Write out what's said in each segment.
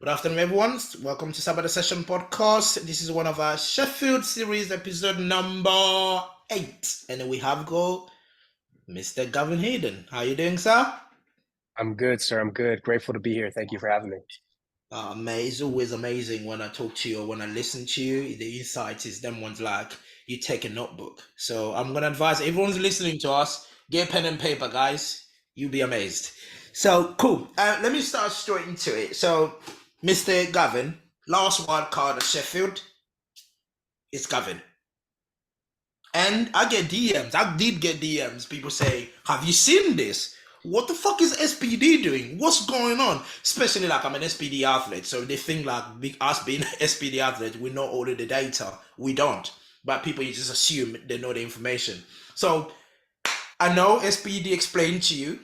Good afternoon, everyone. Welcome to Sabado Session Podcast. This is one of our Sheffield series, episode number 8. And we have Mr. Gavin Adin. How you doing, sir? I'm good, sir. I'm good. Grateful to be here. Thank you for having me. Mate, it's always amazing when I talk to you or when I listen to you. The insights is them ones like you take a notebook. So I'm gonna advise everyone's listening to us, get pen and paper, guys. You'll be amazed. So cool. Let me start straight into it. So, Mr. Gavin, last wild card at Sheffield, it's Gavin. And I get DMs. I did get DMs. People say, "Have you seen this? What the fuck is SBD doing? What's going on?" Especially like I'm an SBD athlete, so they think like us being an SBD athlete, we know all of the data. We don't, but people you just assume they know the information. So I know SBD explained to you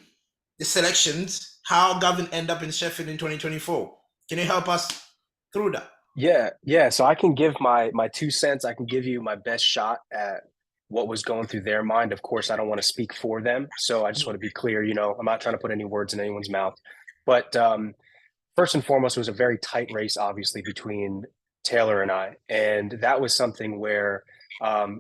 the selections, how Gavin ended up in Sheffield in 2024. Can you help us through that? Yeah. So I can give my 2 cents. I can give you my best shot at what was going through their mind. Of course, I don't want to speak for them, so I just want to be clear. I'm not trying to put any words in anyone's mouth. But first and foremost, it was a very tight race, obviously, between Taylor and I, and that was something where,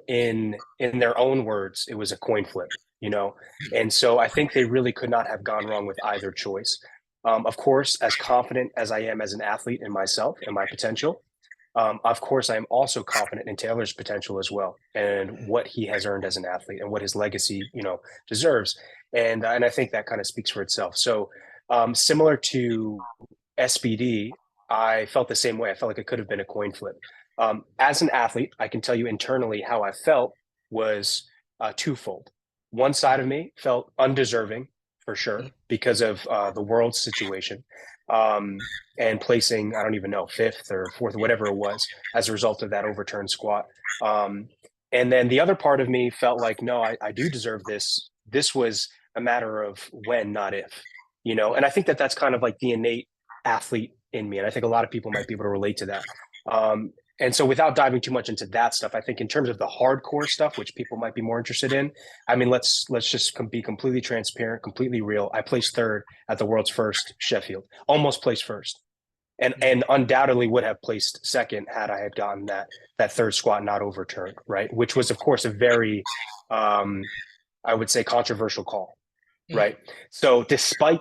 in their own words, it was a coin flip. And so I think they really could not have gone wrong with either choice. Of course, as confident as I am as an athlete in myself and my potential, of course, I am also confident in Taylor's potential as well, and what he has earned as an athlete and what his legacy, deserves. And I think that kind of speaks for itself. So, similar to SBD, I felt the same way. I felt like it could have been a coin flip. As an athlete, I can tell you internally how I felt was twofold. One side of me felt undeserving for sure because of the world situation, and placing, I don't even know, fifth or fourth, whatever it was, as a result of that overturned squat. And then the other part of me felt like, no, I do deserve this. This was a matter of when, not if, and I think that that's kind of like the innate athlete in me. And I think a lot of people might be able to relate to that. And so without diving too much into that stuff, I think in terms of the hardcore stuff, which people might be more interested in, I mean, let's just be completely transparent, completely real. I placed third at the world's first Sheffield, almost placed first, and undoubtedly would have placed second had I had gotten that third squat not overturned, right? Which was, of course, a very, I would say, controversial call, right? So despite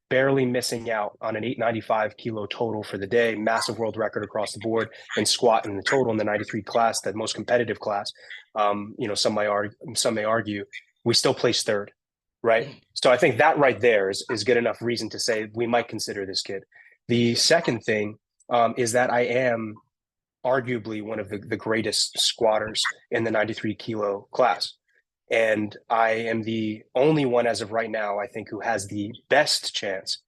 barely missing out on an 895 kilo total for the day, massive world record across the board in squat and the total in the 93 class, the most competitive class. Some may argue we still placed third, right? So I think that right there is good enough reason to say we might consider this kid. The second thing is that I am arguably one of the greatest squatters in the 93 kilo class. And I am the only one as of right now, I think, who has the best chance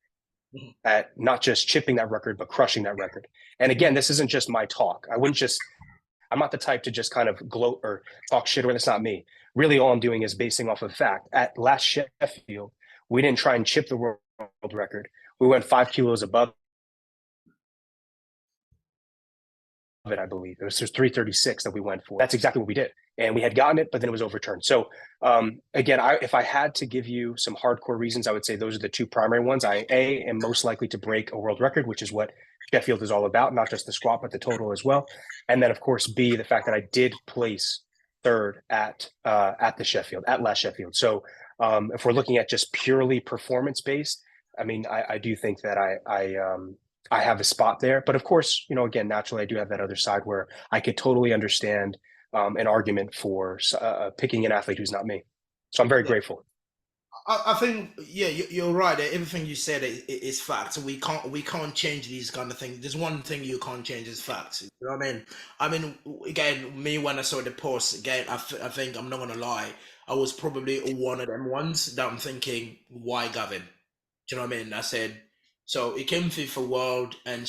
at not just chipping that record, but crushing that record. And again, this isn't just my talk. I'm not the type to just kind of gloat or talk shit, or that's not me. Really, all I'm doing is basing off of fact. At last Sheffield, we didn't try and chip the world record. We went 5 kilos above it, I believe. It was 336 that we went for. That's exactly what we did. And we had gotten it, but then it was overturned. So again, if I had to give you some hardcore reasons, I would say those are the two primary ones. I am most likely to break a world record, which is what Sheffield is all about, not just the squat, but the total as well. And then, of course, B, the fact that I did place third at the Sheffield, at last Sheffield. So if we're looking at just purely performance based, I mean, I do think that I have a spot there. But of course, again, naturally, I do have that other side where I could totally understand an argument for picking an athlete who's not me. So I'm very grateful. I think, yeah, you're right. Everything you said is facts. We can't change these kind of things. There's one thing you can't change is facts. You know what I mean? I mean, again, me when I saw the post, again, I think I'm not gonna lie. I was probably one of them ones that I'm thinking, why Gavin? Do you know what I mean? I said, so it came fifth for World, and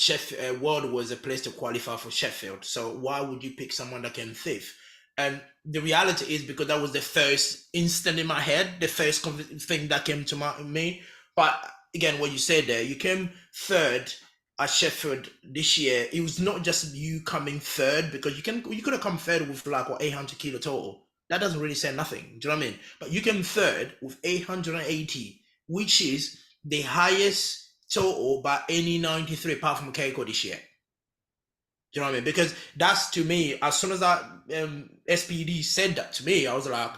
World was a place to qualify for Sheffield. So why would you pick someone that came fifth? And the reality is because that was the first instant in my head, the first thing that came to me. But again, what you said there, you came third at Sheffield this year. It was not just you coming third, because you could have come third with like what 800 kilo total. That doesn't really say nothing. Do you know what I mean? But you came third with 880, which is the highest total by any 93 apart from Keiko this year. Do you know what I mean? Because that's, to me, as soon as that SPD said that to me, I was like,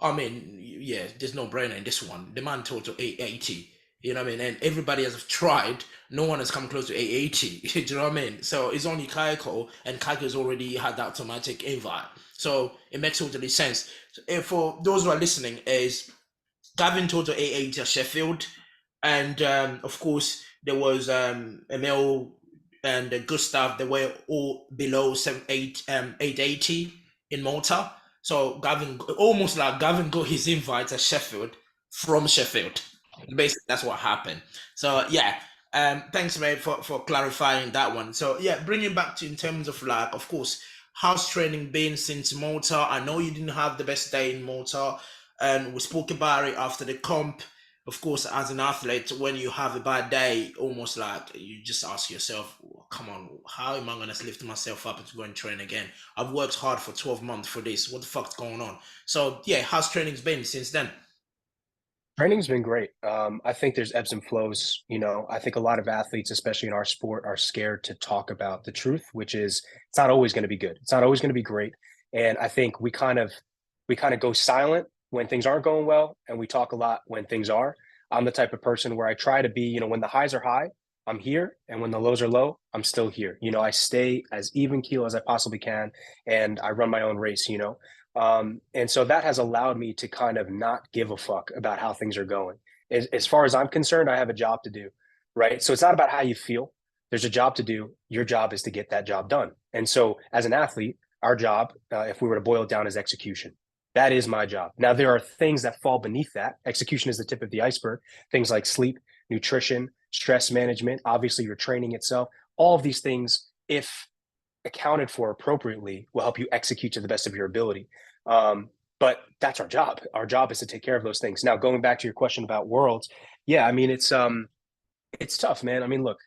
I mean, yeah, there's no brainer in this one. The man total 880. You know what I mean? And everybody has tried. No one has come close to 880. Do you know what I mean? So it's only Kaiko, and Kaiko's already had that automatic invite. So it makes totally sense. So, for those who are listening, is Gavin total 880 at Sheffield, and of course there was Emil and Gustav. They were all below 880 in Malta. So Gavin, almost like Gavin got his invite at Sheffield from Sheffield. Basically, that's what happened. So yeah, thanks, mate, for clarifying that one. So yeah, bringing back to in terms of like, of course, how's training been since Malta? I know you didn't have the best day in Malta, and we spoke about it after the comp. Of course, as an athlete, when you have a bad day, almost like you just ask yourself, come on, how am I going to lift myself up to go and train again? I've worked hard for 12 months for this. What the fuck's going on? So yeah, how's training's been since then? Training's been great. I think there's ebbs and flows. I think a lot of athletes, especially in our sport, are scared to talk about the truth, which is it's not always going to be good. It's not always going to be great. And I think we kind of go silent when things aren't going well, and we talk a lot when things are. I'm the type of person where I try to be, when the highs are high, I'm here, and when the lows are low, I'm still here. I stay as even keel as I possibly can, and I run my own race. And so that has allowed me to kind of not give a fuck about how things are going. As far as I'm concerned, I have a job to do, right? So it's not about how you feel. There's a job to do. Your job is to get that job done. And so as an athlete, our job, if we were to boil it down, is execution. That is my job. Now, there are things that fall beneath that. Execution is the tip of the iceberg. Things like sleep, nutrition, stress management, obviously your training itself. All of these things, if accounted for appropriately, will help you execute to the best of your ability. But that's our job. Our job is to take care of those things. Now, going back to your question about worlds, yeah, I mean it's tough, man. I mean, look,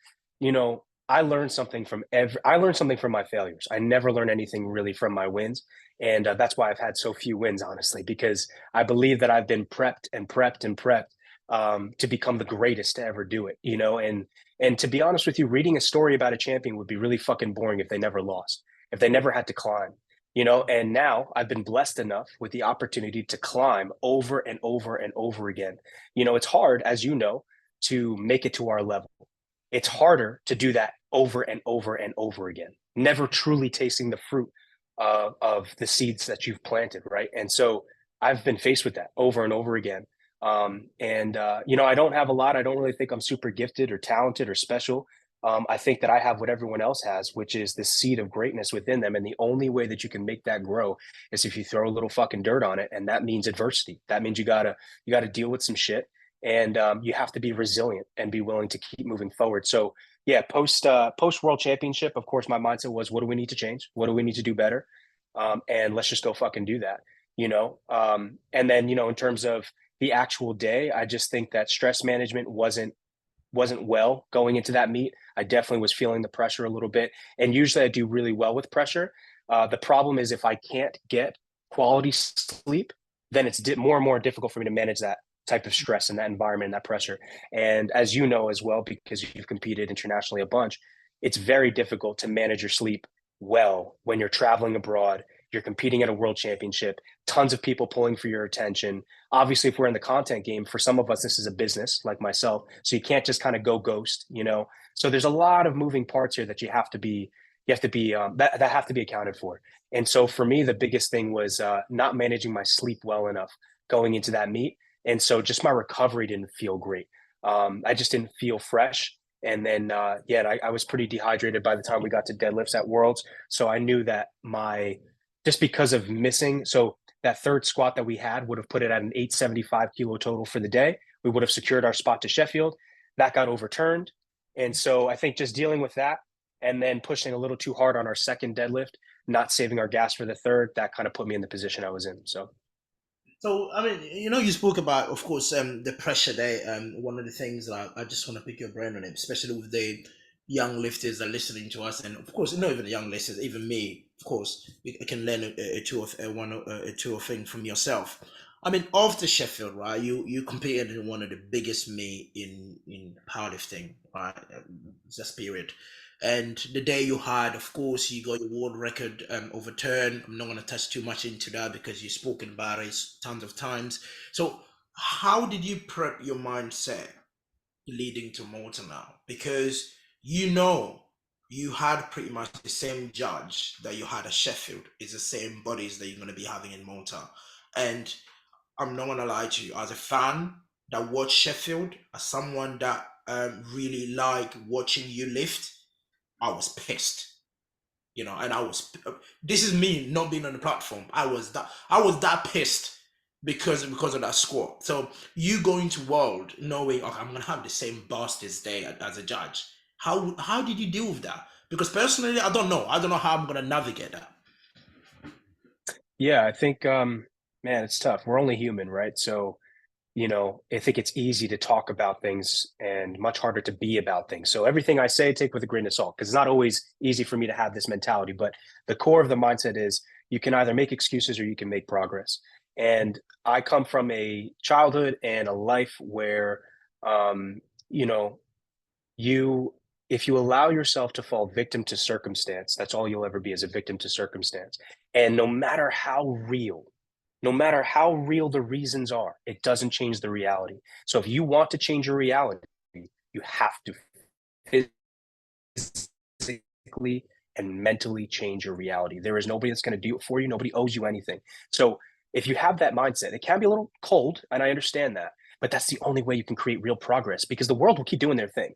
I learned something from my failures. I never learn anything really from my wins, and that's why I've had so few wins, honestly, because I believe that I've been prepped and prepped and prepped to become the greatest to ever do it. And to be honest with you, reading a story about a champion would be really fucking boring if they never lost, if they never had to climb. And now I've been blessed enough with the opportunity to climb over and over and over again. It's hard, as you know, to make it to our level. It's harder to do that over and over and over again, never truly tasting the fruit of the seeds that you've planted, right? And so I've been faced with that over and over again. I don't have a lot. I don't really think I'm super gifted or talented or special. I think that I have what everyone else has, which is this seed of greatness within them. And the only way that you can make that grow is if you throw a little fucking dirt on it. And that means adversity. That means you gotta deal with some shit, and you have to be resilient and be willing to keep moving forward. So yeah, post world championship, of course, my mindset was, what do we need to change? What do we need to do better? And let's just go fucking do that. And then in terms of the actual day, I just think that stress management wasn't well going into that meet. I definitely was feeling the pressure a little bit, and usually I do really well with pressure. The problem is if I can't get quality sleep, then it's more and more difficult for me to manage that type of stress and that environment and that pressure. And as you know as well, because you've competed internationally a bunch, it's very difficult to manage your sleep well when you're traveling abroad, you're competing at a world championship, tons of people pulling for your attention. Obviously, if we're in the content game, for some of us, this is a business like myself. So you can't just kind of go ghost. So there's a lot of moving parts here that that have to be accounted for. And so for me, the biggest thing was not managing my sleep well enough going into that meet. And so just my recovery didn't feel great. I just didn't feel fresh. And then, I was pretty dehydrated by the time we got to deadlifts at Worlds. So I knew that just because of missing, so that third squat that we had would have put it at an 875 kilo total for the day. We would have secured our spot to Sheffield. That got overturned. And so I think just dealing with that and then pushing a little too hard on our second deadlift, not saving our gas for the third, that kind of put me in the position I was in. So, I mean, you spoke about, of course, the pressure there. One of the things that I just want to pick your brain on it, especially with the young lifters that are listening to us, and of course, not even the young lifters, even me, of course, you can learn a two of thing from yourself. I mean, after Sheffield, right? You competed in one of the biggest meet in powerlifting, right? This period, and the day you had, of course, you got your world record overturned. I'm not going to touch too much into that because you've spoken about it tons of times. So, how did you prep your mindset leading to Malta now? Because you know you had pretty much the same judge that you had at Sheffield. It's the same bodies that you're going to be having in Malta, and I'm not gonna lie to you, as a fan that watched Sheffield, as someone that really like watching you lift, I was pissed, and I was. This is me not being on the platform. I was that pissed because of that squat. So you going to World knowing, okay, I'm gonna have the same bastards day as a judge. How did you deal with that? Because personally, I don't know. I don't know how I'm gonna navigate that. Yeah, I think, man, it's tough. We're only human, right? So, I think it's easy to talk about things and much harder to be about things. So everything I say, take with a grain of salt, because it's not always easy for me to have this mentality. But the core of the mindset is you can either make excuses or you can make progress. And I come from a childhood and a life where, um, you know, you if you allow yourself to fall victim to circumstance, that's all you'll ever be, is a victim to circumstance. And no matter how real the reasons are, it doesn't change the reality. So if you want to change your reality, you have to physically and mentally change your reality. There is nobody that's going to do it for you. Nobody owes you anything. So if you have that mindset, it can be a little cold, and I understand that, but that's the only way you can create real progress, because the world will keep doing their thing.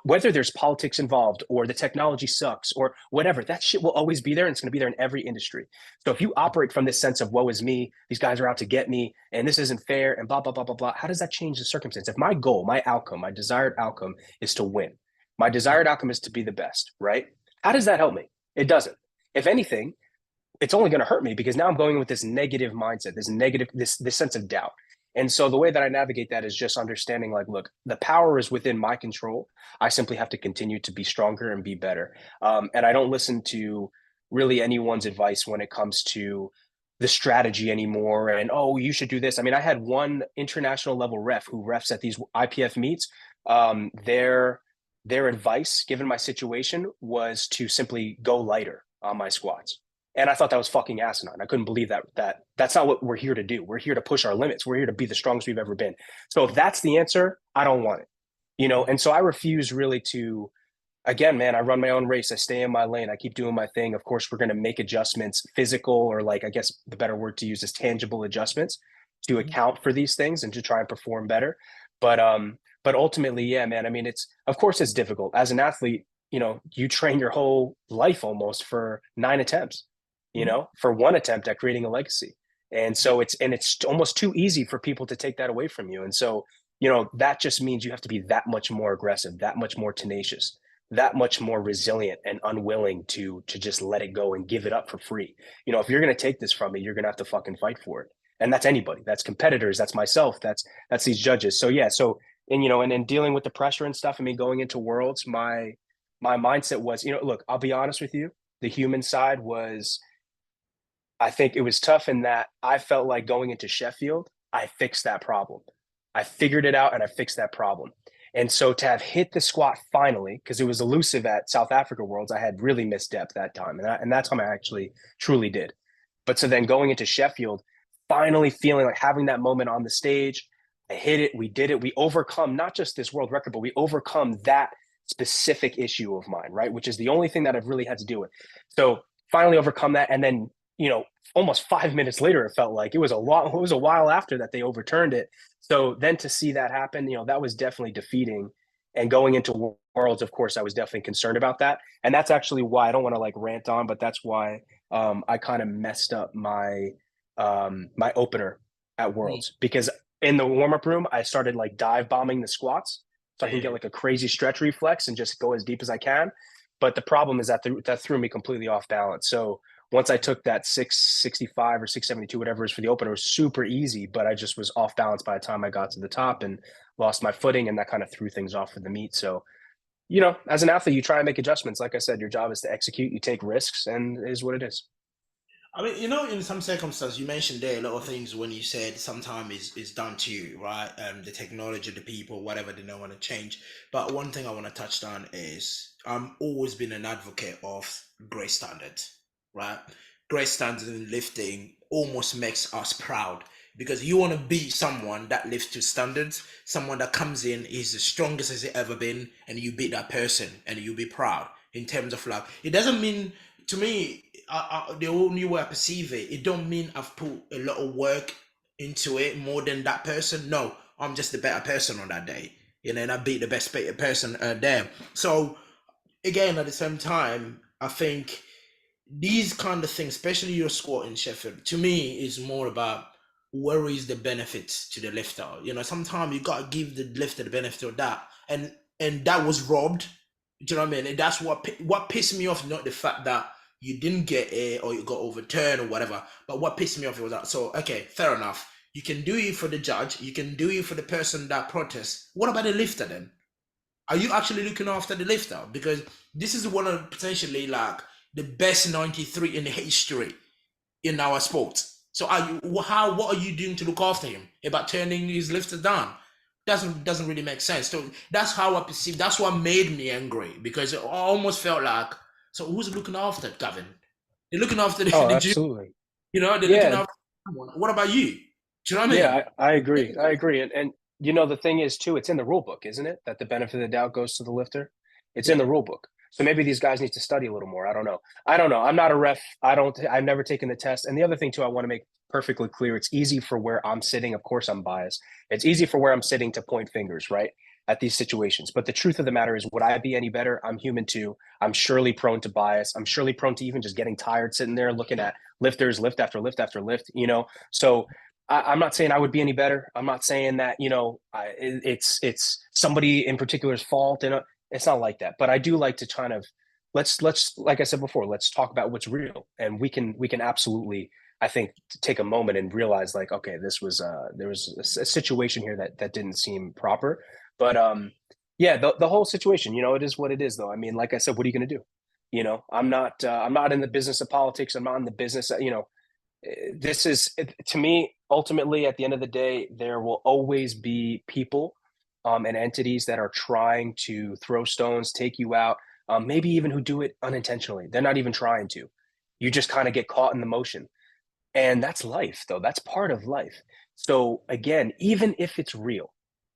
Whether there's politics involved or the technology sucks or whatever, that shit will always be there, and it's going to be there in every industry. So if you operate from this sense of woe is me, these guys are out to get me, and this isn't fair, and blah, blah, blah, blah, blah, how does that change the circumstance? If my goal, my outcome, my desired outcome is to win, my desired outcome is to be the best, right? How does that help me? It doesn't. If anything, it's only going to hurt me, because now I'm going with this negative mindset, this sense of doubt. And so the way that I navigate that is just understanding, like, look, the power is within my control. I simply have to continue to be stronger and be better. And I don't listen to really anyone's advice when it comes to the strategy anymore. And, oh, you should do this. I mean, I had one international level ref who refs at these IPF meets. Their advice, given my situation, was to simply go lighter on my squats. And I thought that was fucking asinine. I couldn't believe that's not what we're here to do. We're here to push our limits. We're here to be the strongest we've ever been. So if that's the answer, I don't want it. And so I refuse really to. Again, man, I run my own race. I stay in my lane. I keep doing my thing. Of course, we're going to make adjustments, physical, or, like, I guess the better word to use is tangible adjustments, to account for these things and to try and perform better. But ultimately, yeah, man, I mean, of course it's difficult. As an athlete, you train your whole life almost for 9 attempts, for one attempt at creating a legacy. And so it's almost too easy for people to take that away from you. And so, that just means you have to be that much more aggressive, that much more tenacious, that much more resilient and unwilling to just let it go and give it up for free. If you're going to take this from me, you're going to have to fucking fight for it. And that's anybody. That's competitors. That's myself. That's these judges. So yeah. So, and in dealing with the pressure and stuff, I mean, going into Worlds, my mindset was, look, I'll be honest with you. The human side was, I think it was tough in that I felt like going into Sheffield, I fixed that problem. I figured it out and I fixed that problem. And so to have hit the squat finally, because it was elusive at South Africa Worlds, I had really missed depth that time. And that time I actually truly did. But so then going into Sheffield, finally feeling like having that moment on the stage, I hit it, we did it, we overcome not just this world record, but we overcome that specific issue of mine, right? Which is the only thing that I've really had to deal with. So finally overcome that. And then, almost 5 minutes later, it felt like it was a while after that they overturned it. So then to see that happen, that was definitely defeating. And going into Worlds, of course, I was definitely concerned about that. And that's actually why I don't want to, like, rant on, but that's why I kind of messed up my opener at Worlds, because in the warm-up room, I started, like, dive bombing the squats so I can get, like, a crazy stretch reflex and just go as deep as I can. But the problem is that threw me completely off balance. So once I took that 665 or 672, whatever it is for the opener, it was super easy, but I just was off balance by the time I got to the top and lost my footing, and that kind of threw things off for the meet. So, as an athlete, you try and make adjustments. Like I said, your job is to execute, you take risks, and it is what it is. I mean, in some circumstances, you mentioned there a lot of things when you said sometimes is down to you, right? The technology, the people, whatever they don't want to change. But one thing I want to touch on is I'm always been an advocate of great standards, right? Great standards in lifting almost makes us proud because you want to be someone that lifts to standards, someone that comes in is the strongest as it ever been, and you beat that person, and you'll be proud in terms of like. It doesn't mean to me, the only way I perceive it, it don't mean I've put a lot of work into it more than that person. No, I'm just a better person on that day, and I beat the best person there. So again, at the same time, I think these kind of things, especially your squat in Sheffield, to me is more about where is the benefits to the lifter. Sometimes you gotta give the lifter the benefit of that, and that was robbed. Do you know what I mean? And that's what pissed me off, not the fact that you didn't get it or you got overturned or whatever. But what pissed me off was that. So okay, fair enough. You can do it for the judge. You can do it for the person that protests. What about the lifter then? Are you actually looking after the lifter? Because this is one of potentially like the best 93 in the history in our sport. So what are you doing to look after him? About turning his lifter down? Doesn't really make sense. So that's how I perceive. That's what made me angry because I almost felt like, so who's looking after Gavin? They're looking after Oh, the gym. absolutely. They're looking Yeah, after someone. What about you? Do you know what I yeah, mean? I agree. I agree. And the thing is too, it's in the rule book, isn't it? That the benefit of the doubt goes to the lifter. It's in Yeah. the rule book. So maybe these guys need to study a little more. I don't know. I don't know. I'm not a ref. I've never taken the test. And the other thing too, I want to make perfectly clear, it's easy for where I'm sitting. Of course, I'm biased. It's easy for where I'm sitting to point fingers, right? At these situations. But the truth of the matter is, would I be any better? I'm human too. I'm surely prone to bias. I'm surely prone to even just getting tired sitting there looking at lifters, lift after lift after lift. So I'm not saying I would be any better. I'm not saying that it's somebody in particular's fault, and it's not like that. But I do like to kind of let's like I said before, let's talk about what's real, and we can absolutely, I think, take a moment and realize like, okay, there was a situation here that didn't seem proper. But yeah, the whole situation, it is what it is, though. I mean, like I said, what are you going to do? I'm not in the business of politics. I'm not in the business. This is, to me, ultimately at the end of the day, there will always be people and entities that are trying to throw stones, take you out, maybe even who do it unintentionally. They're not even trying to. You just kind of get caught in the motion. And that's life, though. That's part of life. So again, even if it's real,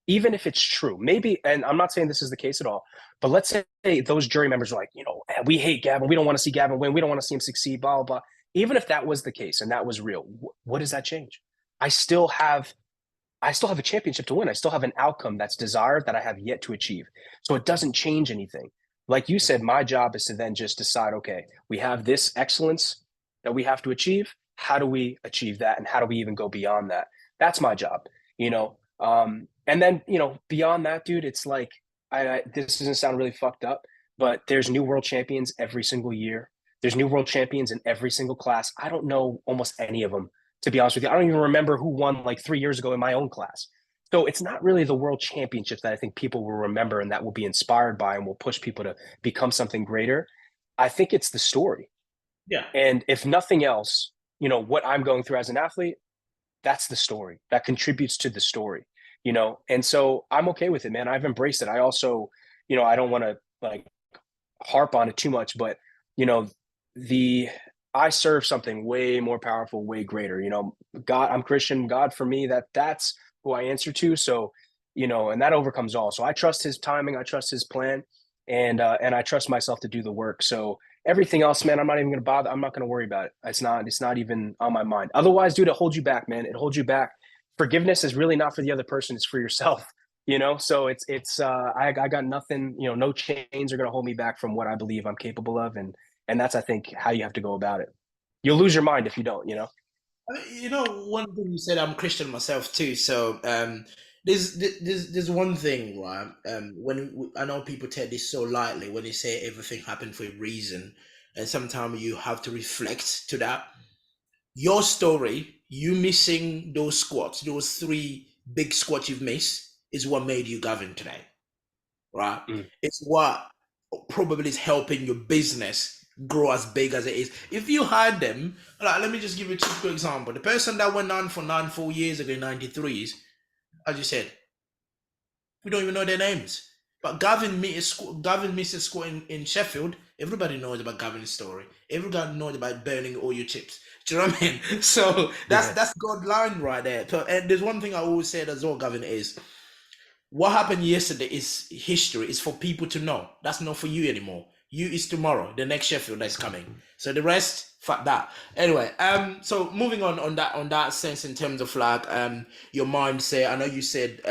even if it's true, maybe, and I'm not saying this is the case at all, but let's say those jury members are like, we hate Gavin. We don't want to see Gavin win. We don't want to see him succeed, blah, blah, blah. Even if that was the case and that was real, what does that change? I still have I still have a championship to win. I still have an outcome that's desired that I have yet to achieve. So it doesn't change anything. Like you said, my job is to then just decide, okay, we have this excellence that we have to achieve. How do we achieve that? And how do we even go beyond that? That's my job, you know? And then, beyond that, dude, it's like, this doesn't sound really fucked up, but there's new world champions every single year. There's new world champions in every single class. I don't know almost any of them, to be honest with you. I don't even remember who won like 3 years ago in my own class. So it's not really the world championships that I think people will remember and that will be inspired by and will push people to become something greater. I think it's the story. Yeah. And if nothing else, what I'm going through as an athlete, that's the story that contributes to the story. And so I'm okay with it, man. I've embraced it. I also, I don't want to like harp on it too much, but you know, the I serve something way more powerful, way greater. God, I'm Christian. God, for me, that's who I answer to. So, and that overcomes all. So I trust His timing. I trust His plan, and I trust myself to do the work. So everything else, man, I'm not even going to bother. I'm not going to worry about it. It's not even on my mind. Otherwise, dude, it holds you back, man. It holds you back. Forgiveness is really not for the other person. It's for yourself. So I got nothing. No chains are going to hold me back from what I believe I'm capable of, and that's, I think, how you have to go about it. You'll lose your mind if you don't. One thing you said, I'm Christian myself too. So there's one thing, right? When I know people take this so lightly when they say everything happened for a reason, and sometimes you have to reflect to that. Your story, you missing those squats, those three big squats you've missed, is what made you Gavin today, right? Mm. It's what probably is helping your business grow as big as it is. If you hide them, like let me just give you a typical example. The person that went on for 4 years ago, 93s, as you said, we don't even know their names. But Gavin missed a score in Sheffield. Everybody knows about Gavin's story. Everybody knows about burning all your chips. Do you know what I mean? So Yeah. that's God line right there. So, and there's one thing I always said as well, Gavin, is what happened yesterday is history. It's for people to know. That's not for you anymore. You is tomorrow, the next Sheffield that's coming. So the rest, fuck that. Anyway, so moving on that sense in terms of like your mindset. I know you said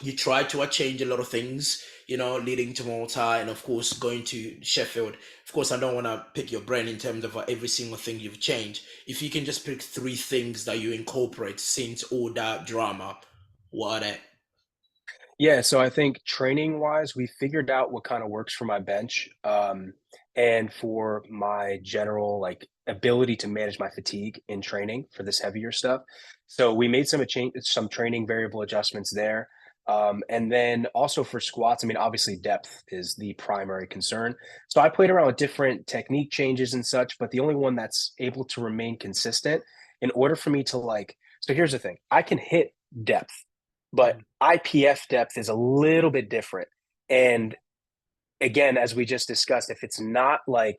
you tried to change a lot of things, leading to Malta and of course going to Sheffield. Of course, I don't want to pick your brain in terms of every single thing you've changed. If you can just pick three things that you incorporate since all that drama, what are they? Yeah, so I think training wise, we figured out what kind of works for my bench, and for my general like ability to manage my fatigue in training for this heavier stuff. So we made some training variable adjustments there. And then also for squats, I mean, obviously depth is the primary concern. So I played around with different technique changes and such, but the only one that's able to remain consistent in order for me to like, so here's the thing, I can hit depth, but Mhm. IPF depth is a little bit different. And again, as we just discussed, if it's not like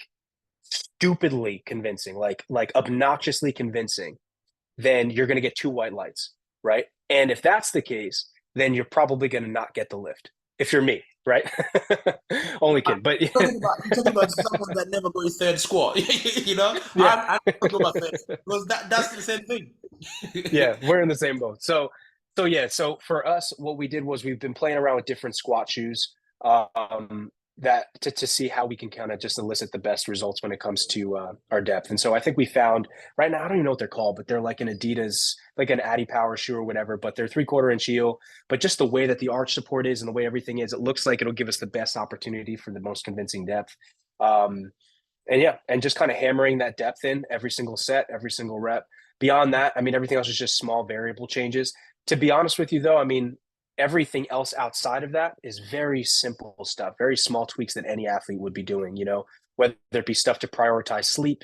stupidly convincing, like obnoxiously convincing, then you're going to get two white lights, right? And if that's the case, then you're probably going to not get the lift. If you're me, right? Only kidding, but You're talking about someone that never got his third squat. yeah. I never got my third because that's the same thing. Yeah, we're in the same boat. So yeah, so for us, what we did was we've been playing around with different squat shoes, that to see how we can kind of just elicit the best results when it comes to our depth. And so I think we found right now, I don't even know what they're called, but they're like an Adidas, like an Addy Power shoe or whatever, but they're 3/4 inch heel. But just the way that the arch support is and the way everything is, it looks like it'll give us the best opportunity for the most convincing depth. Um, and yeah, and just kind of hammering that depth in every single set, every single rep. Beyond that, I mean, everything else is just small variable changes. To be honest with you, though, I mean, everything else outside of that is very simple stuff, very small tweaks that any athlete would be doing, whether it be stuff to prioritize sleep,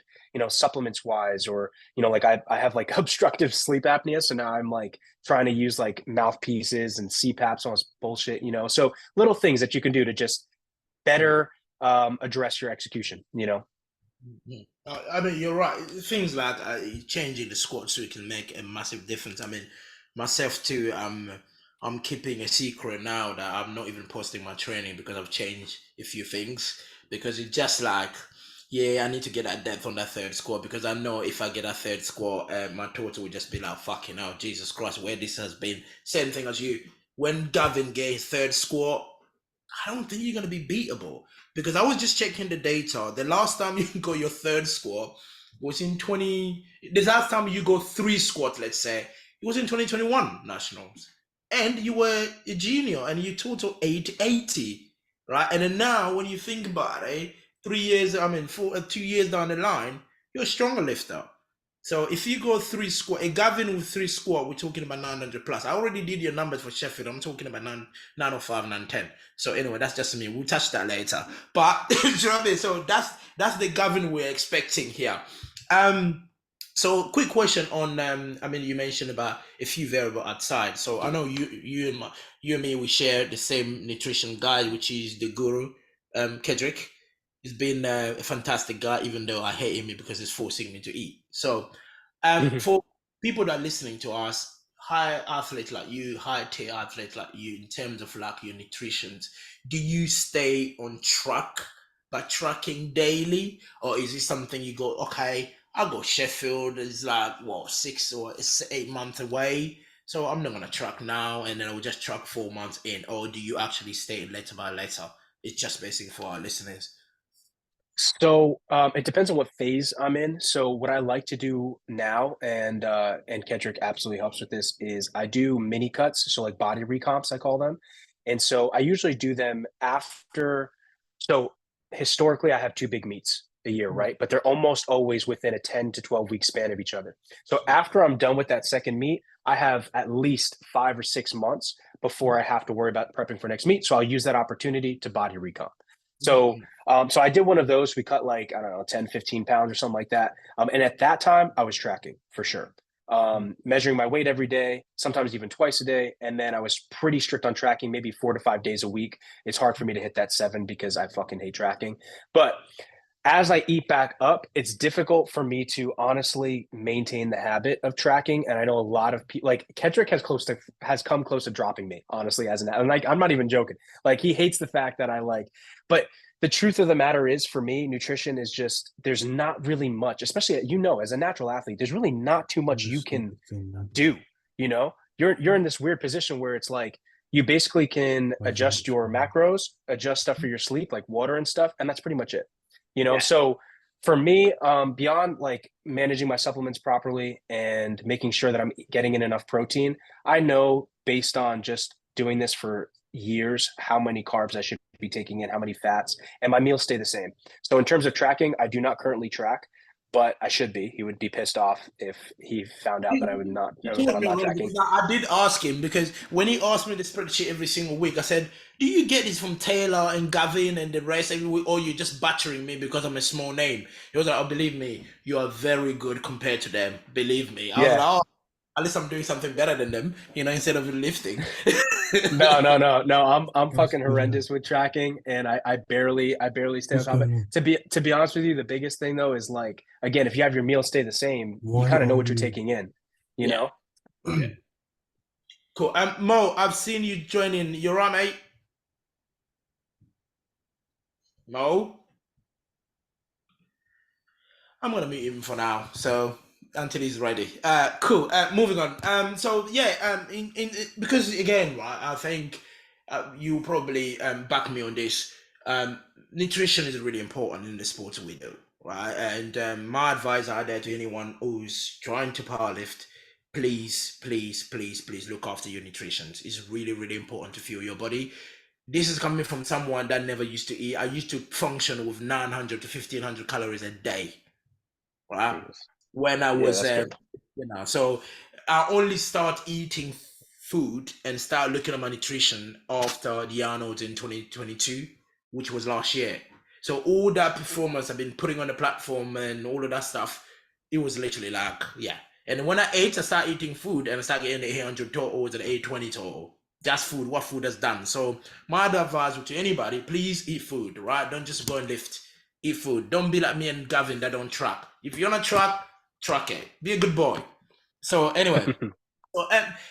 supplements wise, or, like I have like obstructive sleep apnea. So now I'm like trying to use like mouthpieces and CPAPs, all this bullshit. So little things that you can do to just better address your execution. Mhm. I mean, you're right. Things like changing the squat so it can make a massive difference. I mean, myself too. I'm keeping a secret now that I'm not even posting my training because I've changed a few things. Because it's just like, yeah, I need to get that depth on that third squat because I know if I get that third squat, my total will just be like, fucking hell, Jesus Christ, where this has been. Same thing as you. When Gavin gave his third squat, I don't think you're going to be beatable because I was just checking the data. The last time you got your third squat was in 20. The last time you got three squats, let's say, it was in 2021 nationals, and you were a junior and you total 880, right? And then now, when you think about it, 3 years, I mean, 2 years down the line, you're a stronger lifter. So if you go three squat, a Gavin with three squat, we're talking about 900 plus. I already did your numbers for Sheffield. I'm talking about 905, 910. So anyway, that's just me. We'll touch that later. But do you know what I mean? So that's the Gavin we're expecting here. Um, so quick question on I mean you mentioned about a few variable outside. So I know you and me we share the same nutrition guide, which is the guru, Kedrick. He's been a fantastic guy, even though I hate him because he's forcing me to eat. So for people that are listening to us, high athletes like you, high tier athletes like you, in terms of like your nutrition, do you stay on track by tracking daily, or is it something you go, okay, I'll go Sheffield, is like what 6 or 8 months away, so I'm not gonna track now, and then I'll just track 4 months in, or do you actually stay letter by letter? It's just basically for our listeners. So it depends on what phase I'm in. So what I like to do now, and Kendrick absolutely helps with this, is I do mini cuts, so like body recomps, I call them. And so I usually do them after. So historically, I have two big meets a year, right? But they're almost always within a 10 to 12 week span of each other. So after I'm done with that second meet, I have at least 5 or 6 months before I have to worry about prepping for next meet. So I'll use that opportunity to body recomp. So, so I did one of those. We cut like, I don't know, 10, 15 pounds or something like that. And at that time, I was tracking for sure. Measuring my weight every day, sometimes even twice a day. And then I was pretty strict on tracking, maybe 4 to 5 days a week. It's hard for me to hit that 7 because I fucking hate tracking. But as I eat back up, it's difficult for me to honestly maintain the habit of tracking. And I know a lot of people, like Kendrick has come close to dropping me, honestly, as an, and like, I'm not even joking. Like he hates the fact that I like, but the truth of the matter is for me, nutrition is just, there's not really much, especially, as a natural athlete, there's really not too much you can do, you know, you're in this weird position where it's like, you basically can adjust your macros, adjust stuff for your sleep, like water and stuff. And that's pretty much it. Yeah. So for me, beyond like managing my supplements properly and making sure that I'm getting in enough protein, I know based on just doing this for years how many carbs I should be taking in, how many fats, and my meals stay the same. So in terms of tracking, I do not currently track, but I should be. He would be pissed off if he found out that I would not, You that taught I'm me not already tracking. because I did ask him because when he asked me the spreadsheet every single week, I said, "Do you get this from Taylor and Gavin and the rest every week, or you just battering me because I'm a small name?" He was like, "Oh, believe me, you are very good compared to them. Believe me." I was like, Yeah. "Oh, at least I'm doing something better than them, instead of lifting." No, no, no, no. I'm fucking horrendous with tracking, and I barely stay on top of it. To be honest with you, the biggest thing though is like, again, if you have your meals stay the same, you kind of know what you're taking in, you Yeah, know? yeah, cool. Mo, I've seen you joining. You're right, mate. Mo, I'm gonna mute him for now. So until he's ready. Cool. Moving on. So yeah. Because again, right, I think you probably back me on this. Nutrition is really important in the sports we do, right? And my advice out there to anyone who's trying to powerlift, please, please, please, please look after your nutrition. It's really, really important to fuel your body. This is coming from someone that never used to eat. I used to function with 900 to 1500 calories a day, right? Jesus. When I Yeah, was, that's good. so I only start eating food and start looking at my nutrition after the Arnold in 2022, which was last year. So all that performance I've been putting on the platform and all of that stuff, it was literally like, yeah. And when I ate, I started eating food and I started getting the 800 totals and 820 total. That's food, what food has done. So my advice to anybody, please eat food, right? Don't just go and lift. Eat food. Don't be like me and Gavin that don't track. If you're on a track, track it. Be a good boy. So anyway, so,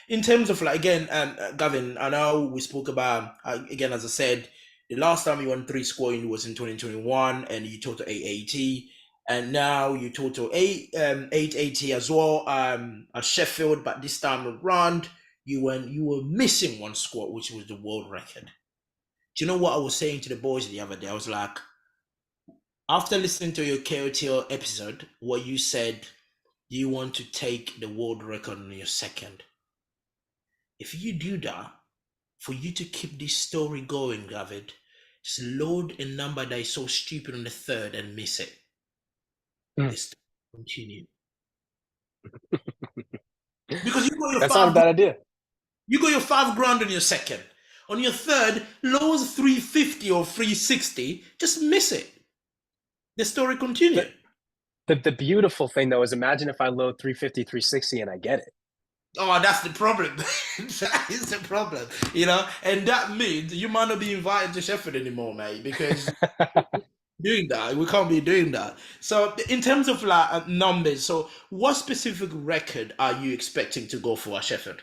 in terms of like again, Gavin, I know we spoke about again as I said, the last time you won three scoring was in 2021, and you total 880, and now you total 880 as well at Sheffield, but this time around you were missing one squat, which was the world record. Do you know what I was saying to the boys the other day? I was like, after listening to your KOTL episode, what you said, you want to take the world record on your second. If you do that, for you to keep this story going, David, just load a number that is so stupid on the third and miss it. Mm. This continue. Because you got your That's not a five bad idea. you got your 5 grand on your second. On your third, lowers 350 or 360, just miss it. The story continue. The, the beautiful thing though is imagine if I load 350, 360 and I get it. Oh, that's the problem. That is the problem, and that means you might not be invited to Sheffield anymore, mate, because doing that, we can't be doing that. So, in terms of like numbers, so what specific record are you expecting to go for at Sheffield?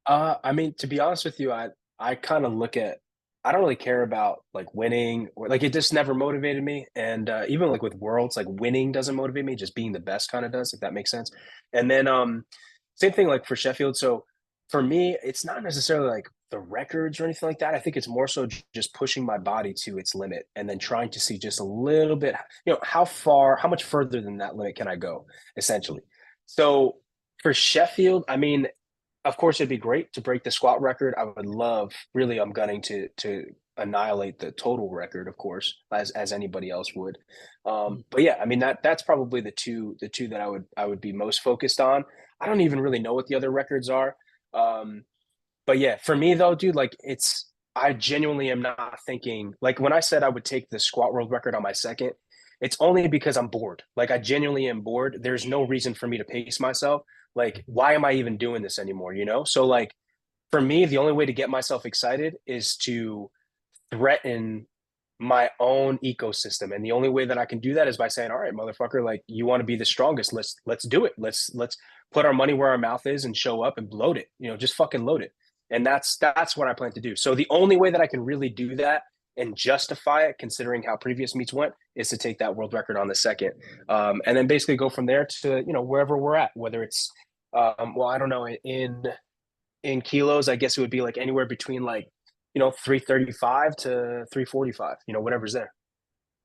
I mean, to be honest with you, I kind of look at I don't really care about like winning or like it just never motivated me. And even like with worlds, like winning doesn't motivate me, just being the best kind of does, if that makes sense. And then same thing like for Sheffield. So for me, it's not necessarily like the records or anything like that. I think it's more so just pushing my body to its limit and then trying to see just a little bit, how much further than that limit can I go, essentially. So for Sheffield, I mean, of course, it'd be great to break the squat record. I would love, really, I'm gunning to annihilate the total record, of course, as anybody else would. But yeah, I mean that's probably the two that I would be most focused on. I don't even really know what the other records are. But yeah, for me though, dude, like I genuinely am not thinking, like when I said I would take the squat world record on my second, it's only because I'm bored. Like I genuinely am bored. There's no reason for me to pace myself. Like, why am I even doing this anymore? You know? So like for me, the only way to get myself excited is to threaten my own ecosystem. And the only way that I can do that is by saying, all right, motherfucker, like you want to be the strongest. Let's do it. Let's put our money where our mouth is and show up and load it. You know, just fucking load it. And that's what I plan to do. So the only way that I can really do that and justify it, considering how previous meets went, is to take that world record on the second. And then basically go from there to, you know, wherever we're at, whether it's well, I don't know, in kilos, I guess it would be like anywhere between like, you know, 335 to 345, you know, whatever's there.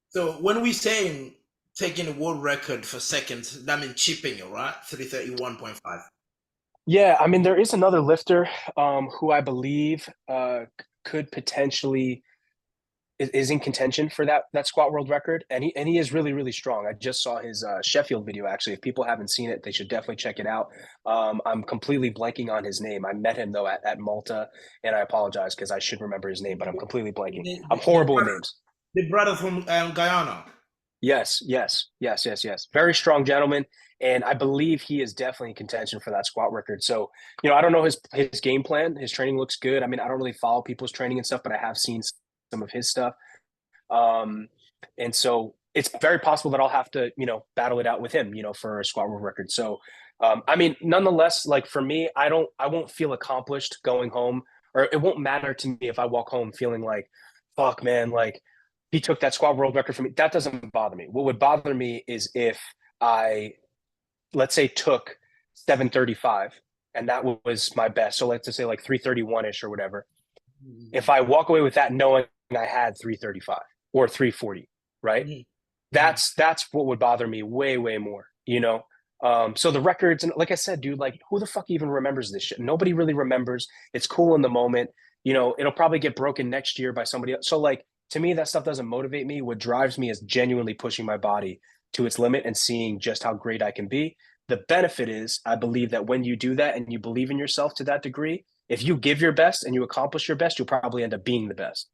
So when we saying taking a world record for seconds, that means chipping it, right? 331.5. Yeah, I mean, there is another lifter who I believe could potentially is in contention for that squat world record, and he is really really strong. I just saw his Sheffield video actually. If people haven't seen it, they should definitely check it out. I'm completely blanking on his name. I met him though at Malta, and I apologize because I should remember his name, but I'm completely blanking. The, I'm the, the horrible with brother, names. the brother from Guyana. Yes. Very strong gentleman, and I believe he is definitely in contention for that squat record. So, you know, I don't know his game plan. His training looks good. I mean, I don't really follow people's training and stuff, but I have seen some of his stuff. Um, and so it's very possible that I'll have to, you know, battle it out with him, you know, for a squat world record. So, I mean, nonetheless, like for me, I won't feel accomplished going home, or it won't matter to me if I walk home feeling like, fuck, man, like he took that squat world record for me. That doesn't bother me. What would bother me is if I, let's say, took 735 and that was my best. So let's just say like 331 ish or whatever. If I walk away with that knowing I had 335 or 340, right? Mm-hmm. That's what would bother me way more, you know. So the records, and like I said, dude, like who the fuck even remembers this shit? Nobody really remembers. It's cool in the moment, you know. It'll probably get broken next year by somebody else. So like to me, that stuff doesn't motivate me. What drives me is genuinely pushing my body to its limit and seeing just how great I can be. The benefit is, I believe that when you do that and you believe in yourself to that degree, if you give your best and you accomplish your best, you'll probably end up being the best.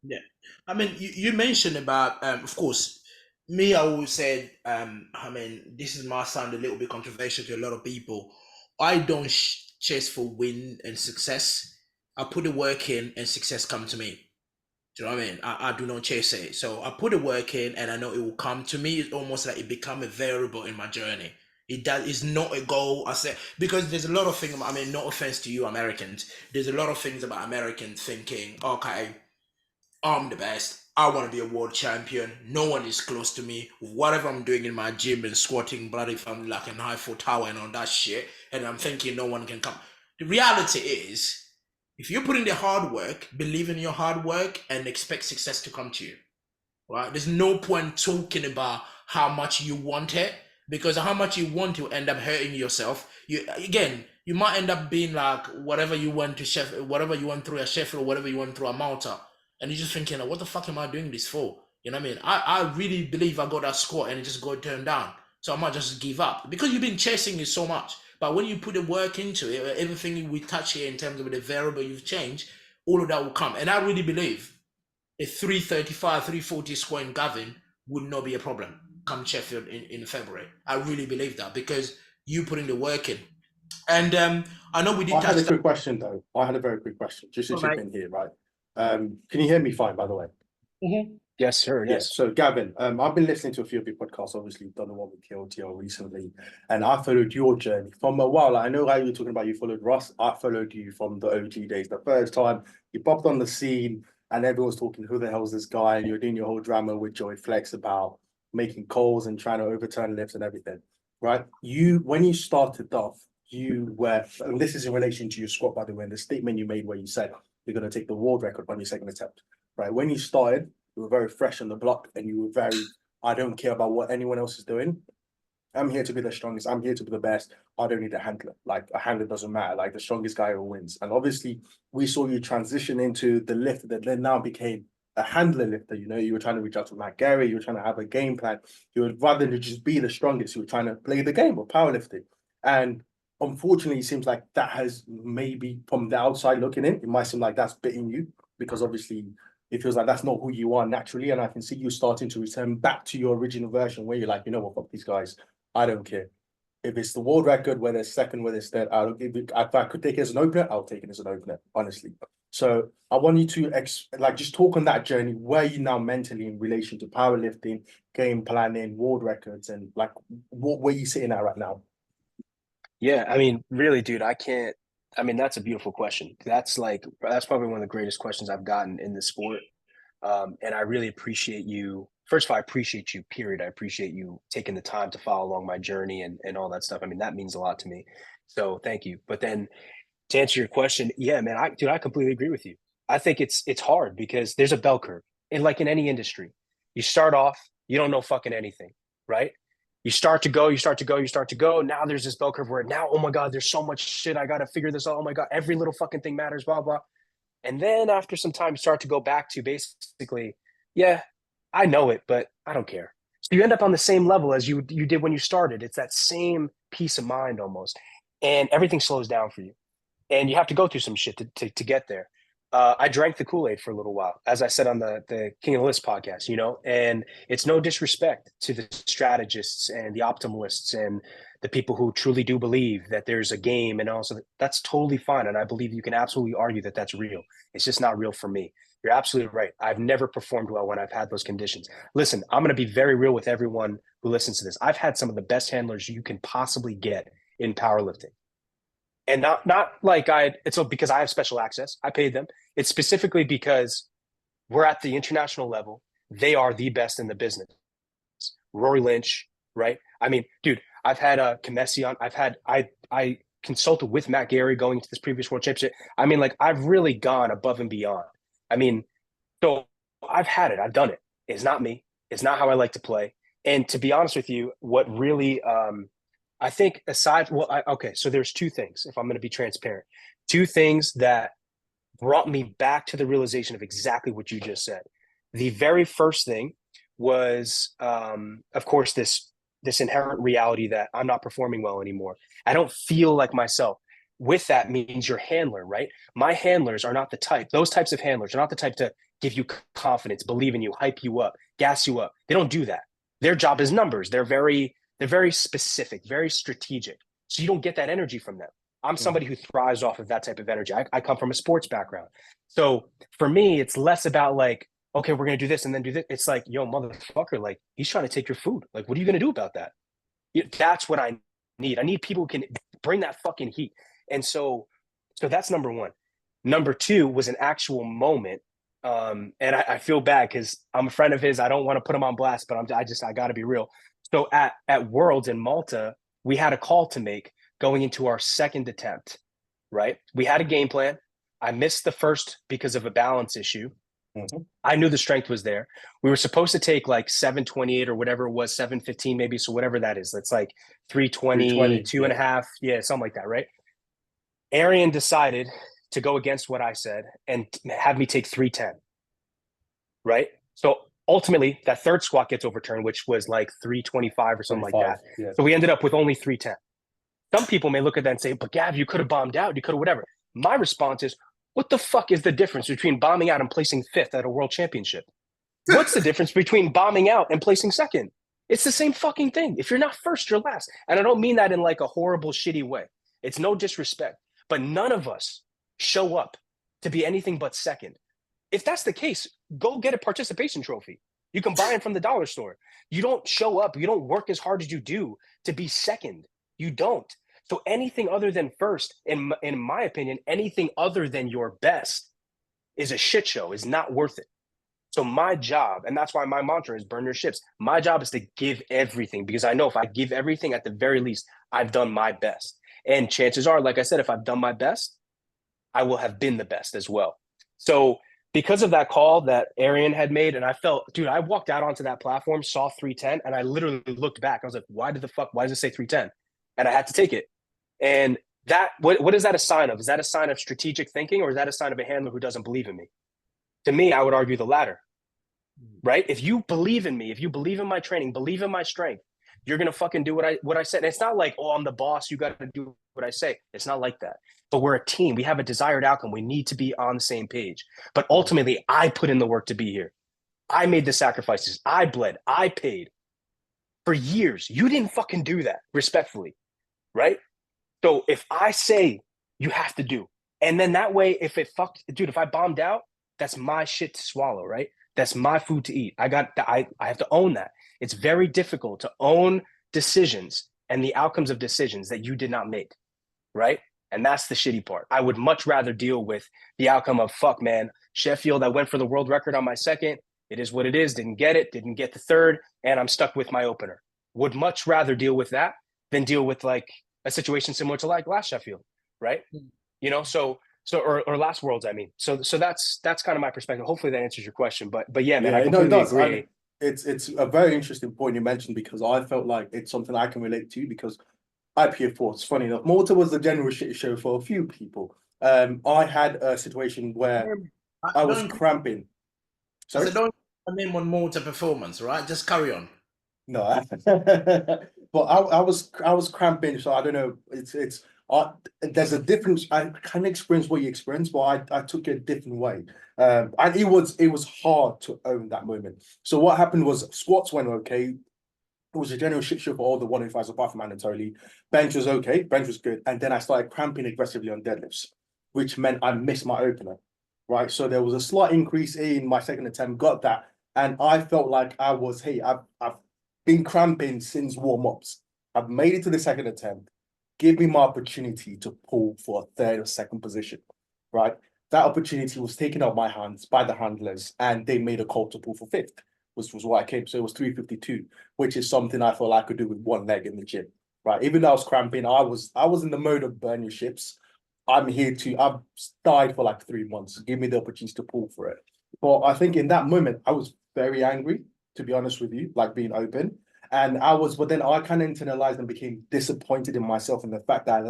Yeah, I mean, you mentioned about, of course, me. I always said, I mean, this is might sound a little bit controversial to a lot of people. I don't chase for win and success. I put the work in, and success come to me. Do you know what I mean? I do not chase it. So I put the work in, and I know it will come to me. It's almost like it become a variable in my journey. It does. It's not a goal. I say because there's a lot of things. I mean, no offense to you, Americans. There's a lot of things about Americans thinking, okay, I'm the best. I want to be a world champion. No one is close to me. Whatever I'm doing in my gym and squatting, bloody from like an Eiffel Tower and all that shit, and I'm thinking no one can come. The reality is, if you put in the hard work, believe in your hard work, and expect success to come to you, right? There's no point talking about how much you want it because how much you want to end up hurting yourself. You again, you might end up being like whatever you went to Sheffield, whatever you went through a Sheffield, or whatever you went through a Malta, and you're just thinking, what the fuck am I doing this for? You know what I mean? I really believe I got that score and it just got turned down, so I might just give up because you've been chasing it so much. But when you put the work into it, everything we touch here in terms of the variable you've changed, all of that will come. And I really believe a 335, 340 score in Gavin would not be a problem come Sheffield in February. I really believe that because you put in the work in. And I know we did I had touch a that. quick question though. I had a very quick question, just to Oh, chip mate. in here, right? Can you hear me fine, by the way? Mhm. Yes, sir. Yeah. Yes. So Gavin, I've been listening to a few of your podcasts. Obviously, you've done the one with KOTL recently, and I followed your journey from a while. Like, I know how you were talking about you followed Russ. I followed you from the OG days. The first time you popped on the scene, and everyone's talking, "Who the hell is this guy?" And you're doing your whole drama with Joey Flex about making calls and trying to overturn lifts and everything, right? When you started off, you were, and this is in relation to your squat, by the way, and the statement you made where you said you're going to take the world record on your second attempt, right? When you started, you were very fresh on the block and you were very, I don't care about what anyone else is doing. I'm here to be the strongest. I'm here to be the best. I don't need a handler. Like a handler doesn't matter. Like the strongest guy who wins. And obviously, we saw you transition into the lift that then now became a handler lifter. You know, you were trying to reach out to Matt Gary. You were trying to have a game plan. You would rather than just be the strongest. You were trying to play the game of powerlifting. And unfortunately, it seems like that has maybe from the outside looking in, it might seem like that's bitten you. because obviously it feels like that's not who you are naturally. And I can see you starting to return back to your original version where you're like, you know what, fuck these guys. I don't care. If it's the world record, whether it's second, whether it's third, I don't give it. If I could take it as an opener, I'll take it as an opener, honestly. So I want you to just talk on that journey. Where are you now mentally in relation to powerlifting, game planning, world records, and like where you sitting at right now? Yeah, I mean, really, dude, I mean, that's a beautiful question. That's probably one of the greatest questions I've gotten in the sport. And I really appreciate you. First of all, I appreciate you, period. I appreciate you taking the time to follow along my journey and all that stuff. I mean, that means a lot to me. So thank you. But then to answer your question, yeah, man, I completely agree with you. I think it's hard because there's a bell curve. And like in any industry, you start off, you don't know fucking anything, right? You start to go, you start to go, you start to go. Now there's this bell curve where now, oh my God, there's so much shit. I got to figure this out. Oh my God, every little fucking thing matters, blah, blah. And then after some time, you start to go back to basically, yeah, I know it, but I don't care. So you end up on the same level as you did when you started. It's that same peace of mind almost. And everything slows down for you. And you have to go through some shit to get there. I drank the Kool-Aid for a little while, as I said on the King of the List podcast, and it's no disrespect to the strategists and the optimalists and the people who truly do believe that there's a game, and also that's totally fine. And I believe you can absolutely argue that that's real. It's just not real for me. You're absolutely right. I've never performed well when I've had those conditions. Listen, I'm going to be very real with everyone who listens to this. I've had some of the best handlers you can possibly get in powerlifting. And not like it's because I have special access. I paid them. It's specifically because we're at the international level. They are the best in the business. Rory Lynch, right? I mean, dude, I've had Kamesi on. I consulted with Matt Gary going to this previous world championship. I mean, like I've really gone above and beyond. I mean, so I've had it. I've done it. It's not me. It's not how I like to play. And to be honest with you, what really I think so there's two things, if I'm going to be transparent, two things that brought me back to the realization of exactly what you just said. The very first thing was, of course, this inherent reality that I'm not performing well anymore. I don't feel like myself. With that means your handler, right? My handlers are not those types of handlers are not the type to give you confidence, believe in you, hype you up, gas you up. They don't do that. Their job is numbers. They're very specific, very strategic. So you don't get that energy from them. I'm somebody who thrives off of that type of energy. I come from a sports background. So for me, it's less about like, okay, we're going to do this and then do this. It's like, yo, motherfucker, like he's trying to take your food. Like, what are you going to do about that? That's what I need. I need people who can bring that fucking heat. And so that's number one. Number two was an actual moment. And I feel bad because I'm a friend of his. I don't want to put him on blast, but I got to be real. So at Worlds in Malta, we had a call to make going into our second attempt, right? We had a game plan. I missed the first because of a balance issue. Mm-hmm. I knew the strength was there. We were supposed to take like 728 or whatever it was, 715 maybe. So whatever that is, that's like 320, two and a half. Yeah, something like that, right? Arian decided to go against what I said and have me take 310, right? So ultimately, that third squat gets overturned, which was like 325 or something like that. Yeah. So we ended up with only 310. Some people may look at that and say, but Gav, you could have bombed out. You could have whatever. My response is, what the fuck is the difference between bombing out and placing fifth at a world championship? What's the difference between bombing out and placing second? It's the same fucking thing. If you're not first, you're last. And I don't mean that in like a horrible, shitty way. It's no disrespect. But none of us show up to be anything but second. If that's the case, go get a participation trophy. You can buy it from the dollar store. You don't show up. You don't work as hard as you do to be second. You don't. So anything other than first, in my opinion, anything other than your best is a shit show, is not worth it. So my job, and that's why my mantra is burn your ships. My job is to give everything, because I know if I give everything, at the very least, I've done my best. And chances are, like I said, if I've done my best, I will have been the best as well. So because of that call that Arian had made, and I felt, dude, I walked out onto that platform, saw 310, and I literally looked back. I was like, why does it say 310? And I had to take it. And that, what is that a sign of? Is that a sign of strategic thinking, or is that a sign of a handler who doesn't believe in me? To me, I would argue the latter, right? If you believe in me, if you believe in my training, believe in my strength, You're gonna fucking do what I said. And it's not like, oh, I'm the boss, you gotta do what I say. It's not like that. But we're a team. We have a desired outcome. We need to be on the same page. But ultimately, I put in the work to be here. I made the sacrifices. I bled. I paid for years. You didn't fucking do that, respectfully, right? So if I say you have to do, and then that way, if it fucked, dude, if I bombed out, that's my shit to swallow, right? That's my food to eat. I have to own that. It's very difficult to own decisions and the outcomes of decisions that you did not make, right? And that's the shitty part. I would much rather deal with the outcome of, fuck, man, Sheffield, I went for the world record on my second. It is what it is. Didn't get it. Didn't get the third. And I'm stuck with my opener. Would much rather deal with that than deal with like a situation similar to like last Sheffield, right? You know, or last Worlds, I mean. So that's kind of my perspective. Hopefully that answers your question. But yeah, man, I completely agree. It's a very interesting point you mentioned, because I felt like it's something I can relate to, because IPF4, it's funny enough, Malta was the general shit show for a few people. I had a situation where I was cramping. Sorry? So don't name on Malta performance, right? Just carry on. No, but I was cramping, so I don't know. There's a difference. I can experience what you experience, but I took it a different way. And it was hard to own that moment. So what happened was squats went okay. It was a general shit show for all the 105s apart from mandatory. Bench was okay, bench was good, and then I started cramping aggressively on deadlifts, which meant I missed my opener. Right, so there was a slight increase in my second attempt, got that, and I felt like I was, hey, I've been cramping since warm-ups. I've made it to the second attempt. Give me my opportunity to pull for a third or second position, right? That opportunity was taken out of my hands by the handlers, and they made a call to pull for fifth, which was why I came. So it was 352, which is something I felt I could do with one leg in the gym, right? Even though I was cramping, I was in the mode of burn your ships. I've died for like 3 months. Give me the opportunity to pull for it. But I think in that moment, I was very angry, to be honest with you, like being open. But then I kind of internalized and became disappointed in myself and the fact that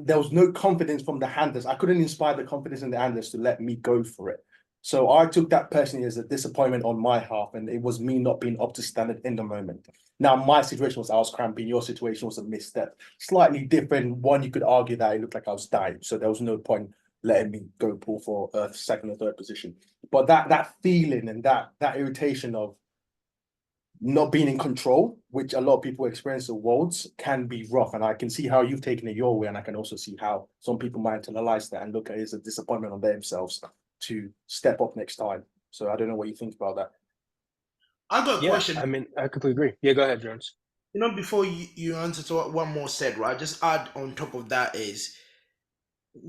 there was no confidence from the handlers. I couldn't inspire the confidence in the handlers to let me go for it. So I took that personally as a disappointment on my half, and it was me not being up to standard in the moment. Now, my situation was I was cramping. Your situation was a misstep. Slightly different. One, you could argue that it looked like I was dying, so there was no point letting me go pull for a second or third position. But that feeling and that irritation of not being in control, which a lot of people experience at Worlds, can be rough. And I can see how you've taken it your way, and I can also see how some people might internalize that and look at it as a disappointment on themselves to step up next time. So I don't know what you think about that. I got a question. I mean, I completely agree. Yeah, go ahead, Jones. You know, before you answer to what one more said, right? Just add on top of that is,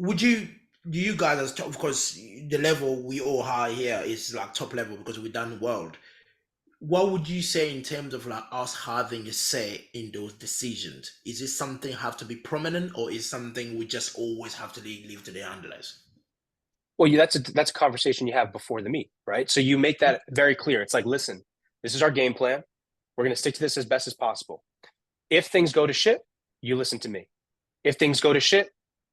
do you guys, as top, of course, the level we all are here is like top level because we've done world. What would you say in terms of like us having a say in those decisions? Is this something have to be prominent, or is something we just always have to leave to the handlers? Well, that's a conversation you have before the meet, right? So you make that very clear. It's like, listen, this is our game plan. We're going to stick to this as best as possible. If things go to shit, you listen to me. If things go to shit,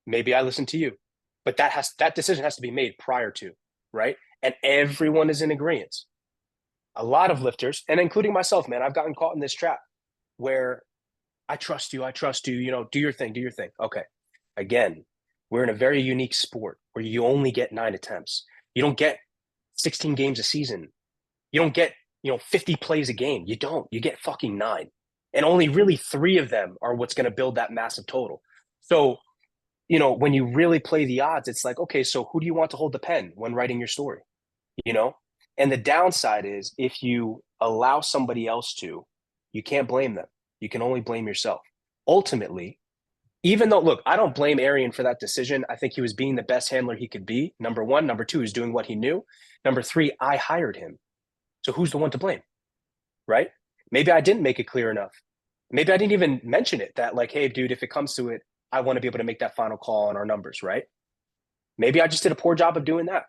maybe I listen to you. But that decision has to be made prior to, right? And everyone is in agreement. A lot of lifters, and including myself, man, I've gotten caught in this trap where I trust you, you know, do your thing. Okay. Again, we're in a very unique sport where you only get 9 attempts. You don't get 16 games a season. You don't get, 50 plays a game. You don't. You get fucking 9. And only really 3 of them are what's going to build that massive total. So, when you really play the odds, it's like, okay, so who do you want to hold the pen when writing your story? And the downside is if you allow somebody else to, you can't blame them. You can only blame yourself. Ultimately, even though, look, I don't blame Arian for that decision. I think he was being the best handler he could be. Number 1. Number 2, he's doing what he knew. Number 3, I hired him. So who's the one to blame, right? Maybe I didn't make it clear enough. Maybe I didn't even mention it that like, hey, dude, if it comes to it, I want to be able to make that final call on our numbers, right? Maybe I just did a poor job of doing that.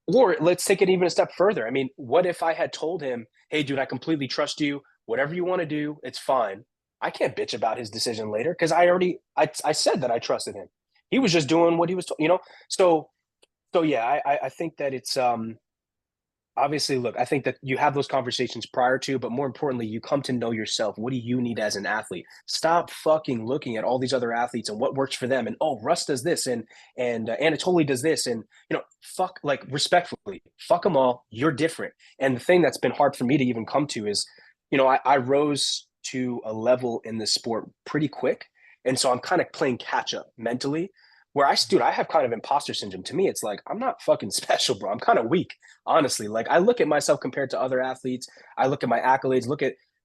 Or let's take it even a step further. I mean, what if I had told him, hey, dude, I completely trust you. Whatever you want to do, it's fine. I can't bitch about his decision later because I said that I trusted him. He was just doing what he was told, So yeah, I think that it's Obviously, look, I think that you have those conversations prior to, but more importantly, you come to know yourself. What do you need as an athlete? Stop fucking looking at all these other athletes and what works for them. And oh, Russ does this, and Anatoly does this, and fuck, like respectfully, fuck them all. You're different. And the thing that's been hard for me to even come to is, I rose to a level in this sport pretty quick, and so I'm kind of playing catch up mentally. Where I have kind of imposter syndrome. To me, it's like I'm not fucking special, bro. I'm kind of weak, honestly. Like I look at myself compared to other athletes, I look at my accolades,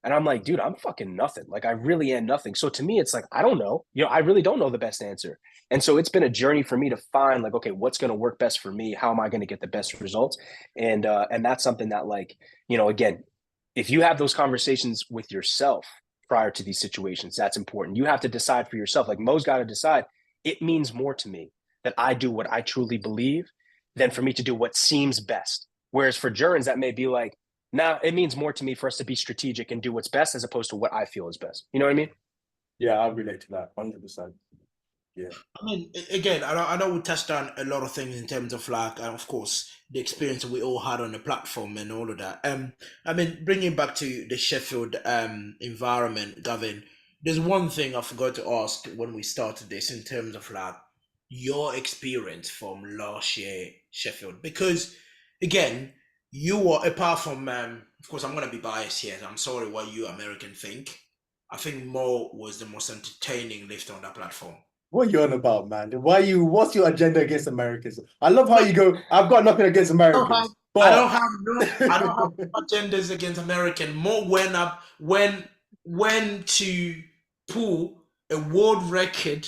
and I'm like, dude, I'm fucking nothing. Like I really am nothing. So to me, it's like I don't know. I really don't know the best answer. And so it's been a journey for me to find like, okay, what's going to work best for me? How am I going to get the best results? And that's something that like, again, if you have those conversations with yourself prior to these situations, that's important. You have to decide for yourself. Like Mo's got to decide. It means more to me that I do what I truly believe than for me to do what seems best. Whereas for Jurgens, that may be like, nah, it means more to me for us to be strategic and do what's best as opposed to what I feel is best. You know what I mean? Yeah, I relate to that 100%. Yeah. I mean, again, I know we touched on a lot of things in terms of like, of course, the experience we all had on the platform and all of that. I mean, bringing back to the Sheffield environment, Gavin, there's one thing I forgot to ask when we started this in terms of like your experience from last year Sheffield, because again, you were apart from, of course, I'm gonna be biased here. I'm sorry what you American think. I think Mo was the most entertaining lifter on that platform. What are you on about, man? What's your agenda against Americans? I love how you go, I've got nothing against don't have, Americans, but I don't have agendas against American. Mo went to pull a world record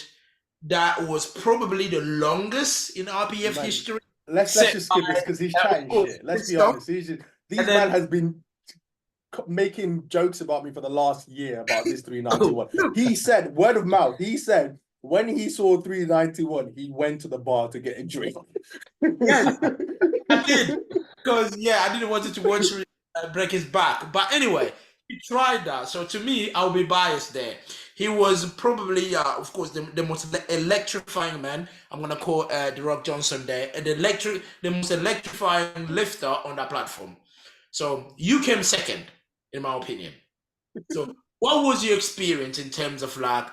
that was probably the longest in RPF man, history. let's just skip this because he's chatting shit. Let's be honest. These man has been making jokes about me for the last year about this 391. He said, word of mouth, he said when he saw 391, he went to the bar to get a drink. Yes, I did. Because, I didn't want it to watch break his back. But anyway, he tried that. So to me, I'll be biased there. He was probably, of course, the most electrifying man. I'm going to call The Rock Johnson there. The most electrifying lifter on that platform. So you came second, in my opinion. So what was your experience in terms of like,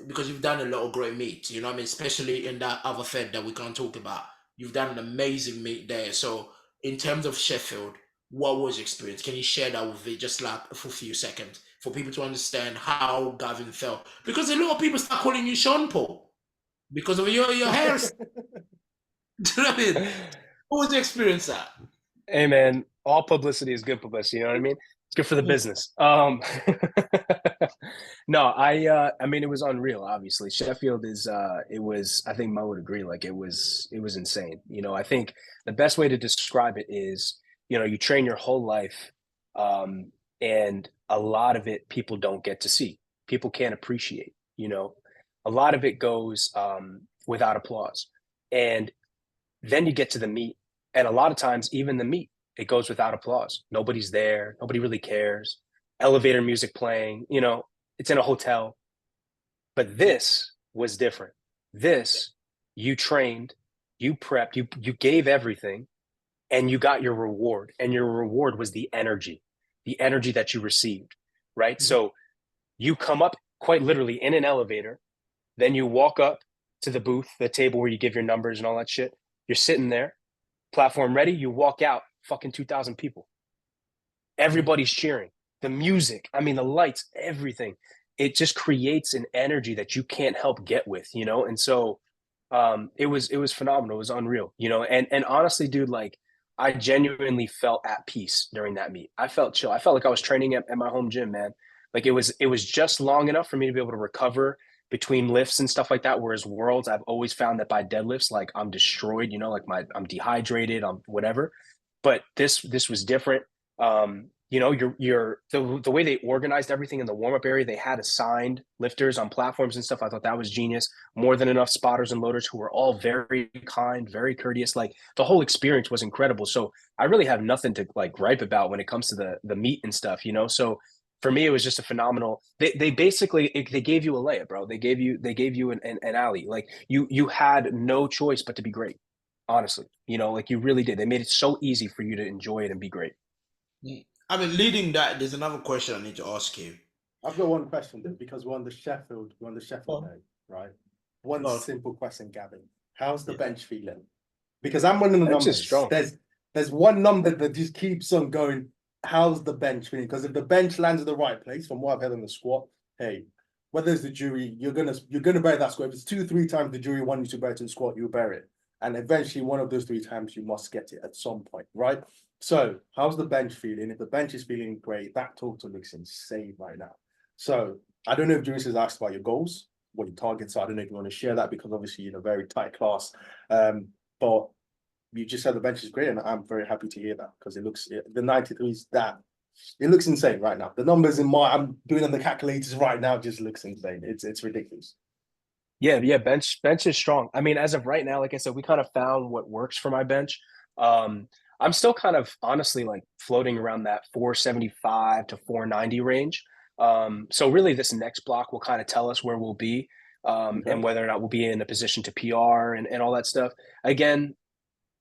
because you've done a lot of great meets, you know what I mean? Especially in that other fed that we can't talk about. You've done an amazing meet there. So in terms of Sheffield, what was your experience? Can you share that with me just like for a few seconds for people to understand how Gavin felt? Because a lot of people start calling you Sean Paul because of your hair. Do you know what I mean? What was your experience at? Hey man, all publicity is good publicity. You know what I mean? It's good for the business. No, I mean, it was unreal. Obviously, Sheffield is. It was. I think Mo would agree. Like it was. It was insane. I think the best way to describe it is, you train your whole life, and a lot of it people don't get to see. People can't appreciate. A lot of it goes without applause, and then you get to the meet, and a lot of times, even the meet, it goes without applause. Nobody's there. Nobody really cares. Elevator music playing. It's in a hotel. But this was different. This, you trained, you prepped, you gave everything, and you got your reward. And your reward was the energy that you received, right? Mm-hmm. So you come up quite literally in an elevator, then you walk up to the booth, the table where you give your numbers and all that shit. You're sitting there, platform ready, you walk out, fucking 2,000 people. Everybody's cheering. The music, I mean, the lights, everything. It just creates an energy that you can't help get with, And so it was phenomenal. It was unreal, and honestly, dude, like I genuinely felt at peace during that meet. I felt chill. I felt like I was training at my home gym, man. Like it was just long enough for me to be able to recover between lifts and stuff like that. Whereas worlds, I've always found that by deadlifts, like I'm destroyed, like I'm dehydrated, I'm whatever. But this was different. The way they organized everything in the warm-up area, they had assigned lifters on platforms and stuff. I thought that was genius. More than enough spotters and loaders who were all very kind, very courteous. Like the whole experience was incredible. So I really have nothing to like gripe about when it comes to the meet and stuff, So for me, it was just a phenomenal. They basically they gave you a layup, bro. They gave you an alley. Like you had no choice but to be great. honestly. You know, like you really did. They made it so easy for you to enjoy it and be great. I mean, leading that, there's another question I need to ask you. I've got one question then, because we're on the Sheffield Oh, day, right? One God. simple question, Gavin. How's the Yeah. bench feeling? Because I'm running the Bench is numbers. strong. There's one number that just keeps on going. How's the bench feeling? Because if the bench lands in the right place, from what I've heard on the squat, hey, whether it's the jury, you're gonna bury that squat. If it's 2, 3 times the jury want you to bury it to the squat, you bury it. And eventually one of those 3 times you must get it at some point, right? So how's the bench feeling? If the bench is feeling great, that total looks insane right now. So I don't know if Julius has asked about your goals, what your targets are. I don't know if you want to share that, because obviously you're in a very tight class. But you just said the bench is great, and I'm very happy to hear that, because the 93s, that it looks insane right now. The numbers I'm doing on the calculators right now just looks insane. It's ridiculous. Yeah, bench is strong. I mean, as of right now, like I said, we kind of found what works for my bench. I'm still kind of honestly like floating around that 475 to 490 range. So really this next block will kind of tell us where we'll be, Okay. and whether or not we'll be in a position to PR and all that stuff. Again,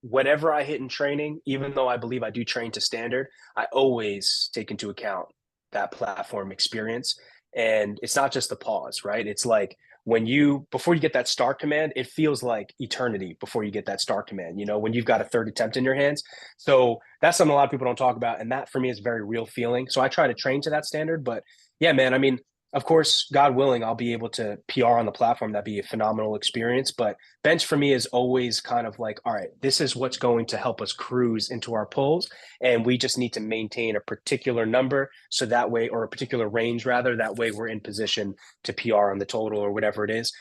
whatever I hit in training, even though I believe I do train to standard, I always take into account that platform experience. And it's not just the pause, right? It's like before you get that start command, it feels like eternity before you get that start command, you know, when you've got a third attempt in your hands. So that's something a lot of people don't talk about. And that for me is a very real feeling. So I try to train to that standard. But yeah, man, I mean, of course, God willing, I'll be able to PR on the platform. That'd be a phenomenal experience. But bench for me is always kind of like, all right, this is what's going to help us cruise into our pulls. And we just need to maintain a particular number. So that way, or a particular range rather, that way we're in position to PR on the total or whatever it is.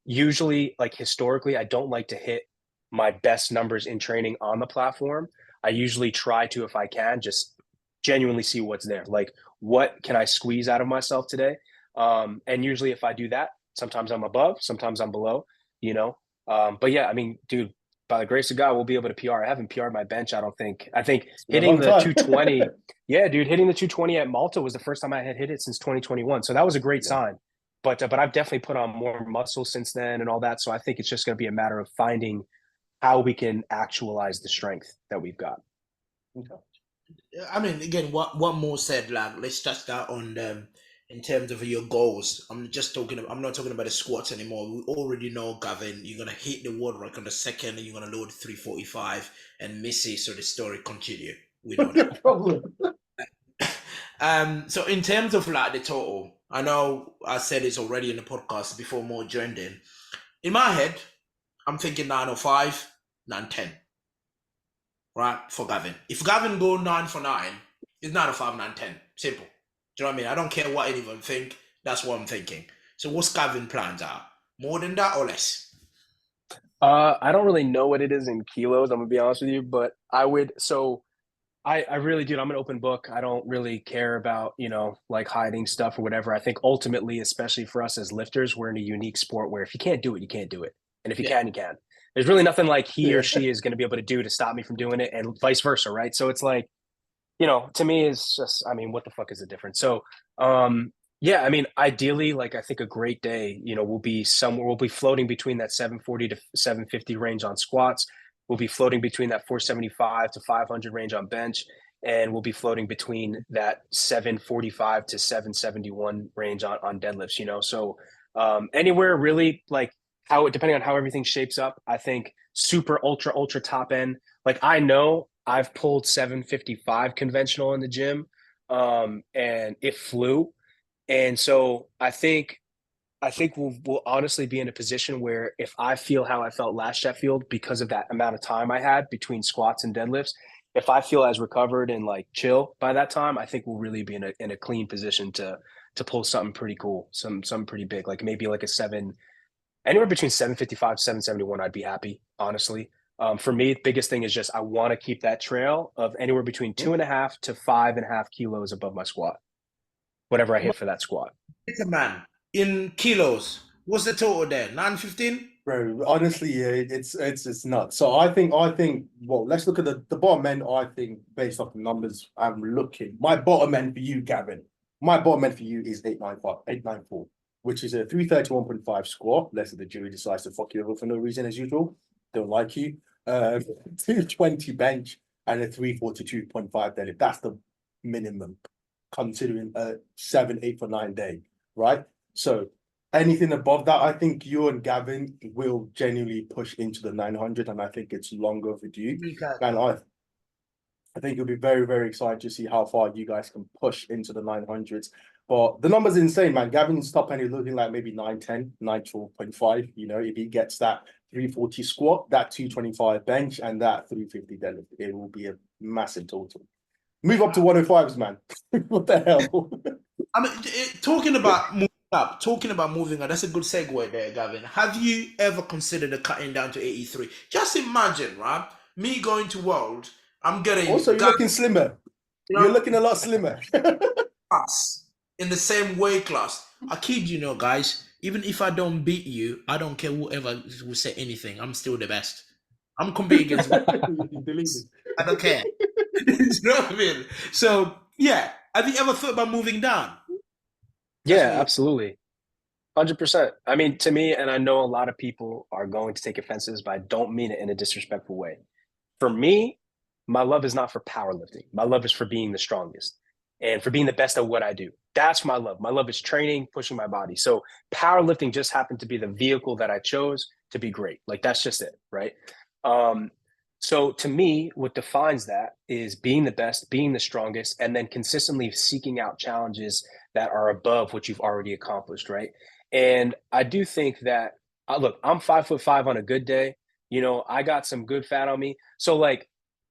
Usually, like historically, I don't like to hit my best numbers in training on the platform. I usually try to, if I can, just genuinely see what's there. Like, what can I squeeze out of myself today? And usually, if I do that, sometimes I'm above, sometimes I'm below, you know. But yeah, I mean, dude, by the grace of God, we'll be able to PR. I haven't PR'd my bench, I don't think. I think It's been a hitting long the time. 220, yeah, dude, hitting the 220 at Malta was the first time I had hit it since 2021. So that was a great Yeah. sign. But I've definitely put on more muscle since then and all that. So I think it's just going to be a matter of finding how we can actualize the strength that we've got. Okay. I mean, again, what more said, like, let's touch that on in terms of your goals. I'm not talking about the squats anymore. We already know, Gavin, you're gonna hit the world record on the second, and you're gonna load 345 and miss it, so the story continue. We know No that. problem. So in terms of like the total, I know I said it's already in the podcast before Mo joined in. In my head, I'm thinking 905, 910. Right, for Gavin. If Gavin go 9 for 9, it's 905, 910. Simple. Do you know what I mean? I don't care what anyone think. That's what I'm thinking. So what's Gavin plans are? More than that or less? I don't really know what it is in kilos. I'm gonna be honest with you, but I would. So I really, dude, I'm an open book. I don't really care about, you know, like hiding stuff or whatever. I think ultimately, especially for us as lifters, we're in a unique sport where if you can't do it, you can't do it. And if you Yeah. can, you can. There's really nothing like he or Yeah. she is going to be able to do to stop me from doing it and vice versa, right? So it's like, you know, to me it's just, I mean, what the fuck is the difference? So, yeah, I mean, ideally, like I think a great day, you know, we'll be floating between that 740 to 750 range on squats. We'll be floating between that 475 to 500 range on bench, and we'll be floating between that 745 to 771 range on deadlifts, you know. So anywhere really, like how, depending on how everything shapes up, I think super ultra top end. Like I know I've pulled 755 conventional in the gym, and it flew. And so I think we'll honestly be in a position where if I feel how I felt last Sheffield because of that amount of time I had between squats and deadlifts, if I feel as recovered and like chill by that time, I think we'll really be in a clean position to pull something pretty cool, something pretty big, like maybe like a seven, anywhere between 755 to 771. I'd be happy, honestly. For me, the biggest thing is just I want to keep that trail of anywhere between 2.5 to 5.5 kilos above my squat, whatever I hit for that squat. It's a man. In kilos, what's the total there? 915? Bro, honestly, yeah, it's nuts. So I think well, let's look at the bottom end. I think based off the numbers I'm looking, my bottom end for you, Gavin, my bottom end for you is 894, which is a 331.5 squat, less than the jury decides to fuck you over for no reason as usual. don't like you. 220 bench and a 342.5 deadlift. That's the minimum, considering a 7, 8 for 9 day, right? So anything above that, I think you and Gavin will genuinely push into the 900, and I think it's long overdue. And I think you'll be very, very excited to see how far you guys can push into the 900s. But the number's insane, man. Gavin's top end is looking like maybe 910, 912.5. You know, if he gets that 340 squat, that 225 bench, and that 350 deadlift, it will be a massive total. Move up to 105s, man. What the hell? I mean, talking about moving up, that's a good segue there, Gavin. Have you ever considered cutting down to 83? Just imagine, right? Me going to World, I'm getting Also, you're looking slimmer. You're looking a lot slimmer. us in the same weight class. I kid you not, guys. Even if I don't beat you, I don't care whoever will say anything. I'm still the best. I'm competing against. I don't care. You know what I mean? So yeah, have you ever thought about moving down? Yeah, absolutely. 100%. I mean, to me, and I know a lot of people are going to take offenses, but I don't mean it in a disrespectful way. For me, my love is not for powerlifting. My love is for being the strongest and for being the best at what I do. That's my love. My love is training, pushing my body. So powerlifting just happened to be the vehicle that I chose to be great. Like, that's just it, right? So to me, what defines that is being the best, being the strongest, and then consistently seeking out challenges that are above what you've already accomplished, right? And I do think that, look, I'm 5'5" on a good day. You know, I got some good fat on me. So like,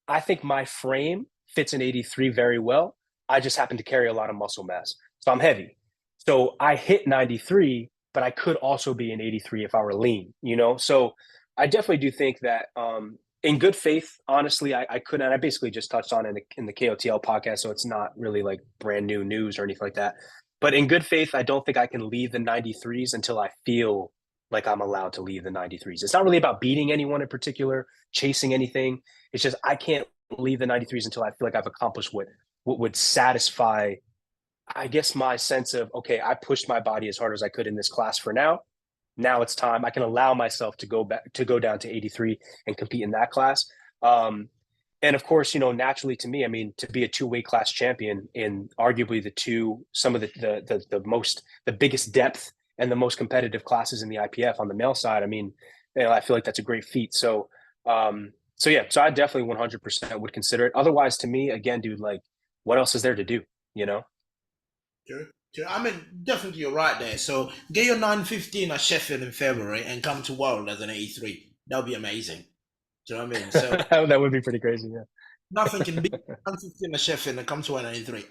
I think my frame fits an 83 very well. I just happen to carry a lot of muscle mass. So I'm heavy. So I hit 93, but I could also be an 83 if I were lean, you know? So I definitely do think that in good faith, honestly, I couldn't. And I basically just touched on it in the KOTL podcast, so it's not really like brand new news or anything like that. But in good faith, I don't think I can leave the 93s until I feel like I'm allowed to leave the 93s. It's not really about beating anyone in particular, chasing anything. It's just I can't leave the 93s until I feel like I've accomplished what would satisfy, I guess, my sense of, okay, I pushed my body as hard as I could in this class for now. Now it's time. I can allow myself to go down to 83 and compete in that class. And of course, you know, naturally to me, I mean, to be a 2-weight class champion in arguably some of the biggest depth and the most competitive classes in the IPF on the male side, I mean, you know, I feel like that's a great feat. So yeah, so I definitely 100% would consider it. Otherwise, to me, again, dude, like, what else is there to do, you know? Sure. I mean, definitely you're right there. So get your 915 at Sheffield in February and come to World as an 83. That would be amazing. Do you know what I mean? So that would be pretty crazy, yeah. nothing can be 915 at Sheffield and come to 183.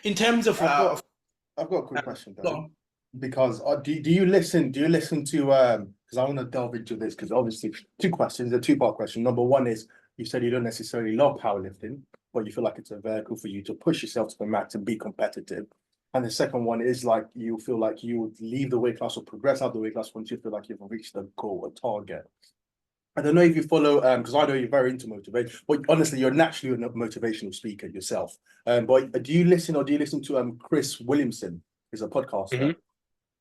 In terms of I've got a quick question though. Because do you listen to because I want to delve into this, because obviously two questions, a two-part question. Number one is, you said you don't necessarily love powerlifting, but you feel like it's a vehicle for you to push yourself to the max and be competitive. And the second one is like, you feel like you would leave the weight class or progress out the weight class once you feel like you've reached the goal, a target. I don't know if you follow, because I know you're very into motivation, but honestly, you're naturally a motivational speaker yourself. But do you listen to Chris Williamson, who's a podcaster? Mm-hmm.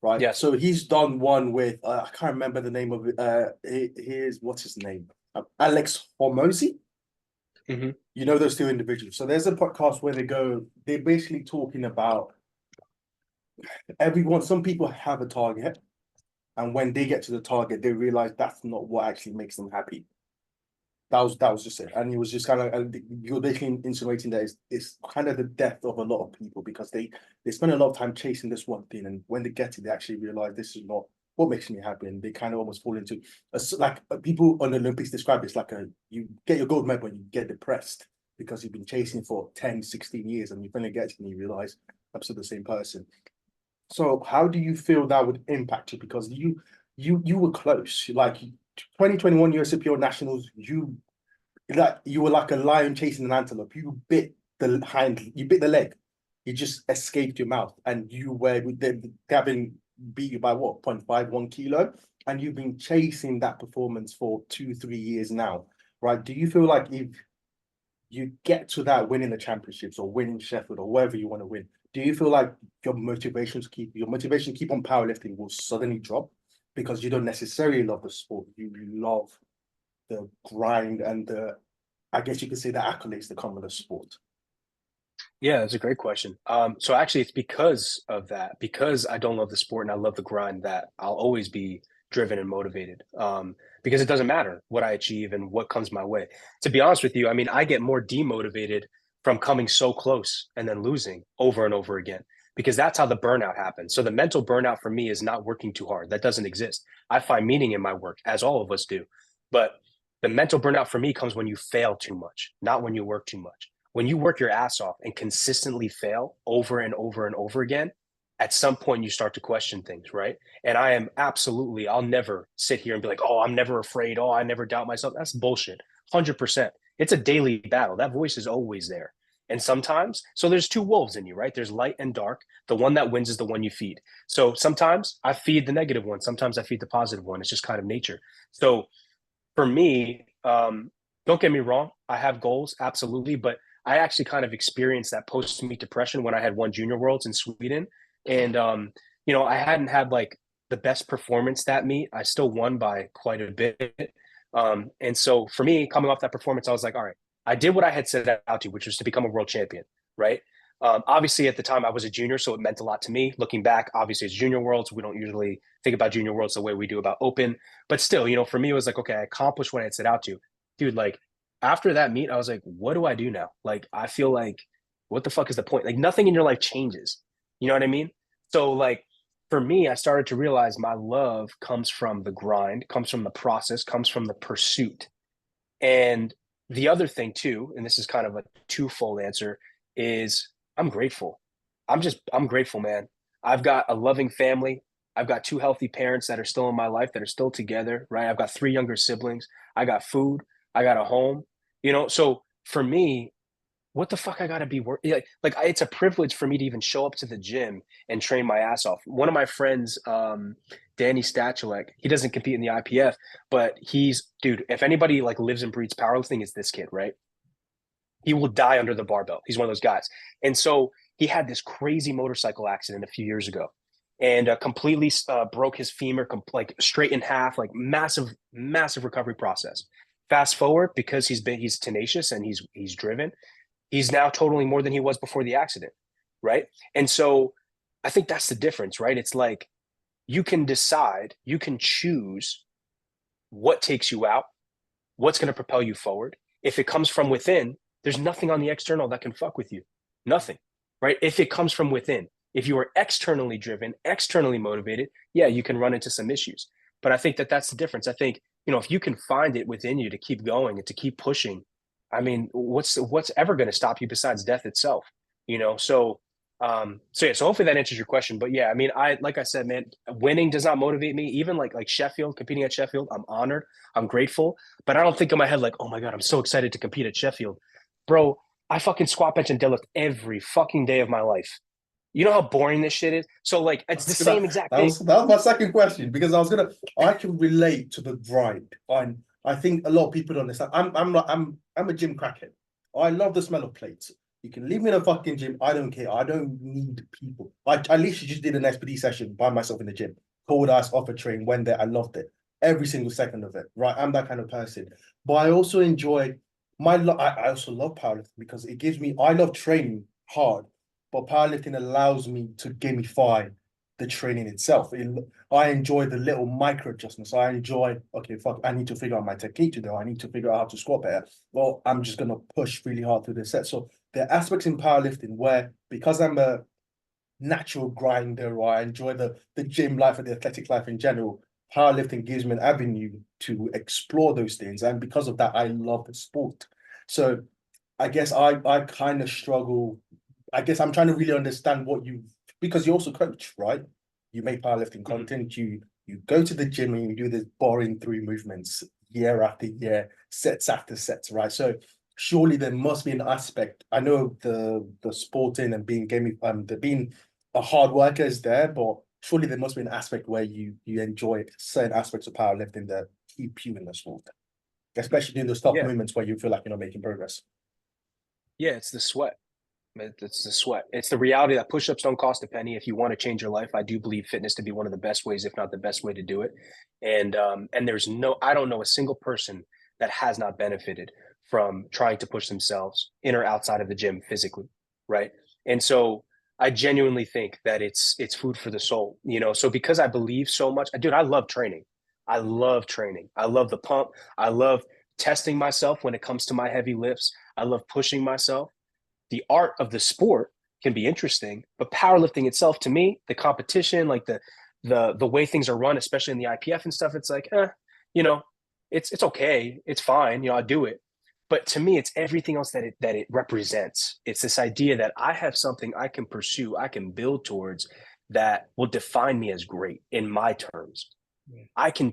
Right. Yeah. So he's done one with I can't remember the name of it. What's his name? Alex Hormozy. Mm-hmm. You know those two individuals. So there's a podcast where they're basically talking about some people have a target, and when they get to the target, they realize that's not what actually makes them happy. That was just it. And he was just kind of, you're basically insinuating that it's kind of the death of a lot of people, because they spend a lot of time chasing this one thing, and when they get it, they actually realize this is not what makes me happy, and they kind of almost fall into like people on the Olympics describe it's like you get your gold medal and you get depressed because you've been chasing for 10, 16 years, and you finally get it and you realize I'm still the same person. So how do you feel that would impact you? Because you were close, like 2021 USPO Nationals, you were like a lion chasing an antelope. You bit the leg. You just escaped your mouth, and Gavin beat you by what, 0.51 kilo, and you've been chasing that performance for 2-3 years now, right? Do you feel like if you get to that winning the championships or winning Sheffield or wherever you want to win, do you feel like your motivation to keep on powerlifting will suddenly drop because you don't necessarily love the sport, you love the grind and the, I guess you could say, the accolades that come with the sport? Yeah, that's a great question. So actually, it's because of that, because I don't love the sport and I love the grind, that I'll always be driven and motivated. Because it doesn't matter what I achieve and what comes my way. To be honest with you, I mean, I get more demotivated from coming so close and then losing over and over again, because that's how the burnout happens. So the mental burnout for me is not working too hard. That doesn't exist. I find meaning in my work, as all of us do. But the mental burnout for me comes when you fail too much, not when you work too much. When you work your ass off and consistently fail over and over and over again, at some point you start to question things, right? And I am absolutely, I'll never sit here and be like, oh, I'm never afraid. Oh, I never doubt myself. That's bullshit. 100%. It's a daily battle. That voice is always there. And sometimes, so there's two wolves in you, right? There's light and dark. The one that wins is the one you feed. So sometimes I feed the negative one. Sometimes I feed the positive one. It's just kind of nature. So for me, don't get me wrong, I have goals, absolutely, but I actually kind of experienced that post meet depression when I had won Junior Worlds in Sweden, and I hadn't had like the best performance that meet. I still won by quite a bit, and so for me, coming off that performance, I was like, all right, I did what I had set out to, which was to become a world champion, right? Obviously, at the time, I was a junior, so it meant a lot to me. Looking back, obviously, it's Junior Worlds. We don't usually think about Junior Worlds the way we do about Open, but still, for me, it was like, okay, I accomplished what I had set out to. Dude, like after that meet, I was like, what do I do now? Like, I feel like, what the fuck is the point? Like, nothing in your life changes. You know what I mean? So, like, for me, I started to realize my love comes from the grind, comes from the process, comes from the pursuit. And the other thing, too, and this is kind of a twofold answer, is I'm grateful. I'm grateful, man. I've got a loving family. I've got two healthy parents that are still in my life, that are still together, right? I've got three younger siblings. I got food. I got a home. So for me, what the fuck I gotta be like it's a privilege for me to even show up to the gym and train my ass off. One of my friends, Danny Stachulek, he doesn't compete in the IPF, but dude, if anybody like lives and breathes powerlifting, it's this kid, right? He will die under the barbell. He's one of those guys. And so he had this crazy motorcycle accident a few years ago and completely broke his femur, like straight in half, like massive, massive recovery process. Fast forward, because he's tenacious and he's driven, he's now totaling more than he was before the accident, right? And so I think that's the difference, right? It's like you can decide, you can choose what takes you out, what's going to propel you forward. If it comes from within, there's nothing on the external that can fuck with you. Nothing, right? If it comes from within, if you are externally driven, externally motivated, yeah, you can run into some issues. But I think that's the difference. I think, if you can find it within you to keep going and to keep pushing, I mean, what's ever going to stop you besides death itself? So so hopefully that answers your question. But yeah, I mean, like I said, man, winning does not motivate me. Even like Sheffield, competing at Sheffield, I'm honored, I'm grateful, but I don't think in my head like, oh my God, I'm so excited to compete at Sheffield. Bro, I fucking squat, bench, and deadlift every fucking day of my life. You know how boring this shit is? So like it's the same exact thing. That was my second question, because I can relate to the grind. And I think a lot of people don't understand. I'm a gym crackhead. I love the smell of plates. You can leave me in a fucking gym. I don't care. I don't need people. I literally just did an SBD session by myself in the gym. Cold ice, off a train, went there. I loved it. Every single second of it. Right. I'm that kind of person. But I also enjoy I also love powerlifting because it gives me, I love training hard, but powerlifting allows me to gamify the training itself. I enjoy the little micro adjustments. I enjoy, okay, fuck, I need to figure out my technique today. I need to figure out how to squat better. Well, I'm just going to push really hard through the set. So there are aspects in powerlifting where, because I'm a natural grinder, or I enjoy the gym life and the athletic life in general, powerlifting gives me an avenue to explore those things. And because of that, I love the sport. So I guess I kind of struggle. I guess I'm trying to really understand because you also coach, right? You make powerlifting content, you go to the gym and you do this boring 3 movements year after year, sets after sets, right? So surely there must be an aspect. I know the sporting and being being a hard worker is there, but surely there must be an aspect where you enjoy certain aspects of powerlifting that keep you in the sport, especially doing those tough movements where you feel like you're not making progress. Yeah, it's the sweat. It's the sweat. It's the reality that push-ups don't cost a penny. If you want to change your life, I do believe fitness to be one of the best ways, if not the best way to do it. And there's I don't know a single person that has not benefited from trying to push themselves in or outside of the gym physically, right? And so I genuinely think that it's food for the soul, you know. So because I believe so much, dude, I love training. I love training. I love the pump. I love testing myself when it comes to my heavy lifts. I love pushing myself. The art of the sport can be interesting, but powerlifting itself, to me, the competition, like the way things are run, especially in the IPF and stuff, it's like, you know, it's okay, it's fine, you know, I do it. But to me, it's everything else that it represents. It's this idea that I have something I can pursue, I can build towards that will define me as great in my terms. I can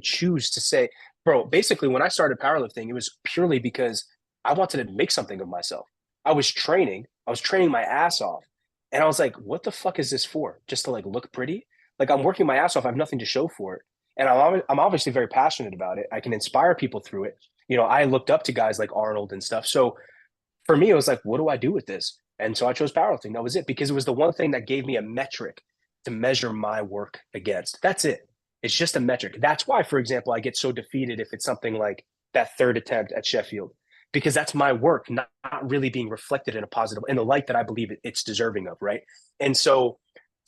choose to say, bro, basically when I started powerlifting, it was purely because I wanted to make something of myself. I was training my ass off. And I was like, what the fuck is this for? Just to like look pretty? Like I'm working my ass off. I have nothing to show for it. And I'm obviously very passionate about it. I can inspire people through it. You know, I looked up to guys like Arnold and stuff. So for me, it was like, what do I do with this? And so I chose powerlifting. That was it, because it was the one thing that gave me a metric to measure my work against. That's it. It's just a metric. That's why, for example, I get so defeated if it's something like that third attempt at Sheffield, because that's my work not really being reflected in a positive, in the light that I believe it's deserving of, right? And so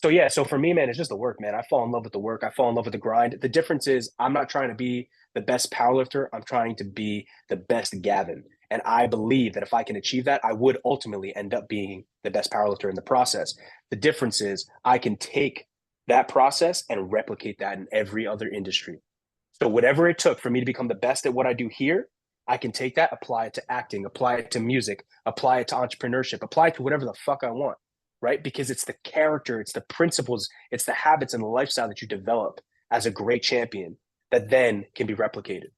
yeah, so for me, man, it's just the work, man. I fall in love with the work. I fall in love with the grind. The difference is I'm not trying to be the best powerlifter. I'm trying to be the best Gavin. And I believe that if I can achieve that, I would ultimately end up being the best powerlifter in the process. The difference is I can take that process and replicate that in every other industry. So whatever it took for me to become the best at what I do here, I can take that, apply it to acting, apply it to music, apply it to entrepreneurship, apply it to whatever the fuck I want, right? Because it's the character, it's the principles, it's the habits and the lifestyle that you develop as a great champion that then can be replicated.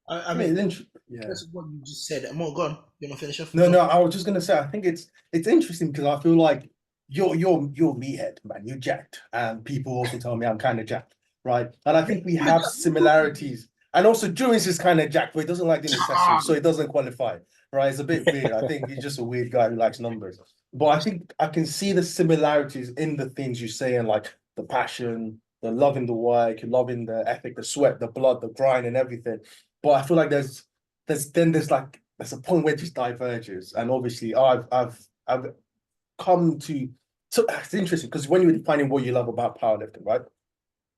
I mean, yeah. that's what you just said. More, go on. You want to finish off? No, no, I was just gonna say I think it's interesting because I feel like you're meathead, man. You're jacked. And people also tell me I'm kind of jacked, right? And I think we have similarities. And also Julius is kind of jacked, but he doesn't like the accessories, so he doesn't qualify. Right. It's a bit weird. I think he's just a weird guy who likes numbers. But I think I can see the similarities in the things you say, and like the passion, the loving the work, loving the ethic, the sweat, the blood, the grind, and everything. But I feel like there's like there's a point where it just diverges. And obviously I've come to, so it's interesting because when you were defining what you love about powerlifting, right?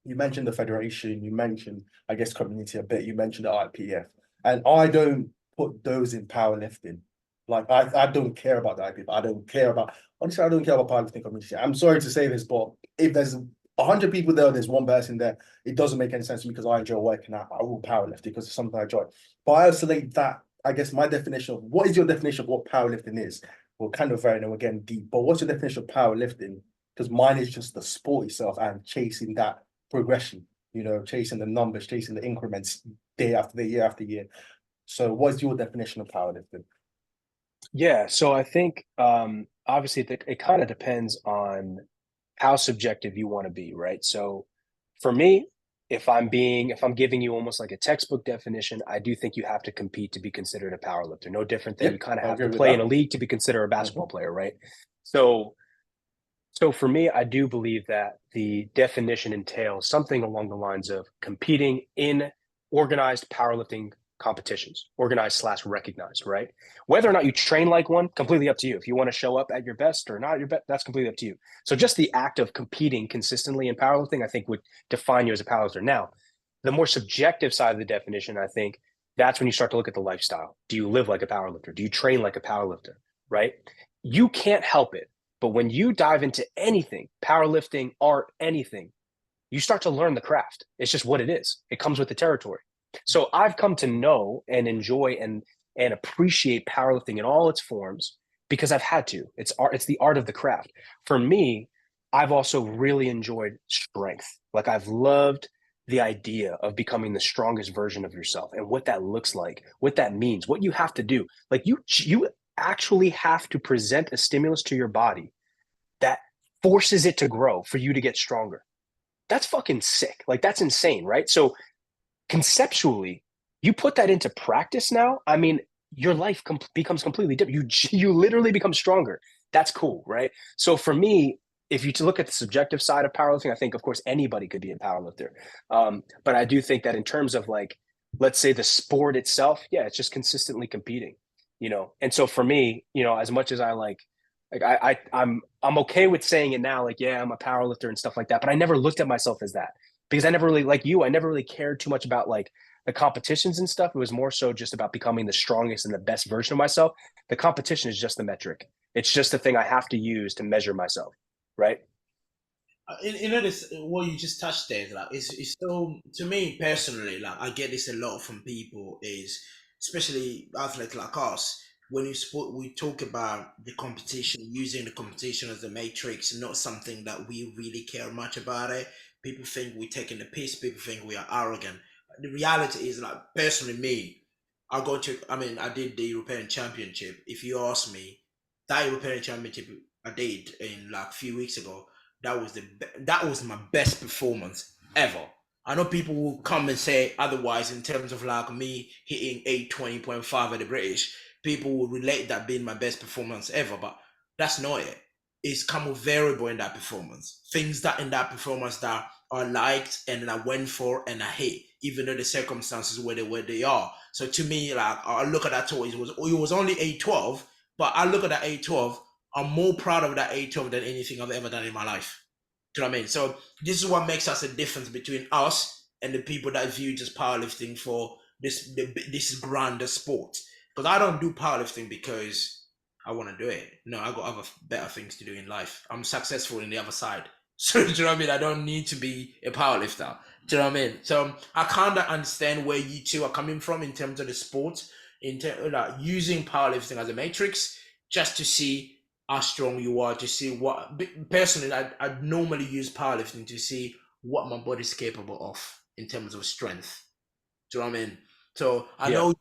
You mentioned the federation, you mentioned, I guess, community a bit, you mentioned the IPF. And I don't put those in powerlifting. Like I don't care about the IPF. I don't care about, honestly, I don't care about powerlifting community. I'm sorry to say this, but if there's 100 people there, there's one person there, it doesn't make any sense to me because I enjoy working out. I will powerlift because it's something I enjoy. But I isolate that, I guess my definition of, what is your definition of what powerlifting is? We're kind of very, we're getting deep, but what's your definition of powerlifting? Because mine is just the sport itself and chasing that progression, you know, chasing the numbers, chasing the increments day after day, year after year. So what's your definition of powerlifting? Yeah, so I think obviously it kind of depends on how subjective you want to be, right? So for me, if I'm giving you almost like a textbook definition, I do think you have to compete to be considered a power lifter. No different than you kind of have to play in a league to be considered a basketball player, right? So for me, I do believe that the definition entails something along the lines of competing in organized powerlifting competitions, organized/recognized, right? Whether or not you train like one, completely up to you. If you want to show up at your best or not your best, that's completely up to you. So just the act of competing consistently in powerlifting, I think, would define you as a powerlifter. Now, the more subjective side of the definition, I think that's when you start to look at the lifestyle. Do you live like a powerlifter? Do you train like a powerlifter? Right? You can't help it. But when you dive into anything, powerlifting, art, anything, you start to learn the craft. It's just what it is. It comes with the territory. So I've come to know and enjoy and appreciate powerlifting in all its forms because I've had to. It's art. It's the art of the craft. For me, I've also really enjoyed strength. Like I've loved the idea of becoming the strongest version of yourself and what that looks like, what that means, what you have to do. Like you actually have to present a stimulus to your body that forces it to grow for you to get stronger. That's fucking sick. Like that's insane, right? So conceptually, you put that into practice now, I mean, your life becomes completely different. You literally become stronger. That's cool, right? So for me, if you to look at the subjective side of powerlifting, I think, of course, anybody could be a powerlifter. But I do think that in terms of like let's say the sport itself, yeah, it's just consistently competing, And so for me, as much as I'm okay with saying it now, like, yeah, I'm a power lifter and stuff like that, but I never looked at myself as that because I never really, like you, I never really cared too much about like the competitions and stuff. It was more so just about becoming the strongest and the best version of myself. The competition is just the metric. It's just the thing I have to use to measure myself. Right. This what you just touched there, like it's so, to me personally, like I get this a lot from people, is especially athletes like us. When we talk about the competition, using the competition as a matrix, not something that we really care much about it. People think we're taking the piss. People think we are arrogant. The reality is, like, personally, me, I did the European Championship. If you ask me, that European Championship I did in like a few weeks ago, that was my best performance ever. I know people will come and say otherwise in terms of like me hitting 820.5 at the British. People will relate that being my best performance ever, but that's not it. It's come with variable in that performance. Things that in that performance that are liked and I went for and I hit, even though the circumstances where they are. So to me, like, I look at that total, it was only 812, but I look at that 812. I'm more proud of that 812 than anything I've ever done in my life. Do you know what I mean? So this is what makes us a difference between us and the people that view just powerlifting for this grander sport. Because I don't do powerlifting because I want to do it. No, I got other better things to do in life. I'm successful in the other side. So do you know what I mean? I don't need to be a powerlifter. Do you know what I mean? So I kind of understand where you two are coming from in terms of the sport, in terms of like using powerlifting as a matrix just to see how strong you are, to see what, personally, I normally use powerlifting to see what my body's capable of in terms of strength. Do you know what I mean? So I know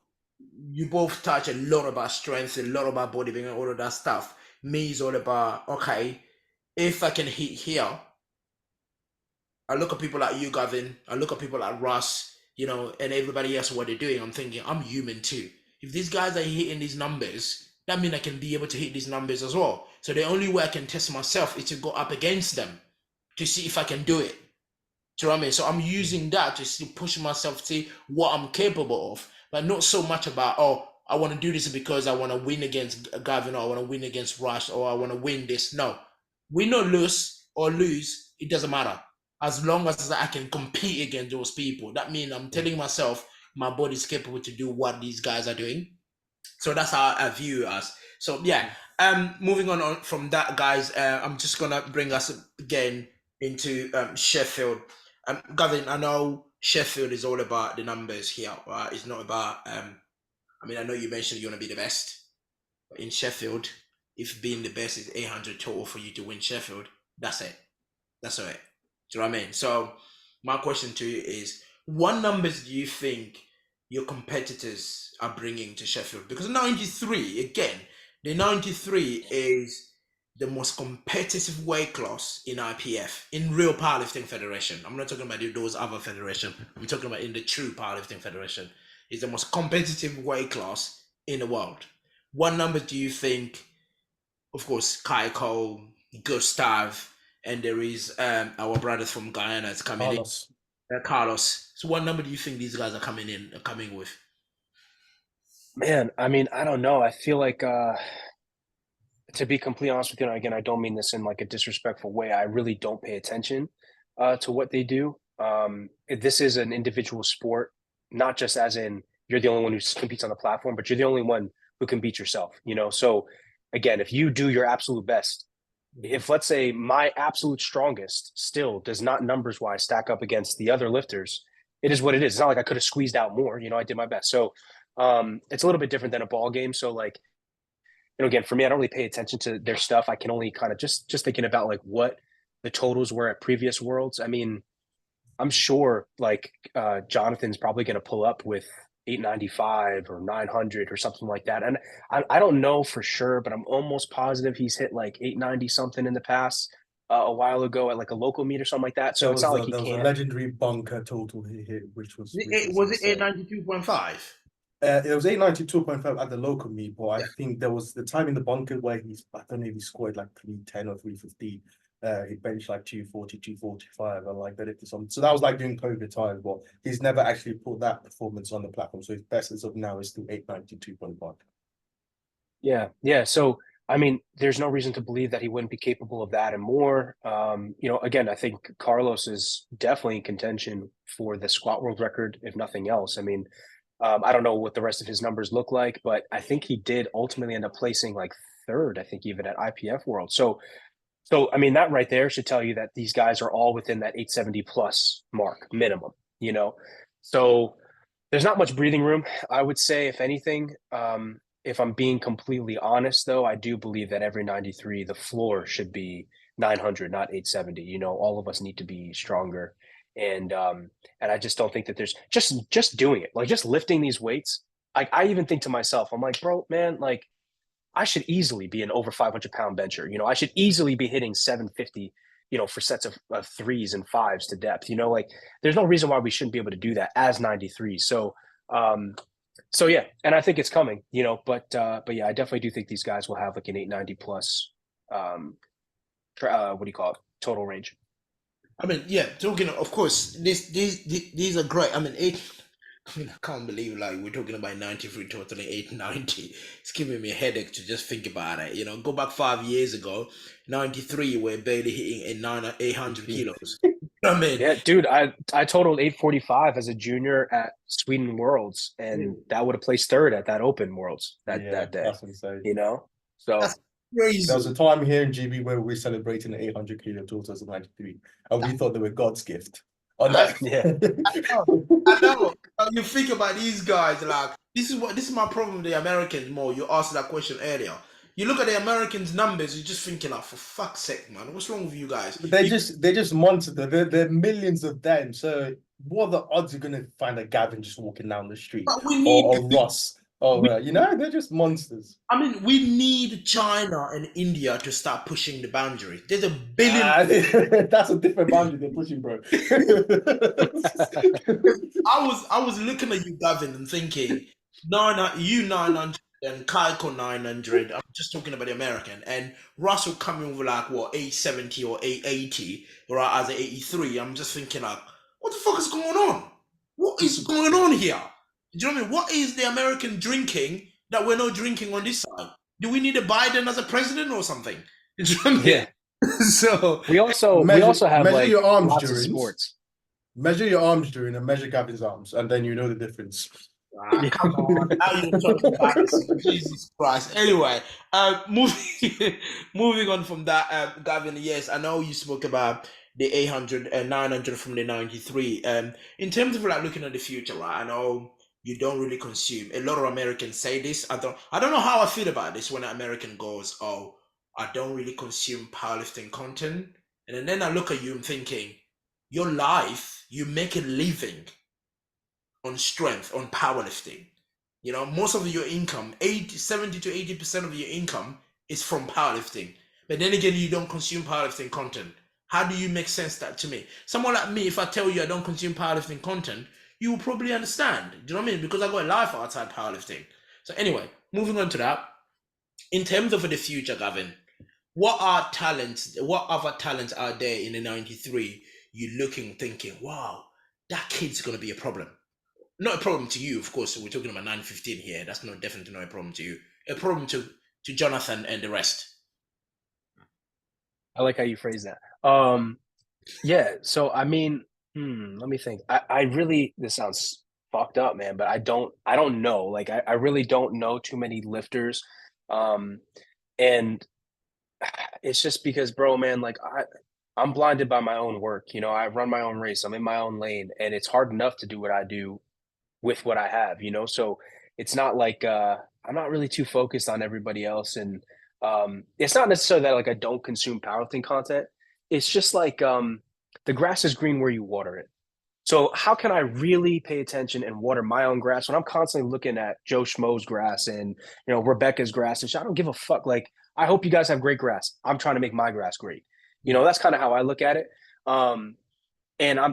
you both touch a lot about strength, a lot about bodybuilding, all of that stuff. Me is all about, okay, if I can hit here, I look at people like you, Gavin, I look at people like Russ, and everybody else, what they're doing. I'm thinking, I'm human too. If these guys are hitting these numbers, that means I can be able to hit these numbers as well. So the only way I can test myself is to go up against them to see if I can do it. Do you know what I mean? So I'm using that to see, push myself to see what I'm capable of, but not so much about, oh, I want to do this because I want to win against Gavin, or I want to win against Rush, or I want to win this. No, win or lose, it doesn't matter. As long as I can compete against those people, that means I'm telling myself my body's capable to do what these guys are doing. So that's how I view it as. So yeah, moving on from that, guys, I'm just gonna bring us again into Sheffield. Gavin, I know Sheffield is all about the numbers here, right? It's not about. I know you mentioned you want to be the best, but in Sheffield, if being the best is 800 total for you to win Sheffield, that's it. That's all right. Do you know what I mean? So my question to you is, what numbers do you think your competitors are bringing to Sheffield? Because 93, again, the 93 is the most competitive weight class in IPF, in real powerlifting federation. I'm not talking about those other federation. I'm talking about in the true powerlifting federation. It's the most competitive weight class in the world. What numbers do you think? Of course, Kaiko, Gustav, and there is our brothers from Guyana is coming Carlos. in. Carlos. So what number do you think these guys are coming with? Man, I mean, I don't know. I feel like to be completely honest with you, and again, I don't mean this in like a disrespectful way. I really don't pay attention to what they do. This is an individual sport, not just as in you're the only one who competes on the platform, but you're the only one who can beat yourself. So again, if you do your absolute best, if let's say my absolute strongest still does not numbers wise stack up against the other lifters, it is what it is. It's not like I could have squeezed out more. I did my best. So it's a little bit different than a ball game. So like, again, for me, I don't really pay attention to their stuff. I can only kind of just thinking about like what the totals were at previous worlds. I mean, I'm sure like Jonathan's probably going to pull up with 895 or 900 or something like that. And I don't know for sure, but I'm almost positive he's hit like 890 something in the past a while ago at like a local meet or something like that. So it's not like he There was a can't. legendary bunker total he hit, which was Was it 892.5? It was 892.5 at the local meet, but I think there was the time in the bunker where I don't know if he scored like 310 or 315. He benched like 240, 245, and like they did some. So that was like during COVID times. But he's never actually put that performance on the platform. So his best as of now is still 892.5. Yeah. So, I mean, there's no reason to believe that he wouldn't be capable of that and more. Again, I think Carlos is definitely in contention for the squat world record, if nothing else. I mean, I don't know what the rest of his numbers look like, but I think he did ultimately end up placing like third, I think even at IPF World. So I mean, that right there should tell you that these guys are all within that 870 plus mark minimum, you know? So there's not much breathing room, I would say, if anything. If I'm being completely honest, though, I do believe that every 93, the floor should be 900, not 870. You know, all of us need to be stronger. And I just don't think that there's just doing it, like just lifting these weights. Like I even think to myself, I'm like, bro, man, like I should easily be an over 500-pound bencher. You know, I should easily be hitting 750, for sets of threes and fives to depth. You know, like there's no reason why we shouldn't be able to do that as 93. So yeah, and I think it's coming, but yeah, I definitely do think these guys will have like an 890 plus, what do you call it, total range. I mean, yeah, talking of course, these are great. I mean, I can't believe like we're talking about 93 totally 890. It's giving me a headache to just think about it. Go back 5 years ago, 93 we're barely hitting 800 kilos. I mean, Yeah, dude, I totaled 845 as a junior at Sweden Worlds, and that would have placed third at that Open Worlds that day. That's insane. So that's crazy. There was a time here in GB where we were celebrating the 800 kilo totals of 93, and we thought they were God's gift. On that, I know. You think about these guys, like this is my problem with the Americans more. You asked that question earlier. You look at the Americans' numbers, you're just thinking like, for fuck's sake, man, what's wrong with you guys? They're just monsters. They're millions of them. So what are the odds you're gonna find a Gavin just walking down the street, But we need or Ross, they're just monsters. I mean, we need China and India to start pushing the boundary. There's a billion. That's a different boundary they're pushing, bro. I was looking at you, Gavin, and thinking, no, you 900 and Kaiko 900. I'm just talking about the American. And Russell coming with like what 870 or 880, right? As an 83. I'm just thinking like, what the fuck is going on? What is going on here? Do you know what I mean? What is the American drinking that we're not drinking on this side? Do we need a Biden as a president or something? Do you know what I mean? yeah. So we also have measure like your arms lots of during sports. Measure your arms during and measure Gavin's arms, and then you know the difference. Come on, now you're talking about this. Jesus Christ. Anyway, moving on from that, Gavin, yes, I know you spoke about the 800 and 900 from the 93. In terms of like looking at the future, right? I know you don't really consume. A lot of Americans say this. I don't know how I feel about this when an American goes, "Oh, I don't really consume powerlifting content," and then I look at you and thinking, your life, you make a living on strength, on powerlifting. Most of your income, 70 to 80% of your income is from powerlifting. But then again, you don't consume powerlifting content. How do you make sense that to me? Someone like me, if I tell you I don't consume powerlifting content, you will probably understand. Do you know what I mean? Because I got a life outside powerlifting. So anyway, moving on to that. In terms of the future, Gavin, what other talents are there in the 93 you're looking, thinking, wow, that kid's going to be a problem? Not a problem to you, of course. We're talking about 915 here. That's definitely not a problem to you. A problem to Jonathan and the rest. I like how you phrase that. Yeah. So I mean, let me think. I really, this sounds fucked up, man, but I don't know. Like I really don't know too many lifters. And it's just because, bro, man, like I'm blinded by my own work. I run my own race. I'm in my own lane, and it's hard enough to do what I do with what I have, so it's not like I'm not really too focused on everybody else. And it's not necessarily that like I don't consume powerlifting content. It's just like the grass is green where you water it. So how can I really pay attention and water my own grass when I'm constantly looking at Joe Schmo's grass and Rebecca's grass and shit? I don't give a fuck. Like, I hope you guys have great grass. I'm trying to make my grass great. That's kind of how I look at it. And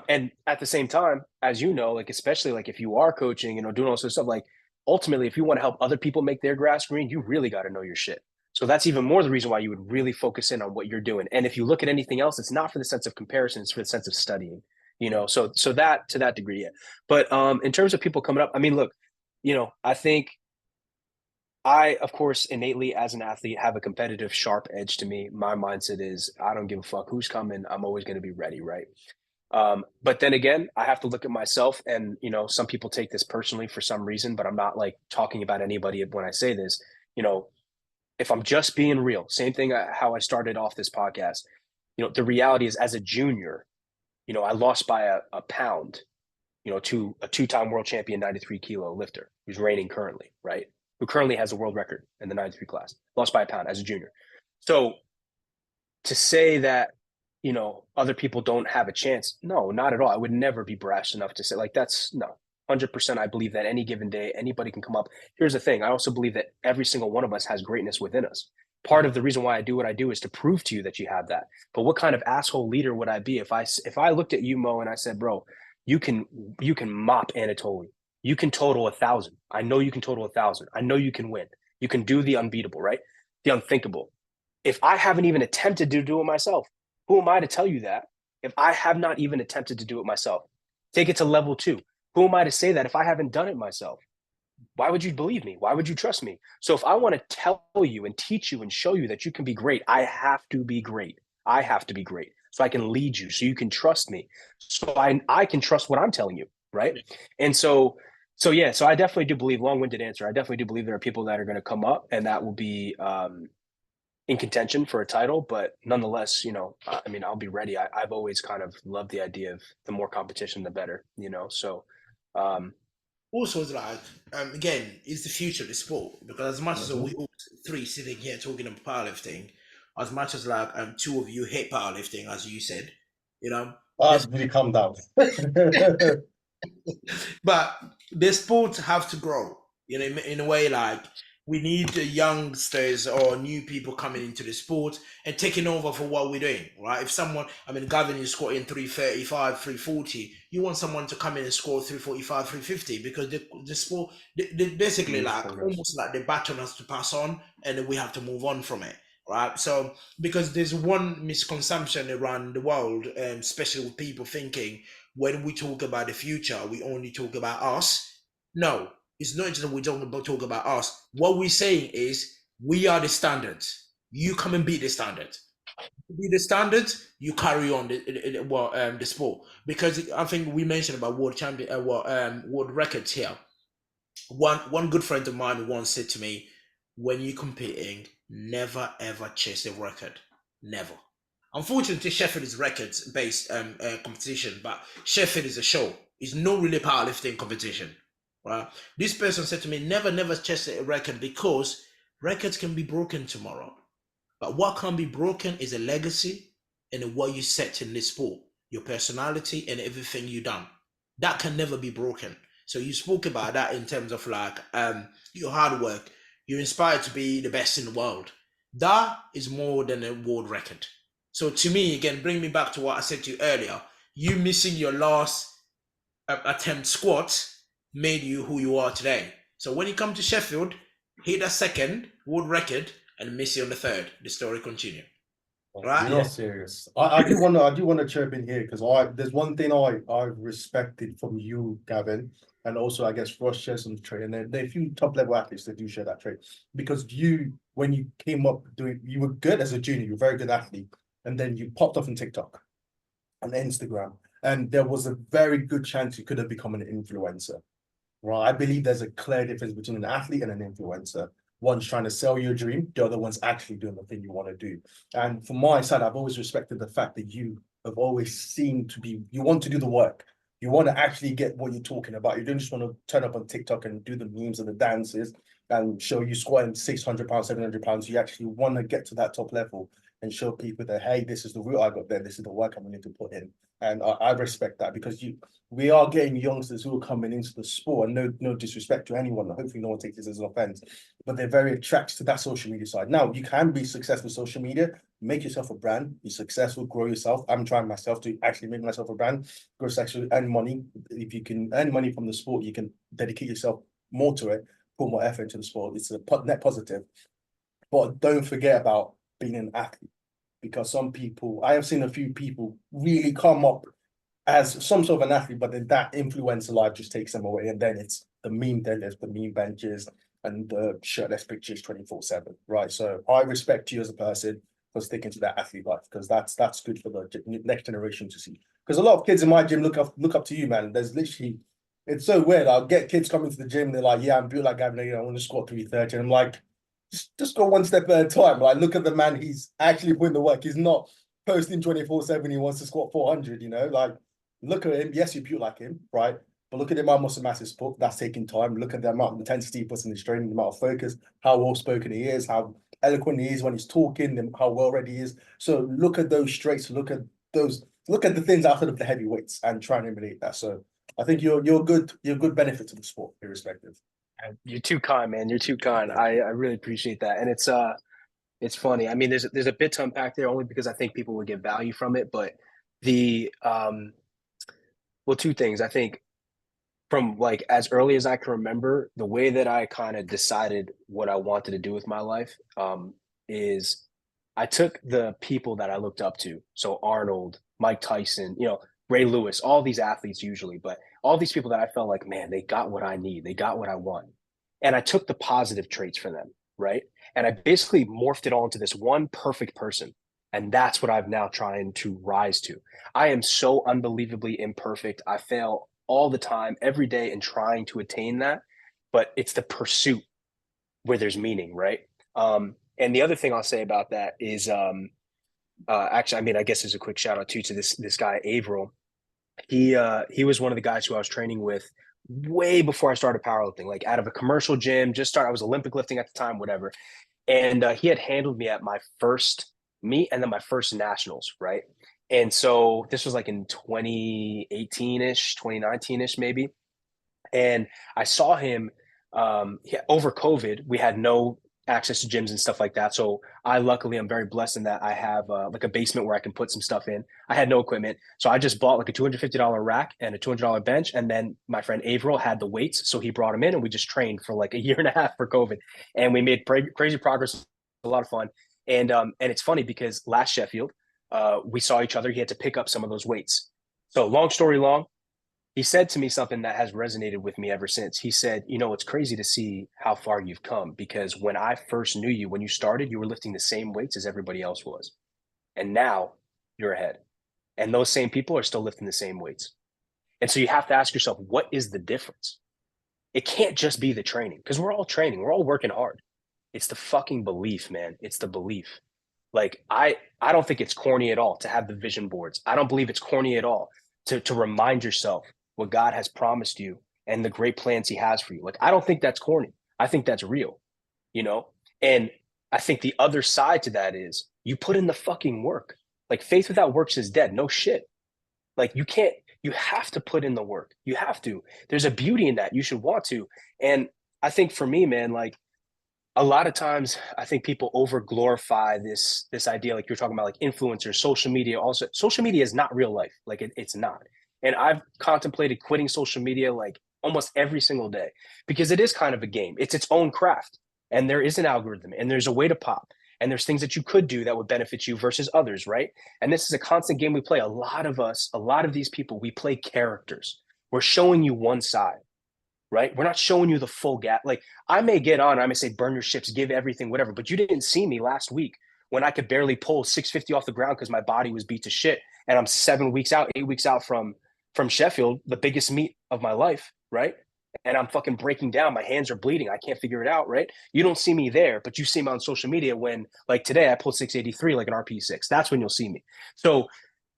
at the same time, as you know, like especially like if you are coaching, doing all sorts of stuff, like ultimately, if you want to help other people make their grass green, you really got to know your shit. So that's even more the reason why you would really focus in on what you're doing. And if you look at anything else, it's not for the sense of comparison, it's for the sense of studying, you know. So that, to that degree, yeah. But in terms of people coming up, I mean, look, you know, I think I, of course, innately as an athlete have a competitive, sharp edge to me. My mindset is I don't give a fuck who's coming. I'm always going to be ready, right? But then again, I have to look at myself, and you know, some people take this personally for some reason, but I'm not like talking about anybody when I say this. You know, if I'm just being real, same thing how I started off this podcast. You know, the reality is, as a junior, you know, I lost by a pound, you know, to a two-time world champion 93 kilo lifter who's reigning currently, right? Who currently has a world record in the 93 class, lost by a pound as a junior. So to say that, you know, other people don't have a chance, no, not at all. I would never be brash enough to say, like, that's no. 100% I believe that any given day anybody can come up. Here's the thing, I also believe that every single one of us has greatness within us. Part of the reason why I do what I do is to prove to you that you have that. But what kind of asshole leader would I be if I looked at you, Mo, and I said, bro, you can mop Anatoly, you can total 1,000, I know you can total 1,000, I know you can win, you can do the unbeatable, right? The unthinkable. If I haven't even attempted to do it myself, who am I to tell you that if I have not even attempted to do it myself? Take it to level 2. Who am I to say that if I haven't done it myself? Why would you believe me? Why would you trust me? So if I want to tell you and teach you and show you that you can be great, I have to be great. I have to be great so I can lead you, so you can trust me, so I can trust what I'm telling you, right? And so yeah, so I definitely do believe, long-winded answer, I definitely do believe there are people that are going to come up and that will be in contention for a title, but nonetheless, you know, I mean, I'll be ready. I've always kind of loved the idea of the more competition, the better, you know? So, Also, it's like, again, it's the future of the sport, because as much as we all three sitting here talking about powerlifting, as much as like two of you hate powerlifting, as you said, you know, this, Really calm down. but the sports have to grow, you know, in a way. Like, we need the youngsters or new people coming into the sport and taking over for what we're doing, right? If someone, I mean, Gavin is scoring 335, 340, you want someone to come in and score 345, 350, because the sport, they basically like almost like the baton has to pass on, and then we have to move on from it, right? So, because there's one misconception around the world, especially with people thinking when we talk about the future, we only talk about us. No, it's not just that we don't talk about us. What we're saying is we are the standards. You come and beat the standard. Be the standards. You carry on the sport, because I think we mentioned about world champion, world records here. One good friend of mine once said to me, "When you're competing, never ever chase a record. Never." Unfortunately, Sheffield is records based competition, but Sheffield is a show. It's not really powerlifting competition, right? This person said to me, never chase a record, because records can be broken tomorrow. But what can be broken is a legacy and what you set in this sport, your personality and everything you done. That can never be broken. So you spoke about that in terms of like your hard work. You're inspired to be the best in the world. That is more than a world record. So to me, again, bring me back to what I said to you earlier. You missing your last attempt squat made you who you are today. So when you come to Sheffield, hit a second world record and miss you on the third. The story continues. Right? You're not serious. I do want to chirp in here because there's one thing I've respected from you, Gavin, and also I guess Ross shares some trait, and there are a few top level athletes that do share that trait. Because when you came up doing, you were good as a junior, you're a very good athlete, and then you popped off on TikTok and Instagram, and there was a very good chance you could have become an influencer. Right. I believe there's a clear difference between an athlete and an influencer. One's trying to sell you a dream, the other one's actually doing the thing you want to do. And from my side, I've always respected the fact that you have always seemed to be, you want to do the work. You want to actually get what you're talking about. You don't just want to turn up on TikTok and do the memes and the dances and show you squatting 600 pounds, 700 pounds. You actually want to get to that top level and show people that, hey, this is the route I got there. This is the work I'm willing to put in. And I respect that, because we are getting youngsters who are coming into the sport, and no disrespect to anyone. Hopefully no one takes this as an offense, but they're very attracted to that social media side. Now, you can be successful with social media, make yourself a brand, be successful, grow yourself. I'm trying myself to actually make myself a brand, grow successful, earn money. If you can earn money from the sport, you can dedicate yourself more to it, put more effort into the sport. It's a net positive. but don't forget about being an athlete, because some people, I have seen a few people really come up as some sort of an athlete, but then that influencer life just takes them away, and then it's the meme deadlifts, the meme benches, and the shirtless pictures 24/7, right? So I respect you as a person for sticking to that athlete life, because that's good for the next generation to see. Because a lot of kids in my gym look up to you, man. There's literally, it's so weird. I'll get kids coming to the gym, they're like, "Yeah, I'm built like Gavin Adin, I want to squat 330," and I'm like, just go one step at a time. Like, look at the man, he's actually putting the work. He's not posting 24/7. He wants to squat 400. Like, look at him. Yes, you built like him, right? But look at the amount of muscle mass he's put. That's taking time. Look at the amount of intensity he puts in his training, the amount of focus, how well spoken he is, how eloquent he is when he's talking, how well read he is. So look at those straights. Look at the things outside of the heavy weights and try and emulate that. So I think you're good benefit to the sport, irrespective. You're too kind, man. You're too kind. I really appreciate that. And it's funny. I mean, there's a bit to unpack there, only because I think people would get value from it. But well, two things. I think from like as early as I can remember, the way that I kind of decided what I wanted to do with my life is I took the people that I looked up to. So Arnold, Mike Tyson, Ray Lewis, all these athletes usually, but all these people that I felt like, man, they got what I need. They got what I want. And I took the positive traits from them, right? And I basically morphed it all into this one perfect person. And that's what I'm now trying to rise to. I am so unbelievably imperfect. I fail all the time, every day, in trying to attain that. But it's the pursuit where there's meaning, right? And the other thing I'll say about that is, actually, I mean, I guess there's a quick shout out too to this guy Averill. He was one of the guys who I was training with way before I started powerlifting, like out of a commercial gym. I was Olympic lifting at the time, whatever. And he had handled me at my first meet and then my first nationals, right? And so this was like in 2018-ish, 2019-ish maybe. And I saw him over COVID. We had no access to gyms and stuff like that. So luckily, I'm very blessed in that I have like a basement where I can put some stuff in. I had no equipment. So I just bought like a $250 rack and a $200 bench. And then my friend Averill had the weights. So he brought them in and we just trained for like a year and a half for COVID. And we made crazy progress, a lot of fun. And it's funny because last Sheffield, we saw each other. He had to pick up some of those weights. So long story long, he said to me something that has resonated with me ever since. He said, it's crazy to see how far you've come, because when I first knew you, when you started, you were lifting the same weights as everybody else was. And now you're ahead. And those same people are still lifting the same weights. And so you have to ask yourself, what is the difference? It can't just be the training, because we're all training. We're all working hard. It's the fucking belief, man. It's the belief. Like, I don't think it's corny at all to have the vision boards. I don't believe it's corny at all to remind yourself what God has promised you and the great plans he has for you. Like, I don't think that's corny. I think that's real, And I think the other side to that is you put in the fucking work. Like, faith without works is dead. No shit. Like, you have to put in the work. You have to. There's a beauty in that. You should want to. And I think for me, man, like, a lot of times I think people over glorify this idea, like you're talking about, like influencers, social media. Also, social media is not real life. Like it's not. And I've contemplated quitting social media like almost every single day, because it is kind of a game. It's its own craft, and there is an algorithm, and there's a way to pop, and there's things that you could do that would benefit you versus others, right? And this is a constant game we play. A lot of these people, we play characters. We're showing you one side, right? We're not showing you the full gap. Like, I may get on, I may say, burn your ships, give everything, whatever, but you didn't see me last week when I could barely pull 650 off the ground because my body was beat to shit. And I'm 8 weeks out from Sheffield, the biggest meet of my life, right? And I'm fucking breaking down. My hands are bleeding. I can't figure it out, right? You don't see me there, but you see me on social media when, like today, I pulled 683 like an RP6. That's when you'll see me. So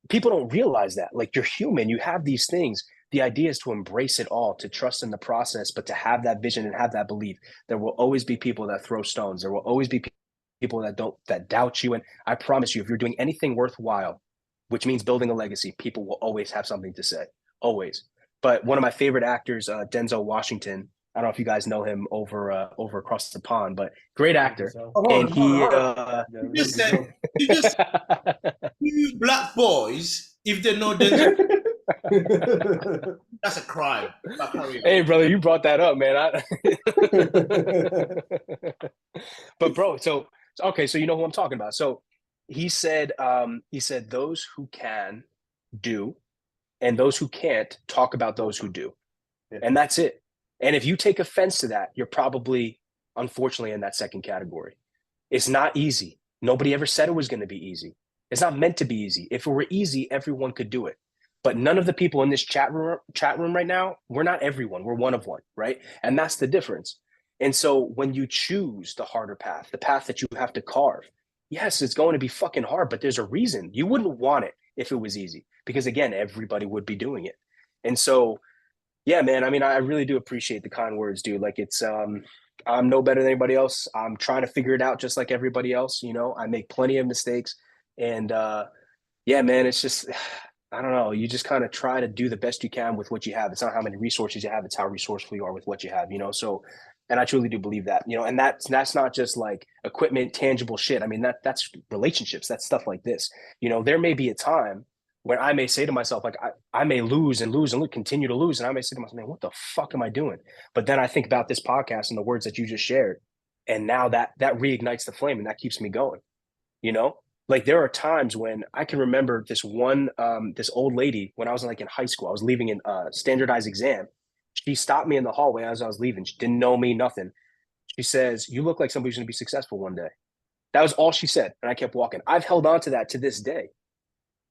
people don't realize that. Like, you're human. You have these things. The idea is to embrace it all, to trust in the process, but to have that vision and have that belief. There will always be people that throw stones. There will always be people that doubt you. And I promise you, if you're doing anything worthwhile, which means building a legacy, people will always have something to say, always. But one of my favorite actors, Denzel Washington, I don't know if you guys know him over across the pond, but great actor. And he you just said two black boys, if they know Denzel, that's a crime. Hey, brother, you brought that up, man. But bro, so Okay, so you know who I'm talking about. So he said those who can do, and those who can't talk about those who do. Yeah. And that's it. And if you take offense to that, you're probably, unfortunately, in that second category. It's not easy. Nobody ever said it was going to be easy. It's not meant to be easy. If it were easy, everyone could do it. But none of the people in this chat room right now, we're not everyone. We're one of one, right? And that's the difference. And so when you choose the harder path, the path that you have to carve, yes, it's going to be fucking hard, but there's a reason. You wouldn't want it if it was easy, because again, everybody would be doing it. And so, yeah, man, I mean, I really do appreciate the kind words, dude. Like it's I'm no better than anybody else. I'm trying to figure it out just like everybody else, you know. I make plenty of mistakes. And yeah, man, it's just I don't know. You just kind of try to do the best you can with what you have. It's not how many resources you have, it's how resourceful you are with what you have, you know. So, and I truly do believe that, you know, and that's not just like equipment, tangible shit. I mean, that's relationships, that's stuff like this. You know, there may be a time when I may say to myself, like, I may lose and lose and continue to lose. And I may say to myself, man, what the fuck am I doing? But then I think about this podcast and the words that you just shared. And now that reignites the flame and that keeps me going, you know? Like there are times when I can remember this old lady when I was like in high school. I was leaving a standardized exam. She stopped me in the hallway as I was leaving. She didn't know me, nothing. She says, "You look like somebody who's going to be successful one day." That was all she said, and I kept walking. I've held on to that to this day,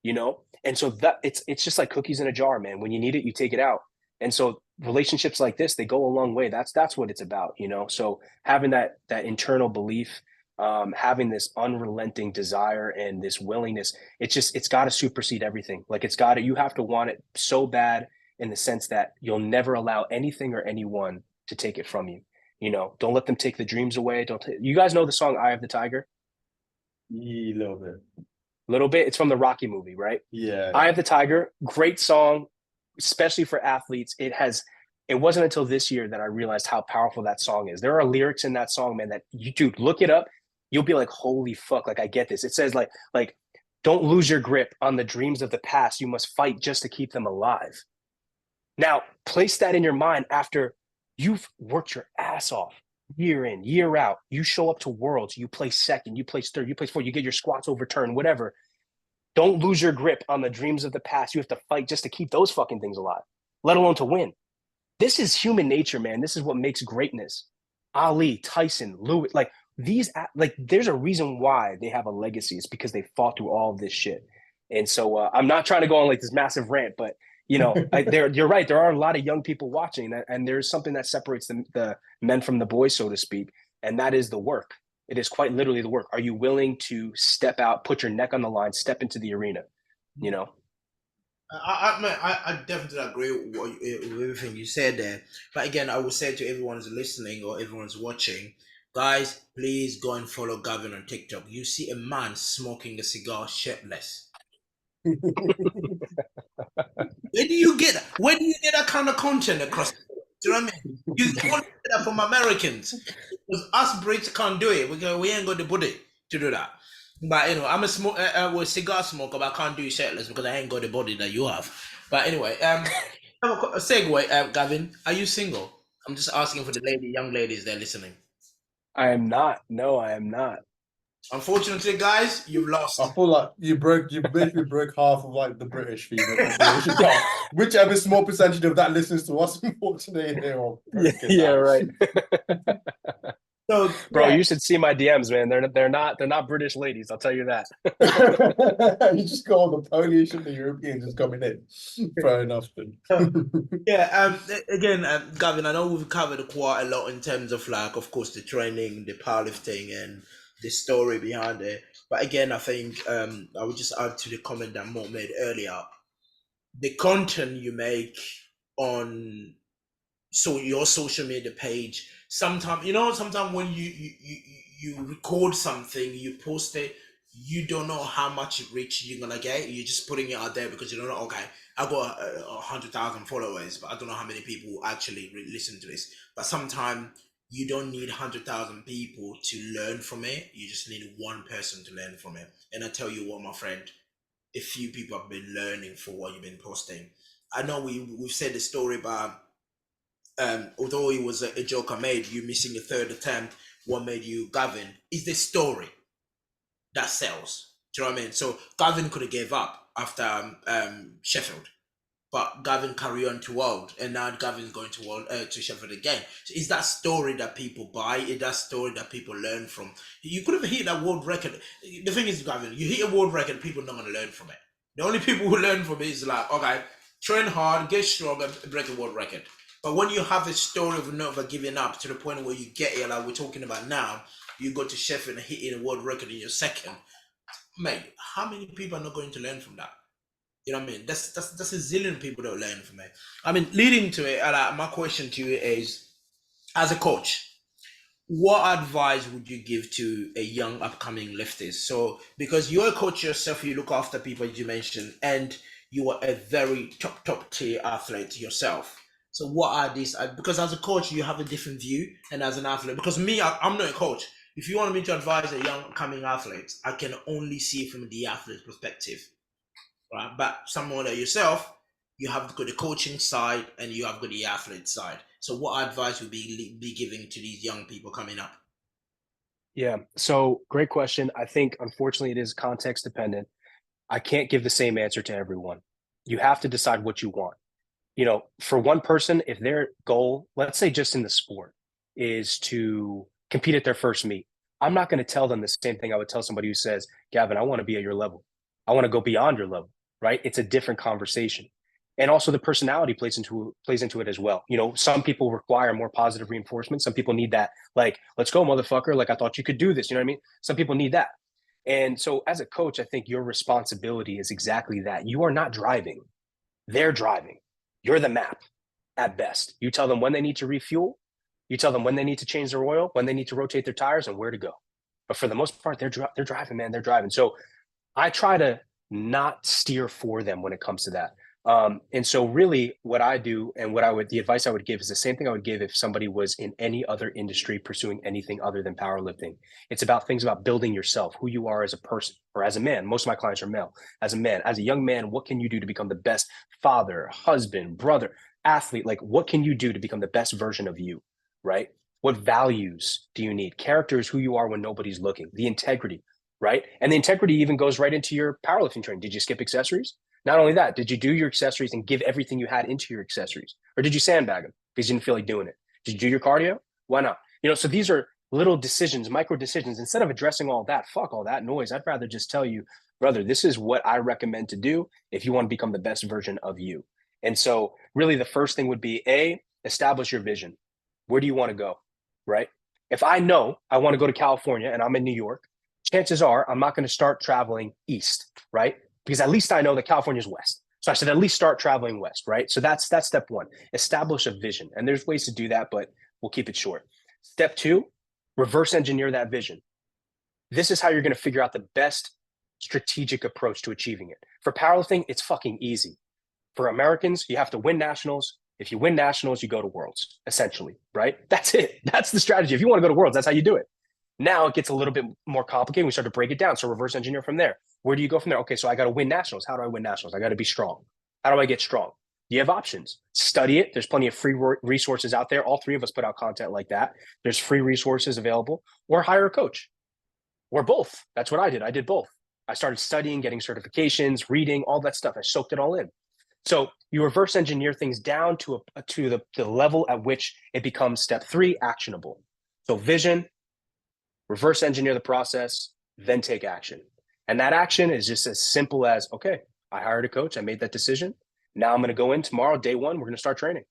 you know. And so that it's just like cookies in a jar, man. When you need it, you take it out. And so relationships like this, they go a long way. That's what it's about, you know. So having that internal belief, having this unrelenting desire and this willingness, it's got to supersede everything. Like you have to want it so bad in the sense that you'll never allow anything or anyone to take it from you. You know, don't let them take the dreams away. You guys know the song "Eye of the Tiger"? Yeah, a little bit. A little bit. It's from the Rocky movie, right? Yeah. "Eye of the Tiger," great song, especially for athletes. It wasn't until this year that I realized how powerful that song is. There are lyrics in that song, man, that you dude, look it up. You'll be like, holy fuck, like I get this. It says like don't lose your grip on the dreams of the past. You must fight just to keep them alive. Now, place that in your mind after you've worked your ass off year in, year out. You show up to worlds, you place second, you place third, you place fourth, you get your squats overturned, whatever. Don't lose your grip on the dreams of the past. You have to fight just to keep those fucking things alive, let alone to win. This is human nature, man. This is what makes greatness. Ali, Tyson, Lewis, like there's a reason why they have a legacy. It's because they fought through all of this shit. And so I'm not trying to go on like this massive rant, but you know, you're right. There are a lot of young people watching, and there's something that separates the men from the boys, so to speak, and that is the work. It is quite literally the work. Are you willing to step out, put your neck on the line, step into the arena? You know. I definitely agree with everything you said there. But again, I would say to everyone who's listening or everyone's watching, guys, please go and follow Gavin on TikTok. You see a man smoking a cigar shirtless. Where do you get that kind of content across? Do you know what I mean? You only get that from Americans. Because us Brits can't do it. We ain't got the body to do that. But you know, I'm a cigar smoker, but I can't do it shirtless because I ain't got the body that you have. But anyway, a segue, Gavin. Are you single? I'm just asking for the young ladies that are listening. I am not. No, I am not. Unfortunately, guys, you've lost. I feel like you basically broke half of like the British female population. Whichever small percentage of that listens to us, unfortunately, they're all yeah, right. So, bro, you should see my DMs, man. They're not British ladies. I'll tell you that. You just got all the Polish and the Europeans just coming in. Fair enough. Yeah. Again, Gavin, I know we've covered quite a lot in terms of like, of course, the training, the powerlifting, and the story behind it. But again, I think I would just add to the comment that Mo made earlier. The content you make on your social media page, sometimes when you record something, you post it, you don't know how much reach you're gonna get. You're just putting it out there because you don't know, okay, I got 100,000 followers, but I don't know how many people will actually listen to this. But sometimes you don't need 100,000 people to learn from it. You just need one person to learn from it. And I tell you what, my friend, a few people have been learning for what you've been posting. I know we've said the story about although it was a joke I made, you missing your third attempt, what made you Gavin is the story that sells. Do you know what I mean? So Gavin could have gave up after Sheffield, but Gavin carry on to World, and now Gavin's going to World to Sheffield again. So it's that story that people buy. It's that story that people learn from. You could have hit that world record. The thing is, Gavin, you hit a world record, people are not going to learn from it. The only people who learn from it is like, okay, train hard, get strong, and break a world record. But when you have a story of never giving up to the point where you get here, like we're talking about now, you go to Sheffield and hit a world record in your second. Mate, how many people are not going to learn from that? You know what I mean? That's a zillion people that learn from it. I mean, leading to it, my question to you is, as a coach, what advice would you give to a young upcoming lifters? So, because you're a coach yourself, you look after people, as you mentioned, and you are a very top tier athlete yourself. So, what are these? Because as a coach, you have a different view, and as an athlete, because me, I'm not a coach. If you want me to advise a young coming athlete, I can only see it from the athlete's perspective, right? But someone like yourself, you have got the coaching side and you have got the athlete side. So what advice would be giving to these young people coming up? Yeah. So great question. I think unfortunately it is context dependent. I can't give the same answer to everyone. You have to decide what you want. You know, for one person, if their goal, let's say just in the sport, is to compete at their first meet, I'm not going to tell them the same thing I would tell somebody who says, Gavin, I want to be at your level. I want to go beyond your level, right? It's a different conversation. And also the personality plays into it as well. You know, some people require more positive reinforcement. Some people need that, like, let's go, motherfucker. Like, I thought you could do this. You know what I mean? Some people need that. And so as a coach, I think your responsibility is exactly that. You are not driving. They're driving. You're the map at best. You tell them when they need to refuel. You tell them when they need to change their oil, when they need to rotate their tires, and where to go. But for the most part, they're driving, man. They're driving. So I try to not steer for them when it comes to that. And so really what I do and the advice I would give is the same thing I would give if somebody was in any other industry pursuing anything other than powerlifting. It's about things about building yourself, who you are as a person or as a man. Most of my clients are male. As a man, as a young man, what can you do to become the best father, husband, brother, athlete? Like, what can you do to become the best version of you, right? What values do you need? Character is who you are when nobody's looking. The integrity, right? And the integrity even goes right into your powerlifting training. Did you skip accessories? Not only that, did you do your accessories and give everything you had into your accessories? Or did you sandbag them because you didn't feel like doing it? Did you do your cardio? Why not? You know, so these are little decisions, micro decisions. Instead of addressing all that, fuck all that noise, I'd rather just tell you, brother, this is what I recommend to do if you want to become the best version of you. And so really the first thing would be establish your vision. Where do you want to go, right? If I know I want to go to California and I'm in New York, chances are I'm not going to start traveling east, right? Because at least I know that California is west. So I should at least start traveling west, right? So that's step one. Establish a vision. And there's ways to do that, but we'll keep it short. Step two, reverse engineer that vision. This is how you're going to figure out the best strategic approach to achieving it. For powerlifting, it's fucking easy. For Americans, you have to win nationals. If you win nationals, you go to worlds, essentially, right? That's it. That's the strategy. If you want to go to worlds, that's how you do it. Now it gets a little bit more complicated. We start to break it down. So reverse engineer from there. Where do you go from there? Okay, so I got to win nationals. How do I win nationals? I got to be strong. How do I get strong? You have options. Study it. There's plenty of free resources out there. All three of us put out content like that. There's free resources available, or hire a coach, or both. That's what I did. I did both. I started studying, getting certifications, reading, all that stuff. I soaked it all in. So you reverse engineer things down to the level at which it becomes step three, actionable. So vision, reverse engineer the process, then take action. And that action is just as simple as, okay, I hired a coach. I made that decision. Now I'm going to go in tomorrow, day one, we're going to start training.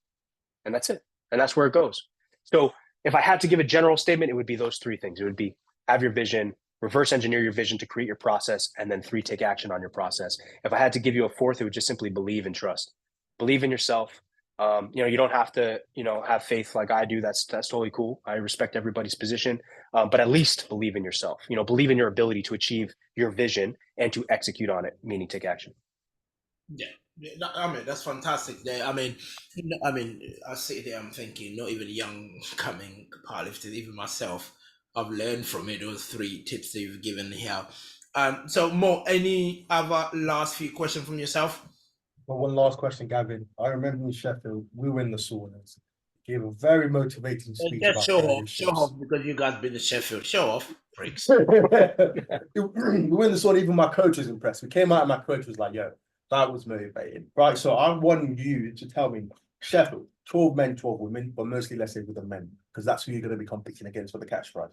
And that's it. And that's where it goes. So if I had to give a general statement, it would be those three things. It would be have your vision, reverse engineer your vision to create your process, and then three, take action on your process. If I had to give you a fourth, it would just simply believe and trust. Believe in yourself. You don't have to, have faith like I do. That's totally cool. I respect everybody's position, but at least believe in yourself. Believe in your ability to achieve your vision and to execute on it, meaning take action. Yeah, I mean that's fantastic. There, I mean, I sit there, I'm thinking, not even young coming powerlifters, even myself, I've learned from it. Those three tips that you've given here. So Mo, any other last few questions from yourself? But one last question, Gavin. I remember in Sheffield, we were in the saunas. gave a very motivating speech Just about show off relationships. because you guys been to Sheffield. Show off, freaks. We win this one, even my coach was impressed. We came out and my coach was like, yo, that was motivating. Right. So I want you to tell me, Sheffield, 12 men, 12 women, but mostly let's say with the men, because that's who you're going to be competing against for the cash prize.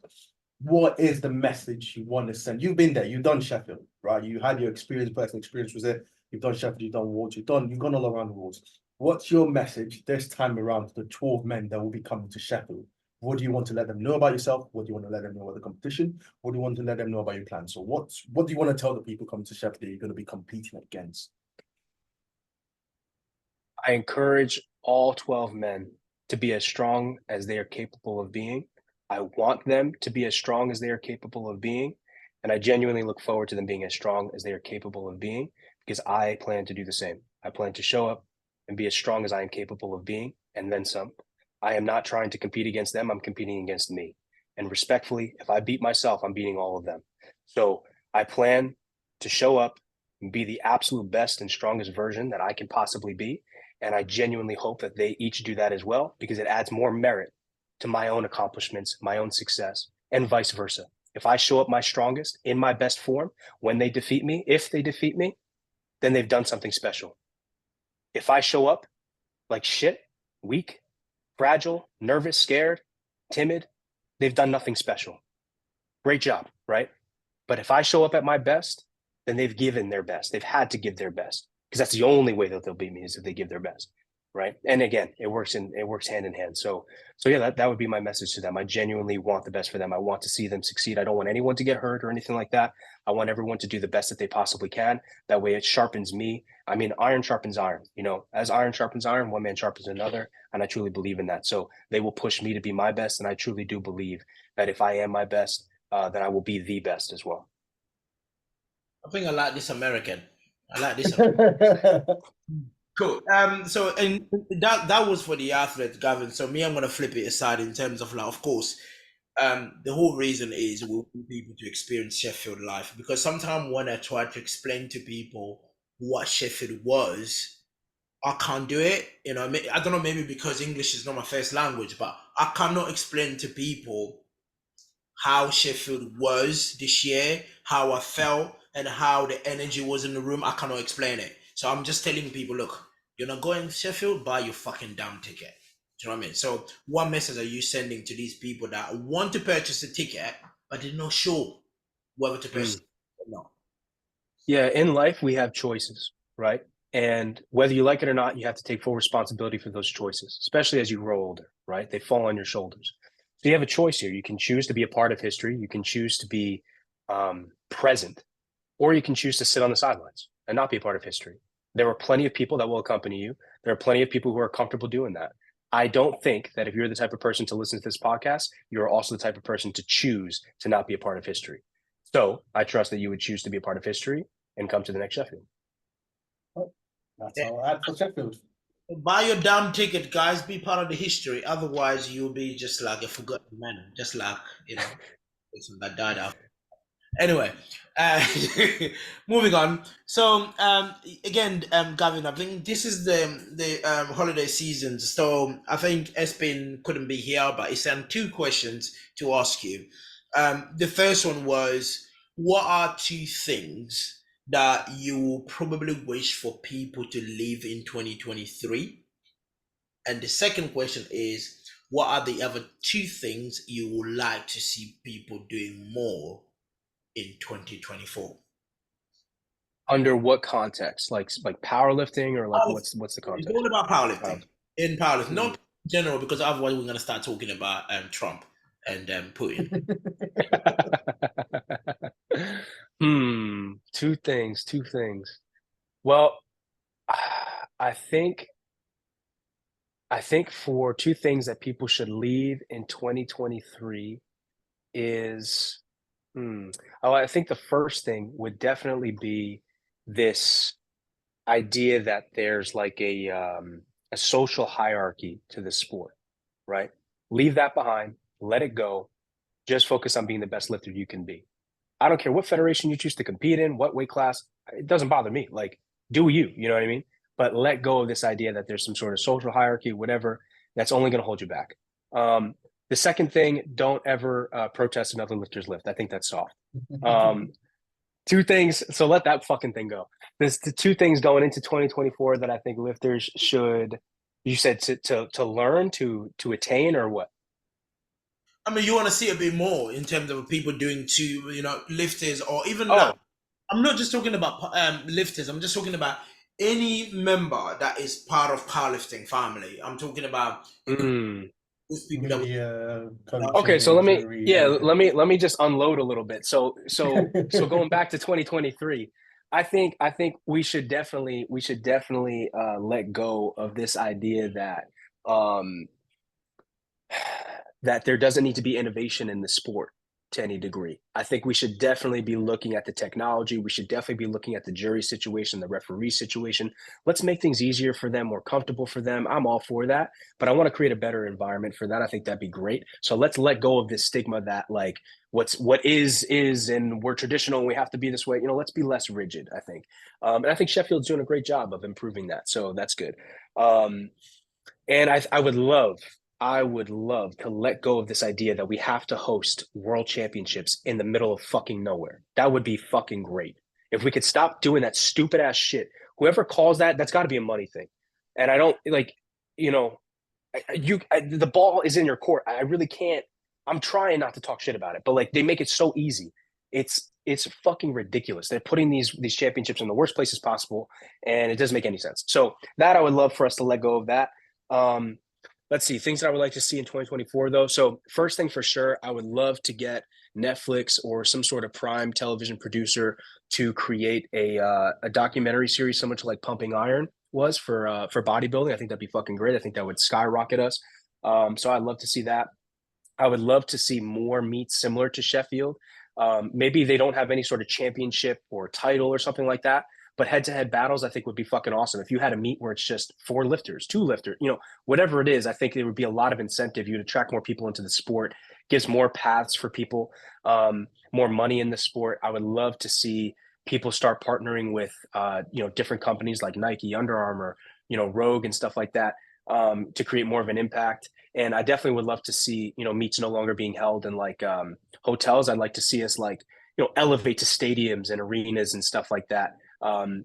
What is the message you want to send? You've been there, you've done Sheffield, right? You had your experience, personal experience was it. You've done Sheffield, you've done Wards, you've gone all around the Wards. What's your message this time around to the 12 men that will be coming to Sheffield? What do you want to let them know about yourself? What do you want to let them know about the competition? What do you want to let them know about your plan? So what do you want to tell the people coming to Sheffield that you're going to be competing against? I encourage all 12 men to be as strong as they are capable of being. I want them to be as strong as they are capable of being. And I genuinely look forward to them being as strong as they are capable of being, because I plan to do the same. I plan to show up and be as strong as I am capable of being, and then some. I am not trying to compete against them. I'm competing against me. And respectfully, if I beat myself, I'm beating all of them. So I plan to show up and be the absolute best and strongest version that I can possibly be. And I genuinely hope that they each do that as well, because it adds more merit to my own accomplishments, my own success, and vice versa. If I show up my strongest in my best form when they defeat me, if they defeat me, then they've done something special. If I show up like shit, weak, fragile, nervous, scared, timid, they've done nothing special. Great job, right? But if I show up at my best, then they've given their best. They've had to give their best, because that's the only way that they'll beat me, is if they give their best, right? And again, it works hand in hand. So yeah, that would be my message to them. I genuinely want the best for them. I want to see them succeed. I don't want anyone to get hurt or anything like that. I want everyone to do the best that they possibly can. That way it sharpens me. I mean, iron sharpens iron, as iron sharpens iron, one man sharpens another. And I truly believe in that. So they will push me to be my best. And I truly do believe that if I am my best, then I will be the best as well. I think I like this American. I like this. Cool. So and that was for the athlete, Gavin. So me, I'm gonna flip it aside in terms of like, of course, the whole reason is we want people to experience Sheffield life, because sometimes when I try to explain to people what Sheffield was, I can't do it. I don't know, maybe because English is not my first language, but I cannot explain to people how Sheffield was this year, how I felt, and how the energy was in the room. I cannot explain it. So I'm just telling people, look, you're not going to Sheffield, buy your fucking damn ticket. Do you know what I mean? So what message are you sending to these people that want to purchase a ticket, but they're not sure whether to purchase it or not? Yeah, in life, we have choices, right? And whether you like it or not, you have to take full responsibility for those choices, especially as you grow older, right? They fall on your shoulders. So you have a choice here. You can choose to be a part of history. You can choose to be present, or you can choose to sit on the sidelines and not be a part of history. There are plenty of people that will accompany you. There are plenty of people who are comfortable doing that. I don't think that if you're the type of person to listen to this podcast, you're also the type of person to choose to not be a part of history. So I trust that you would choose to be a part of history and come to the next Sheffield. That's all I had for Sheffield. Buy your damn ticket, guys. Be part of the history. Otherwise, you'll be just like a forgotten man, just like person that died out. Anyway, moving on. So again, Gavin, I think this is the holiday season. So I think Espin couldn't be here, but he sent two questions to ask you. The first one was, what are two things that you probably wish for people to live in 2023? And the second question is, what are the other two things you would like to see people doing more in 2024? Under what context? Like powerlifting, or like what's the context? It's all about powerlifting. In powerlifting, not in general, because otherwise we're going to start talking about Trump and Putin. Two things. Well, I think for two things that people should leave in 2023 is, I think the first thing would definitely be this idea that there's like a social hierarchy to the sport, right? Leave that behind, let it go, just focus on being the best lifter you can be. I don't care what federation you choose to compete in, what weight class, it doesn't bother me. Like, do you know what I mean? But let go of this idea that there's some sort of social hierarchy, whatever. That's only going to hold you back. The second thing, don't ever protest another lifter's lift. I think that's soft. Two things. So let that fucking thing go. There's the two things going into 2024 that I think lifters should. You said to learn to attain or what? I mean, you want to see a bit more in terms of people doing lifters or even like, Oh, I'm not just talking about lifters. I'm just talking about any member that is part of powerlifting family. I'm talking about those people that Media, okay. So coaching, jury, anything. let me just unload a little bit. So going back to 2023, I think we should definitely let go of this idea that um that there doesn't need to be innovation in the sport to any degree. I think we should definitely be looking at the technology. We should definitely be looking at the jury situation, the referee situation. Let's make things easier for them, more comfortable for them. I'm all for that, but I want to create a better environment for that. I think that'd be great. So let's let go of this stigma that like what is and we're traditional and we have to be this way. Let's be less rigid, I think. And I think Sheffield's doing a great job of improving that. So that's good. And I would love to let go of this idea that we have to host world championships in the middle of fucking nowhere. That would be fucking great. If we could stop doing that stupid ass shit. Whoever calls that's got to be a money thing. And I don't like, the ball is in your court. I really can't. I'm trying not to talk shit about it, but like they make it so easy. It's fucking ridiculous. They're putting these championships in the worst places possible, and it doesn't make any sense. So that I would love for us to let go of that. Let's see, things that I would like to see in 2024 though. So first thing for sure, I would love to get Netflix or some sort of prime television producer to create a documentary series similar to like Pumping Iron was for bodybuilding. I think that'd be fucking great. I think that would skyrocket us. So I'd love to see that. I would love to see more meets similar to Sheffield. Maybe they don't have any sort of championship or title or something like that, but head-to-head battles I think would be fucking awesome. If you had a meet where it's just 4 lifters, 2 lifters, whatever it is, I think there would be a lot of incentive. You'd attract more people into the sport, gives more paths for people, more money in the sport. I would love to see people start partnering with different companies like Nike, Under Armour, Rogue and stuff like that, to create more of an impact. And I definitely would love to see meets no longer being held in like hotels. I'd like to see us like elevate to stadiums and arenas and stuff like that.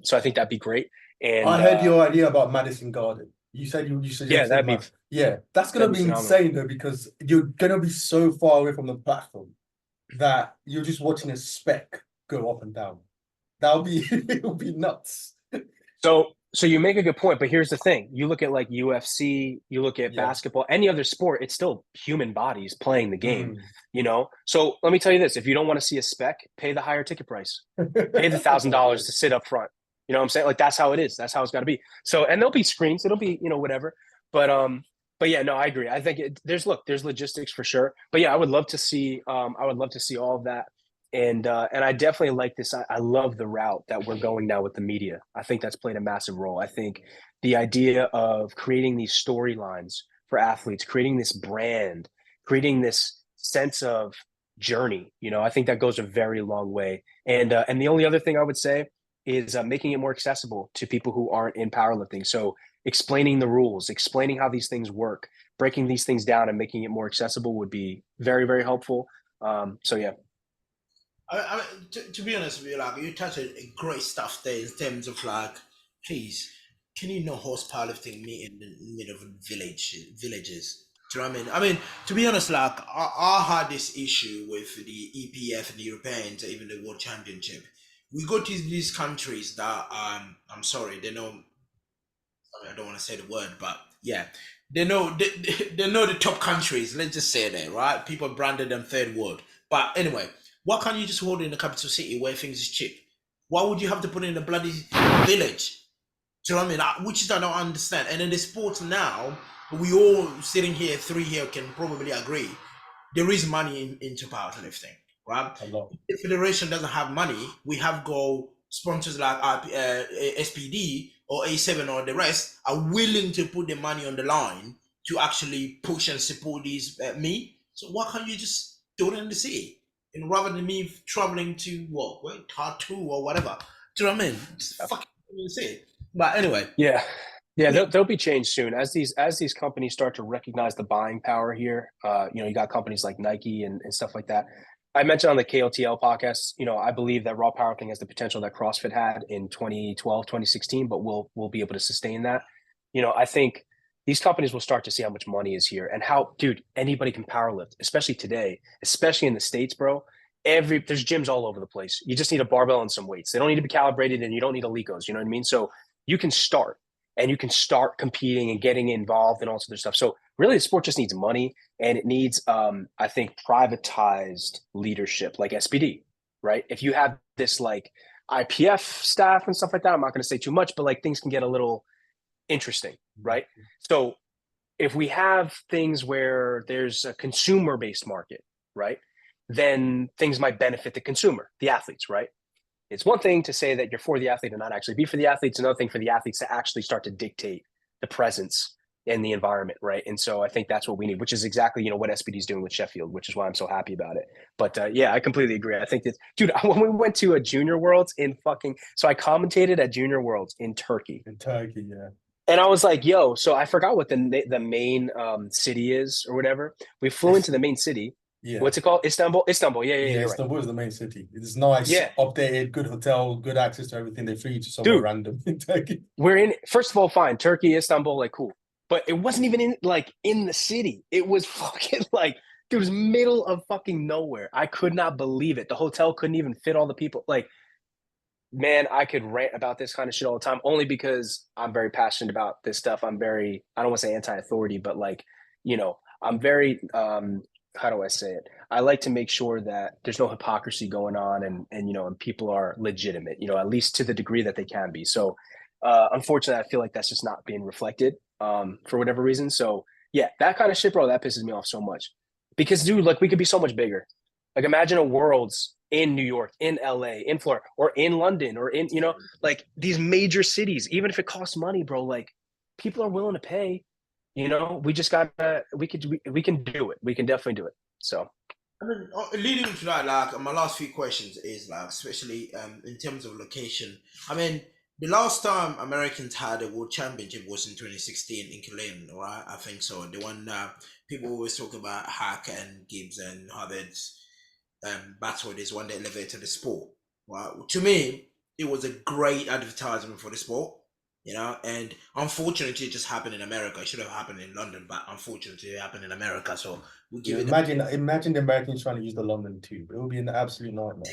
So I think that'd be great. And I heard your idea about Madison Garden. You said you yeah, suggested yeah, that's gonna that'd be be phenomenal. insane though, because you're gonna be so far away from the platform that you're just watching a speck go up and down. That'll be it'll be nuts. So you make a good point, but here's the thing: you look at like UFC, you look at Yeah. basketball, any other sport, it's still human bodies playing the game. Mm. So let me tell you this: if you don't want to see a spec, pay the higher ticket price, pay the $1,000 to sit up front. You know what I'm saying? Like that's how it is. That's how it's got to be. So and there'll be screens, it'll be whatever. But yeah, no, I agree. I think there's logistics for sure. But yeah, I would love to see all of that. And I definitely like this. I love the route that we're going now with the media. I think that's played a massive role. I think the idea of creating these storylines for athletes, creating this brand, creating this sense of journey, I think that goes a very long way. And the only other thing I would say is making it more accessible to people who aren't in powerlifting. So explaining the rules, explaining how these things work, breaking these things down and making it more accessible would be very, very helpful. So yeah. To be honest with you, like you touched a great stuff there in terms of like, please, can you not host powerlifting meet in the middle of villages? Do you know what I mean? I mean, to be honest, like I had this issue with the EPF and the Europeans, even the World Championship. We go to these countries that I'm sorry, they know. I don't want to say the word, but yeah, they know the top countries. Let's just say that, right? People branded them third world. But anyway, why can't you just hold it in the capital city where things is cheap? Why would you have to put it in a bloody village? Do you know what I mean? Which is I don't understand. And in the sports now, we all sitting here, 3 here can probably agree. There is money into powerlifting, right? A lot. If the federation doesn't have money, we have go sponsors like SBD or A7 or the rest are willing to put the money on the line to actually push and support these me. So why can't you just do it in the city? And rather than me traveling to Tartu or whatever. Do you know what I mean? Just fucking in the city. But anyway, Yeah. Yeah, they'll be changed soon as these companies start to recognize the buying power here. You got companies like Nike and stuff like that. I mentioned on the KOTL podcast, I believe that raw powerlifting has the potential that CrossFit had in 2012, 2016, but we'll be able to sustain that. I think these companies will start to see how much money is here and how, dude, anybody can powerlift, especially today, especially in the States, bro. There's gyms all over the place. You just need a barbell and some weights. They don't need to be calibrated, and you don't need Alicos. You know what I mean? So you can start and you can start competing and getting involved and all sorts of stuff. So really the sport just needs money, and it needs, I think, privatized leadership like SBD, right? If you have this like IPF staff and stuff like that, I'm not going to say too much, but like things can get a little interesting, right? So if we have things where there's a consumer-based market, right, then things might benefit the consumer, the athletes, right? It's one thing to say that you're for the athlete and not actually be for the athlete. It's another thing for the athletes to actually start to dictate the presence in the environment, right? And so I think that's what we need, which is exactly, what SBD is doing with Sheffield, which is why I'm so happy about it. But yeah, I completely agree. I think that, dude, when we went to a Junior Worlds so I commentated at Junior Worlds in Turkey. In Turkey, yeah. And I was like, yo, so I forgot what the main city is or whatever. We flew into the main city. Yeah. What's it called? Istanbul? Istanbul. Yeah, Yeah, you're Istanbul right. is the main city. It's nice, Yeah. updated, good hotel, good access to everything. They flew you to somewhere random in Turkey. First of all, fine. Turkey, Istanbul, like cool. But it wasn't even in the city. It was fucking it was middle of fucking nowhere. I could not believe it. The hotel couldn't even fit all the people. Like, man, I could rant about this kind of shit all the time, only because I'm very passionate about this stuff. I don't want to say anti-authority, but I'm very, how do I say it? I like to make sure that there's no hypocrisy going on and people are legitimate, at least to the degree that they can be. So, unfortunately, I feel like that's just not being reflected, for whatever reason. So yeah, that kind of shit, bro, that pisses me off so much because, dude, we could be so much bigger. Like, imagine a Worlds in New York, in LA, in Florida, or in London, or in, these major cities. Even if it costs money, bro, people are willing to pay. We just we can do it. We can definitely do it. So, I mean, leading to that, my last few questions is especially in terms of location. I mean, the last time Americans had a world championship was in 2016 in Killeen, right? I think so. The one people always talk about Hack and Gibbs and Harvard's battle is one that elevated the sport. Right? To me, it was a great advertisement for the sport, and unfortunately it just happened in America. It should have happened in London, but unfortunately it happened in America. So we give it imagine the Americans trying to use the London tube. It would be an absolute nightmare.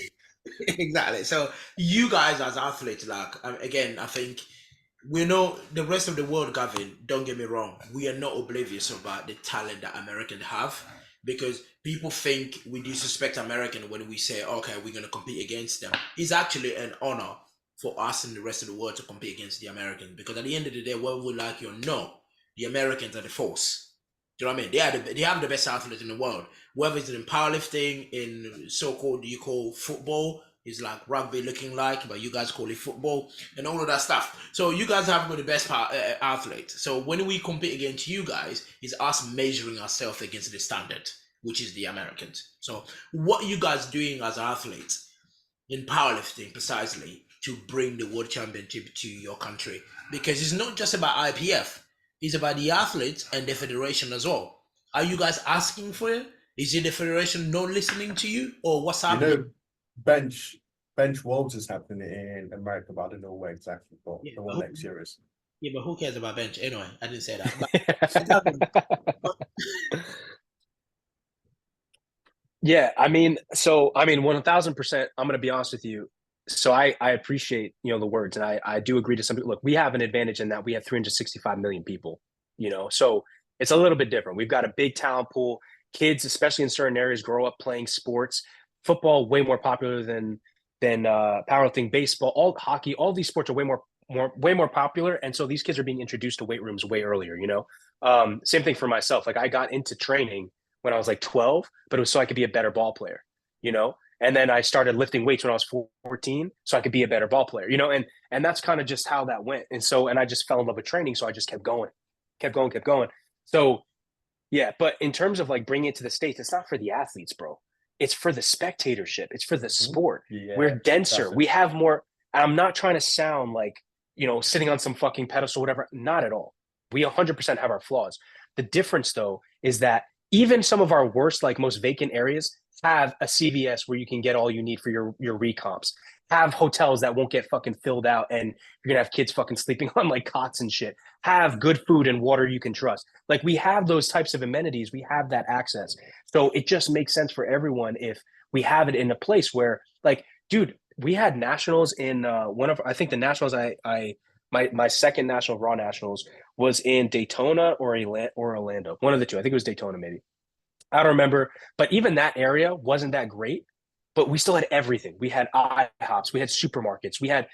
Exactly. So you guys as athletes, again, I think we know the rest of the world, Gavin, don't get me wrong, we are not oblivious about the talent that Americans have, because people think we disrespect American when we say, okay, we're going to compete against them. It's actually an honor for us and the rest of the world to compete against the Americans, because at the end of the day, whether we like it or not, the Americans are the force. Do you know what I mean? They have the best athletes in the world, whether it's in powerlifting, in so-called, you call football, is like rugby looking like, but you guys call it football and all of that stuff. So you guys have got the best athletes. So when we compete against you guys, it's us measuring ourselves against the standard, which is the Americans. So what are you guys doing as athletes in powerlifting precisely to bring the world championship to your country? Because it's not just about IPF, it's about the athletes and the federation as well. Are you guys asking for it? Is it the federation not listening to you, or what's happening? Bench Worlds is happening in America, but I don't know where exactly. But the one next year is. Yeah, but who cares about bench anyway? I didn't say that. Yeah, I mean, 1000%. I'm going to be honest with you. So I appreciate the words, and I do agree to some. Look, we have an advantage in that we have 365 million people. So it's a little bit different. We've got a big talent pool. Kids, especially in certain areas, grow up playing sports. Football way more popular than powerlifting, baseball, all hockey, all these sports are way more popular, and so these kids are being introduced to weight rooms way earlier. Same thing for myself. Like, I got into training when I was 12, but it was so I could be a better ball player. And then I started lifting weights when I was 14, so I could be a better ball player. And that's kind of just how that went. And I just fell in love with training, so I just kept going. So yeah, but in terms of bringing it to the States, it's not for the athletes, bro. It's for the spectatorship. It's for the sport. Yeah, We're denser. We have more. I'm not trying to sound like sitting on some fucking pedestal, whatever. Not at all. We 100% have our flaws. The difference, though, is that even some of our worst, like most vacant areas, have a CVS where you can get all you need for your recomps. Have hotels that won't get fucking filled out, and you're gonna have kids fucking sleeping on like cots and shit. Have good food and water you can trust. Like we have those types of amenities. We have that access. So it just makes sense for everyone if we have it in a place where, like, dude, we had nationals in I think the nationals my second national Raw nationals was in Daytona or Orlando, one of the two. I think it was Daytona, maybe. I don't remember, but even that area wasn't that great. But we still had everything. We had IHOPs, we had supermarkets, we had,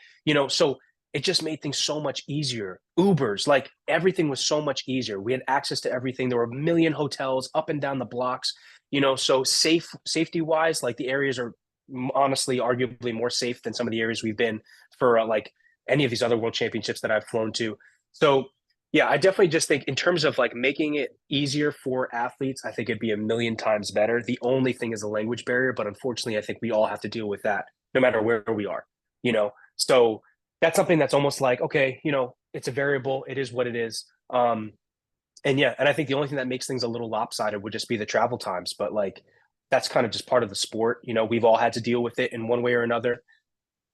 so it just made things so much easier. Ubers, like everything was so much easier. We had access to everything. There were a million hotels up and down the blocks, so safety wise, like the areas are honestly arguably more safe than some of the areas we've been for like any of these other world championships that I've flown to. So yeah, I definitely just think in terms of like making it easier for athletes, I think it'd be a million times better. The only thing is a language barrier, but unfortunately, I think we all have to deal with that no matter where we are, So that's something that's almost like, okay, it's a variable. It is what it is. And I think the only thing that makes things a little lopsided would just be the travel times. But like, that's kind of just part of the sport. We've all had to deal with it in one way or another.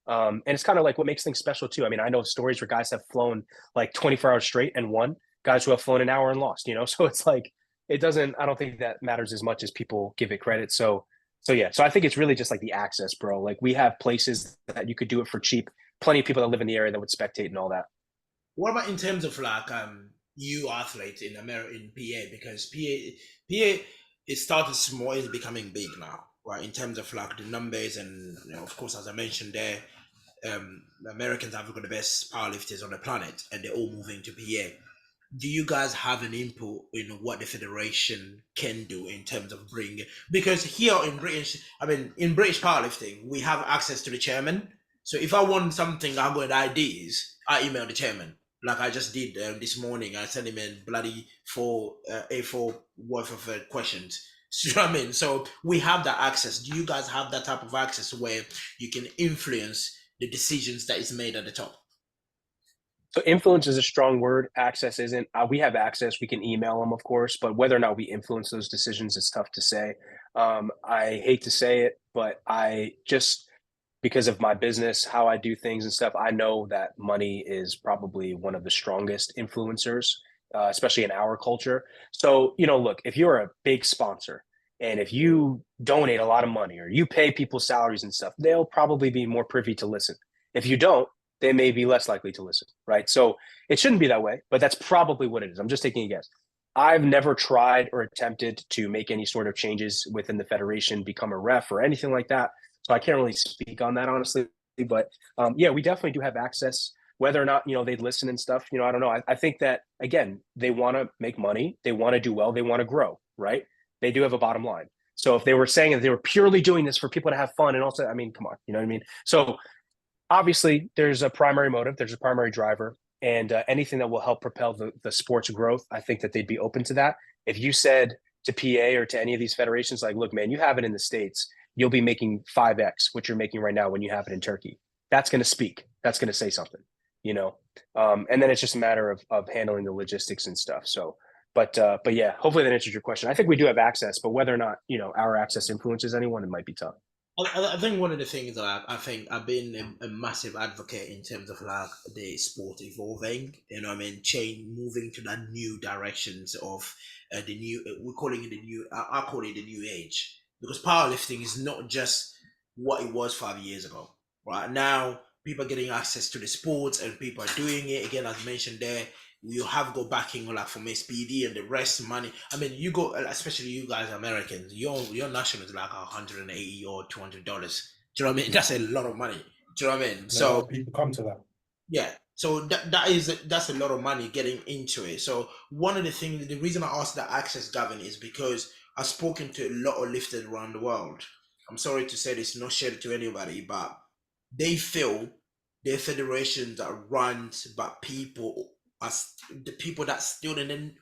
And it's kind of like what makes things special too. I mean, I know stories where guys have flown like 24 hours straight and won, guys who have flown an hour and lost, So it's like, I don't think that matters as much as people give it credit. So yeah. So I think it's really just like the access, bro. Like we have places that you could do it for cheap. Plenty of people that live in the area that would spectate and all that. What about in terms of like you athletes in America in PA, because PA it started small, it's becoming big now, right? In terms of like the numbers and of course, as I mentioned there, Americans have got the best powerlifters on the planet, and they're all moving to PA. Do you guys have an input in what the federation can do in terms of bringing? Because here in British powerlifting, we have access to the chairman. So if I want something, I got ideas, I email the chairman. Like I just did this morning, I sent him a bloody A4 worth of questions. You know what I mean? So we have that access. Do you guys have that type of access where you can influence the decisions that is made at the top? So influence is a strong word. Access isn't. We have access. We can email them, of course, but whether or not we influence those decisions is tough to say. I hate to say it, but I just, because of my business, how I do things and stuff, I know that money is probably one of the strongest influencers, especially in our culture. So, look, if you're a big sponsor and if you donate a lot of money or you pay people's salaries and stuff, they'll probably be more privy to listen. If you don't, they may be less likely to listen, right? So it shouldn't be that way, but that's probably what it is. I'm just taking a guess. I've never tried or attempted to make any sort of changes within the federation, become a ref or anything like that. So I can't really speak on that, honestly. But yeah, we definitely do have access. Whether or not, they'd listen and stuff, I don't know. I think that, again, they want to make money. They want to do well. They want to grow, right? They do have a bottom line. So if they were saying that they were purely doing this for people to have fun and also, I mean, come on, you know what I mean? So obviously there's a primary motive, there's a primary driver, and anything that will help propel the sport's growth, I think that they'd be open to that. If you said to PA or to any of these federations, like, look, man, you have it in the States, you'll be making 5x what you're making right now when you have it in Turkey. That's going to speak. That's going to say something, and then it's just a matter of handling the logistics and stuff. So, but yeah, hopefully that answers your question. I think we do have access, but whether or not, our access influences anyone, it might be tough. I think one of the things that I think I've been a massive advocate in terms of like the sport evolving, change, moving to that new directions of the new, we're calling it the new, I call it the new age, because powerlifting is not just what it was 5 years ago. Right now, people are getting access to the sports and people are doing it. Again, as mentioned there, you have got backing like from SBD and the rest money. I mean, you go, especially you guys Americans, your national is like $180 or $200. Do you know what I mean? That's a lot of money. Do you know what I mean? So people come to that. yeah. So that's a lot of money getting into it. So one of the things, the reason I asked that access, Gavin, is because I've spoken to a lot of lifters around the world. I'm sorry to say this, not shared to anybody, but they feel their federations are run by people as the people that still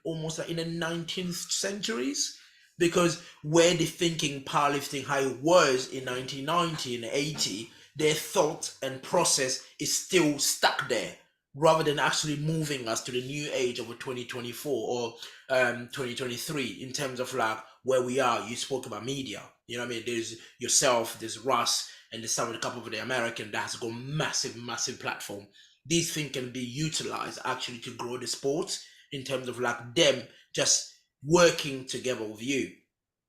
almost like in the 19th centuries, because where the thinking powerlifting how it was in 1990 and 80, their thought and process is still stuck there. rather than actually moving us to the new age of a 2024 or 2023 in terms of like where we are. You spoke about media, you know what I mean? There's yourself, there's Russ, and there's some of the couple of the American that has got massive platform. These things can be utilized actually to grow the sports in terms of like them just working together with you.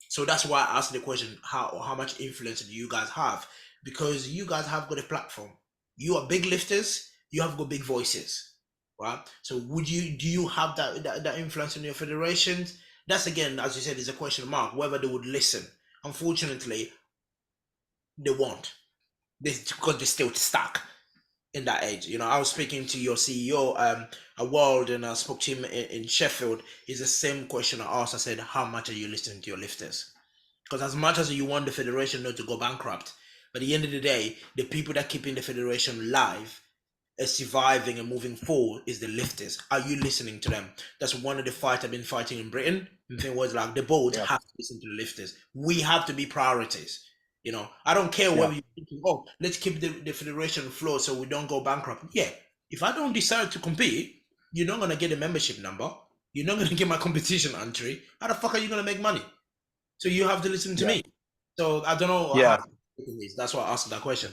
So that's why I asked the question, how much influence do you guys have? Because you guys have got a platform. You are big lifters, you have got big voices, right? So do you have that influence in your federations? That's again, as you said, is a question mark, whether they would listen. Unfortunately, they won't. Because they're still stuck in that age. You know, I was speaking to your CEO a world, and I spoke to him in Sheffield. It's the same question I asked. I said, how much are you listening to your lifters? Because as much as you want the federation not to go bankrupt, but at the end of the day, the people that keeping the federation live, surviving and moving forward is the lifters. Are you listening to them? That's one of the fights I've been fighting in Britain. The thing was like the board have to listen to the lifters. We have to be priorities. You know, I don't care whether you're thinking, oh, let's keep the federation afloat so we don't go bankrupt. Yeah, if I don't decide to compete, you're not gonna get a membership number. You're not gonna get my competition entry. How the fuck are you gonna make money? So you have to listen to me. So I don't know how it is. That's why I asked that question.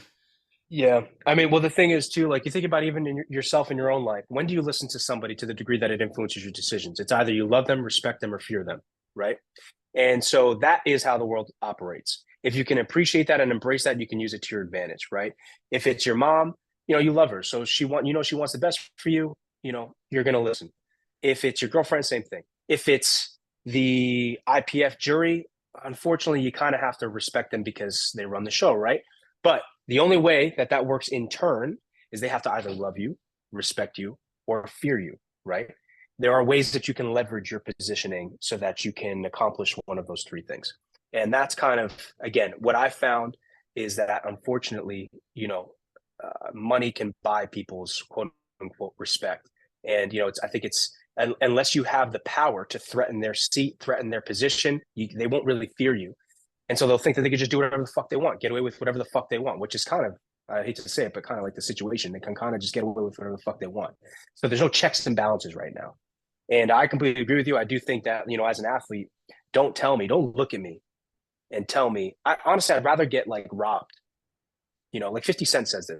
Yeah. I mean, well, the thing is too, like you think about even in yourself in your own life, when do you listen to somebody to the degree that it influences your decisions? It's either you love them, respect them, or fear them, right? And so that is how the world operates. If you can appreciate that and embrace that, you can use it to your advantage, right? If it's your mom, you know, you love her. So she wants the best for you, you know, you're going to listen. If it's your girlfriend, same thing. If it's the IPF jury, unfortunately, you kind of have to respect them because they run the show, right? But the only way that works in turn is they have to either love you, respect you, or fear you, right? There are ways that you can leverage your positioning so that you can accomplish one of those three things. And that's kind of, again, what I found is that unfortunately, you know, money can buy people's quote unquote respect. And, you know, I think it's, unless you have the power to threaten their seat, threaten their position, they won't really fear you. And so they'll think that they could just do whatever the fuck they want, get away with whatever the fuck they want, which is kind of, I hate to say it, but kind of like the situation. They can kind of just get away with whatever the fuck they want. So there's no checks and balances right now. And I completely agree with you. I do think that, you know, as an athlete, don't look at me and tell me. Honestly, I'd rather get like robbed. You know, like 50 Cent says this.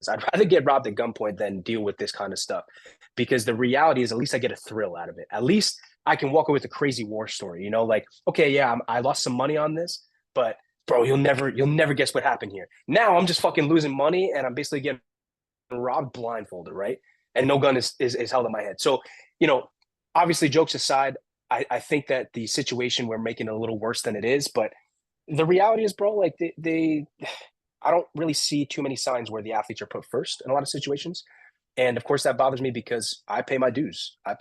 I'd rather get robbed at gunpoint than deal with this kind of stuff, because the reality is at least I get a thrill out of it. At least I can walk away with a crazy war story, you know, like, okay, yeah, I lost some money on this, but bro, you'll never guess what happened here. Now I'm just fucking losing money and I'm basically getting robbed blindfolded, right? And no gun is held in my head. So, you know, obviously jokes aside, I think that the situation, we're making it a little worse than it is, but the reality is, bro, like I don't really see too many signs where the athletes are put first in a lot of situations. And of course, that bothers me because I pay my dues. I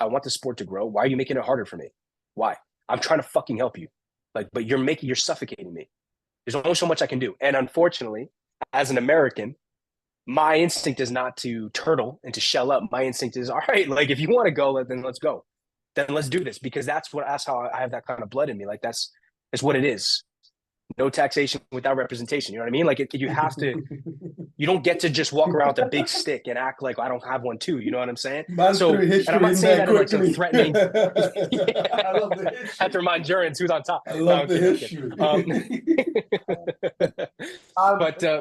want the sport to grow. Why are you making it harder for me? Why? I'm trying to fucking help you. Like, but you're suffocating me. There's only so much I can do. And unfortunately, as an American, my instinct is not to turtle and to shell up. My instinct is, all right, like if you want to go, then let's go. Then let's do this, because that's how I have that kind of blood in me. Like that's what it is. No taxation without representation. You know what I mean? Like you have to, you don't get to just walk around with a big stick and act like I don't have one too. You know what I'm saying? Man, so, and I'm not saying that in like some threatening. I love the history. After my endurance, who's on top? I love the history.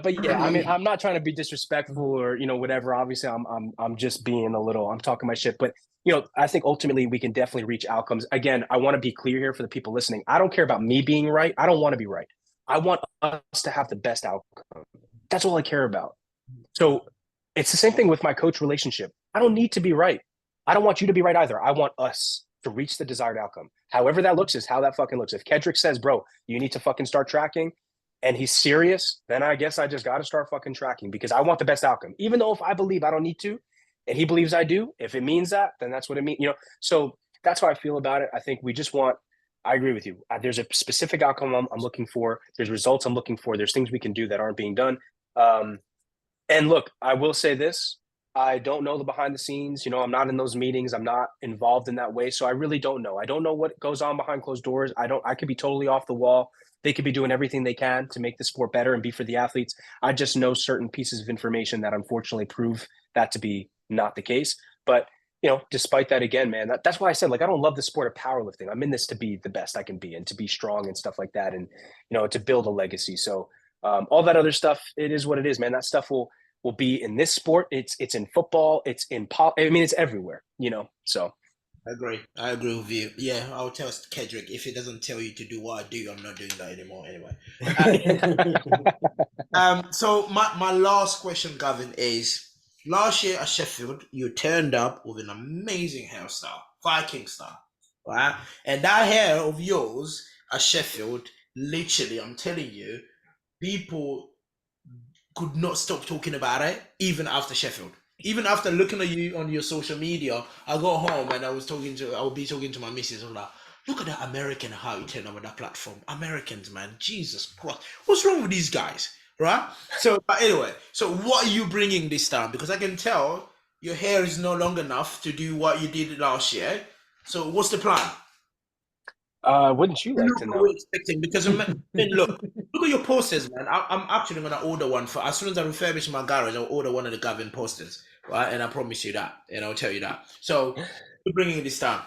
But yeah, I mean, I'm not trying to be disrespectful or, you know, whatever. Obviously, I'm just being I'm talking my shit. But, you know, I think ultimately we can definitely reach outcomes. Again, I want to be clear here for the people listening. I don't care about me being right. I don't want to be right. I want us to have the best outcome. That's all I care about. So it's the same thing with my coach relationship. I don't need to be right. I don't want you to be right either. I want us to reach the desired outcome. However that looks is how that fucking looks. If Kedrick says, bro, you need to fucking start tracking, and he's serious, then I guess I just got to start fucking tracking, because I want the best outcome. Even though if I believe I don't need to, and he believes I do, if it means that, then that's what it means. You know, so that's how I feel about it. I think we just want, I agree with you. There's a specific outcome I'm looking for. There's results I'm looking for. There's things we can do that aren't being done. And look, I will say this. I don't know the behind the scenes. You know, I'm not in those meetings. I'm not involved in that way. So I really don't know. I don't know what goes on behind closed doors. I could be totally off the wall. they could be doing everything they can to make the sport better and be for the athletes. I just know certain pieces of information that unfortunately prove that to be not the case. But despite that, again, man, that's why I said, like, I don't love the sport of powerlifting. I'm in this to be the best I can be and to be strong and stuff like that, and to build a legacy. So all that other stuff, it is what it is, man. That stuff will be in this sport. It's in football. It's in I mean, it's everywhere. So. I agree with you. Yeah, I'll tell Kedrick, if he doesn't tell you to do what I do, I'm not doing that anymore anyway. So my last question, Gavin, is last year at Sheffield, you turned up with an amazing hairstyle, Viking style, right? And that hair of yours at Sheffield, literally, I'm telling you, people could not stop talking about it, even after Sheffield. Even after looking at you on your social media, I got home and I would be talking to my missus. I'm like, look at that American, how you turn up on that platform. Americans, man, Jesus Christ. What's wrong with these guys, right? So, but anyway, so what are you bringing this time? Because I can tell your hair is no long enough to do what you did last year. So what's the plan? Wouldn't you like to know? We're expecting, because look at your posters, man. I'm actually gonna order one for as soon as I refurbish my garage. I'll order one of the Gavin posters, right? And I promise you that, and I'll tell you that. So we're bringing this time.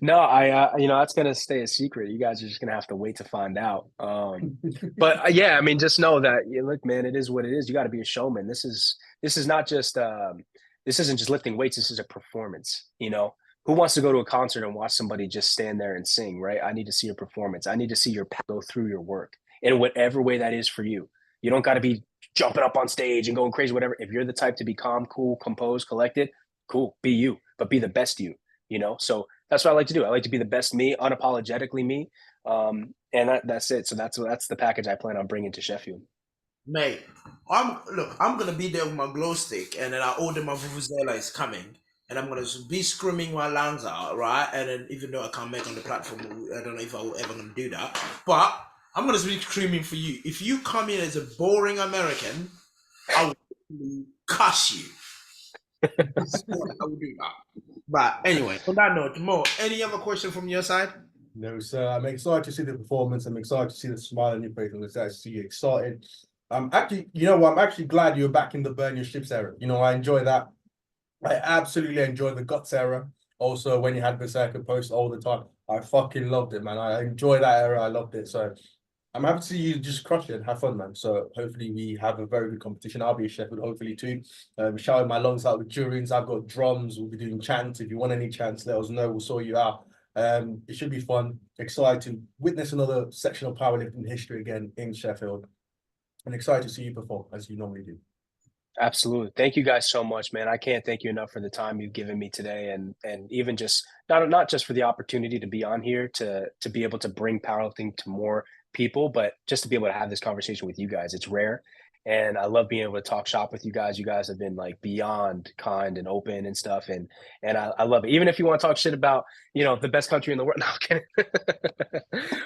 No, I that's gonna stay a secret. You guys are just gonna have to wait to find out. But yeah, I mean, just know that look, man, it is what it is. You got to be a showman. This is not just this isn't just lifting weights. This is a performance. Who wants to go to a concert and watch somebody just stand there and sing, right? I need to see your performance. I need to see your go through your work in whatever way that is for you. You don't got to be jumping up on stage and going crazy, whatever. If you're the type to be calm, cool, composed, collected, cool, be you, but be the best you. So that's what I like to do. I like to be the best me, unapologetically me, and that's it. So that's the package I plan on bringing to Sheffield. Mate, I'm gonna be there with my glow stick, and then I order my vuvuzela is coming, and I'm gonna be screaming my lungs out, right? And then even though I can't make on the platform, I don't know if I will ever gonna do that, but I'm gonna be screaming for you. If you come in as a boring American, I will cuss you. I will do that. But anyway, on that note, Mo, any other question from your side? No, sir. I'm excited to see the performance. I'm excited to see the smile on your face. I'm excited to see you excited. I'm actually, I'm actually glad you're back in the burn your ships era. I enjoy that. I absolutely enjoy the guts era. Also, when you had Berserker post all the time, I fucking loved it, man. I enjoy that era. I loved it. So I'm happy to see you just crush it and have fun, man. So hopefully we have a very good competition. I'll be a Sheffield, hopefully too. Shouting my lungs out with Jurins. I've got drums. We'll be doing chants. If you want any chants, let us know. We'll sort you out. It should be fun. Excited to witness another section of powerlifting history again in Sheffield. And excited to see you perform as you normally do. Absolutely. Thank you guys so much, man. I can't thank you enough for the time you've given me today, and even just not just for the opportunity to be on here to be able to bring powerlifting to more people, but just to be able to have this conversation with you guys. It's rare. And I love being able to talk shop with you guys. You guys have been like beyond kind and open and stuff. And I love it. Even if you want to talk shit about, the best country in the world. No, I'm kidding.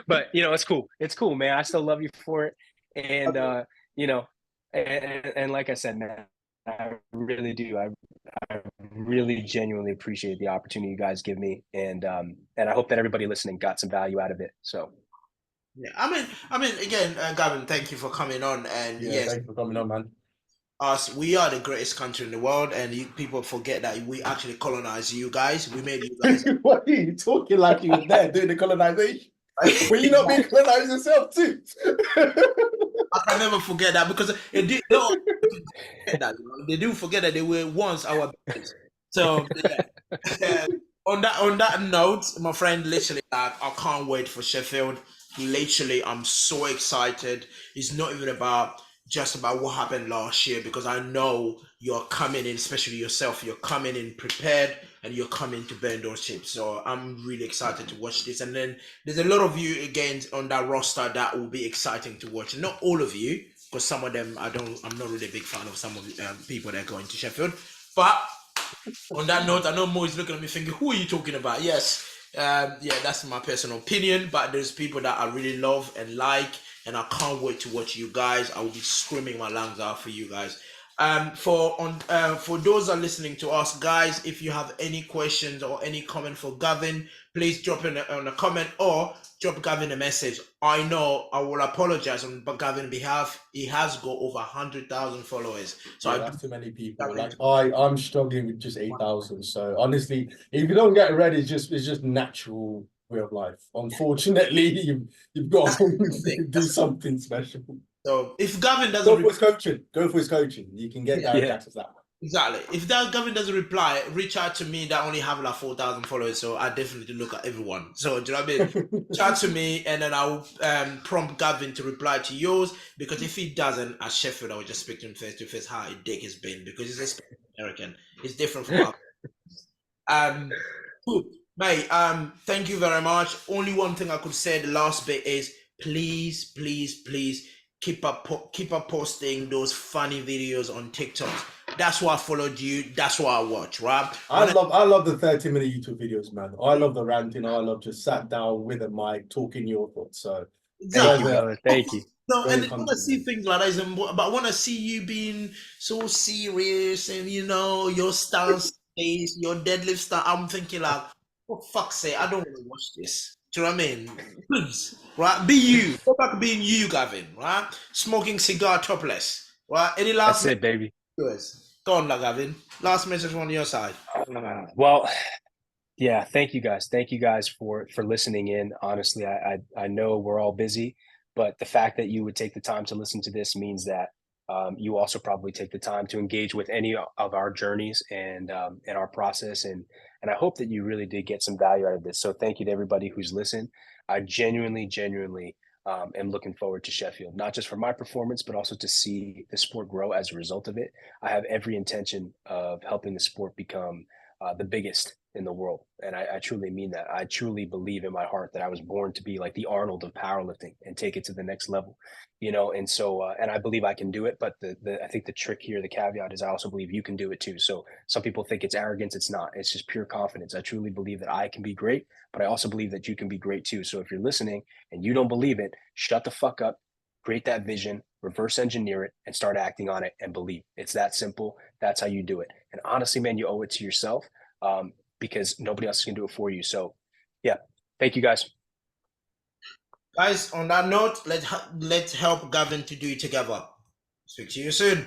But it's cool. It's cool, man. I still love you for it. And and like I said, man, I really do. I really genuinely appreciate the opportunity you guys give me. And I hope that everybody listening got some value out of it. So yeah, I mean, again, Gavin, thank you for coming on. And yes, thank you for coming on, man. We are the greatest country in the world, and people forget that we actually colonized you guys. We made you guys. What are you talking like you were there doing the colonization? Were you not being colonized yourself too? I can never forget that, because they do forget that they were once our best. So yeah. On that note, my friend, literally, I can't wait for Sheffield. Literally, I'm so excited. It's not even just about what happened last year, because I know you're coming in, especially yourself, you're coming in prepared, and you're coming to burn those chips. So I'm really excited to watch this. And then there's a lot of you again on that roster that will be exciting to watch. Not all of you, because some of them I'm not really a big fan of some of the people that are going to Sheffield. But on that note, I know Mo is looking at me thinking, who are you talking about? Yes, yeah, that's my personal opinion. But there's people that I really love and like, and I can't wait to watch you guys. I will be screaming my lungs out for you guys. For those that are listening to us, guys, if you have any questions or any comment for Gavin, please drop in on a comment or drop Gavin a message. I know I will apologize on Gavin's behalf. He has got over 100,000 followers, so Yeah, I that's too many people. Gavin Like I'm struggling with just 8,000. So honestly, if you don't get it ready, it's just natural way of life. Unfortunately, you've got to do something special. So if Gavin doesn't Go for his coaching. Go for his coaching. You can get direct access that way. exactly, if that Gavin doesn't reply, reach out to me. That only have like 4,000 followers, so I definitely look at everyone. So do you know what I mean? Reach out to me, and then I'll prompt Gavin to reply to yours. Because if he doesn't, at Sheffield, I will just speak to him face to face how a dick has been, because he's American. It's different from cool. Mate, thank you very much. Only one thing I could say, the last bit is please, please, please keep up posting those funny videos on TikTok. That's why I followed you. That's why I watch, right? I love the 30-minute YouTube videos, man. I love the ranting. I love just sat down with a mic talking your thoughts. So Thank you, brother. Thank you. No, and I Great want to see content. things like that, but I want to see you being so serious and your stance, pace, your deadlift style. I'm thinking like, for fuck's sake, I don't want to watch this. Do you know what I mean? Please, right? Be you. Go back to being you, Gavin. Right? Smoking cigar topless. Right? Any last That's it, baby. messages? Go on, Gavin. Last message on your side. Well, yeah, thank you guys. Thank you guys for listening in. Honestly, I know we're all busy, but the fact that you would take the time to listen to this means that you also probably take the time to engage with any of our journeys and our process, and I hope that you really did get some value out of this. So thank you to everybody who's listened. I genuinely am looking forward to Sheffield, not just for my performance, but also to see the sport grow as a result of it. I have every intention of helping the sport become the biggest in the world. And I truly mean that. I truly believe in my heart that I was born to be like the Arnold of powerlifting and take it to the next level, and so, and I believe I can do it. But I think the trick here, the caveat is I also believe you can do it too. So some people think it's arrogance. It's not. It's just pure confidence. I truly believe that I can be great, but I also believe that you can be great too. So if you're listening and you don't believe it, shut the fuck up, create that vision, reverse engineer it, and start acting on it and believe. It's that simple. That's how you do it. And honestly, man, you owe it to yourself. Because nobody else can do it for you. So, yeah, thank you guys. Guys, on that note, let's help Gavin to do it together. Speak to you soon.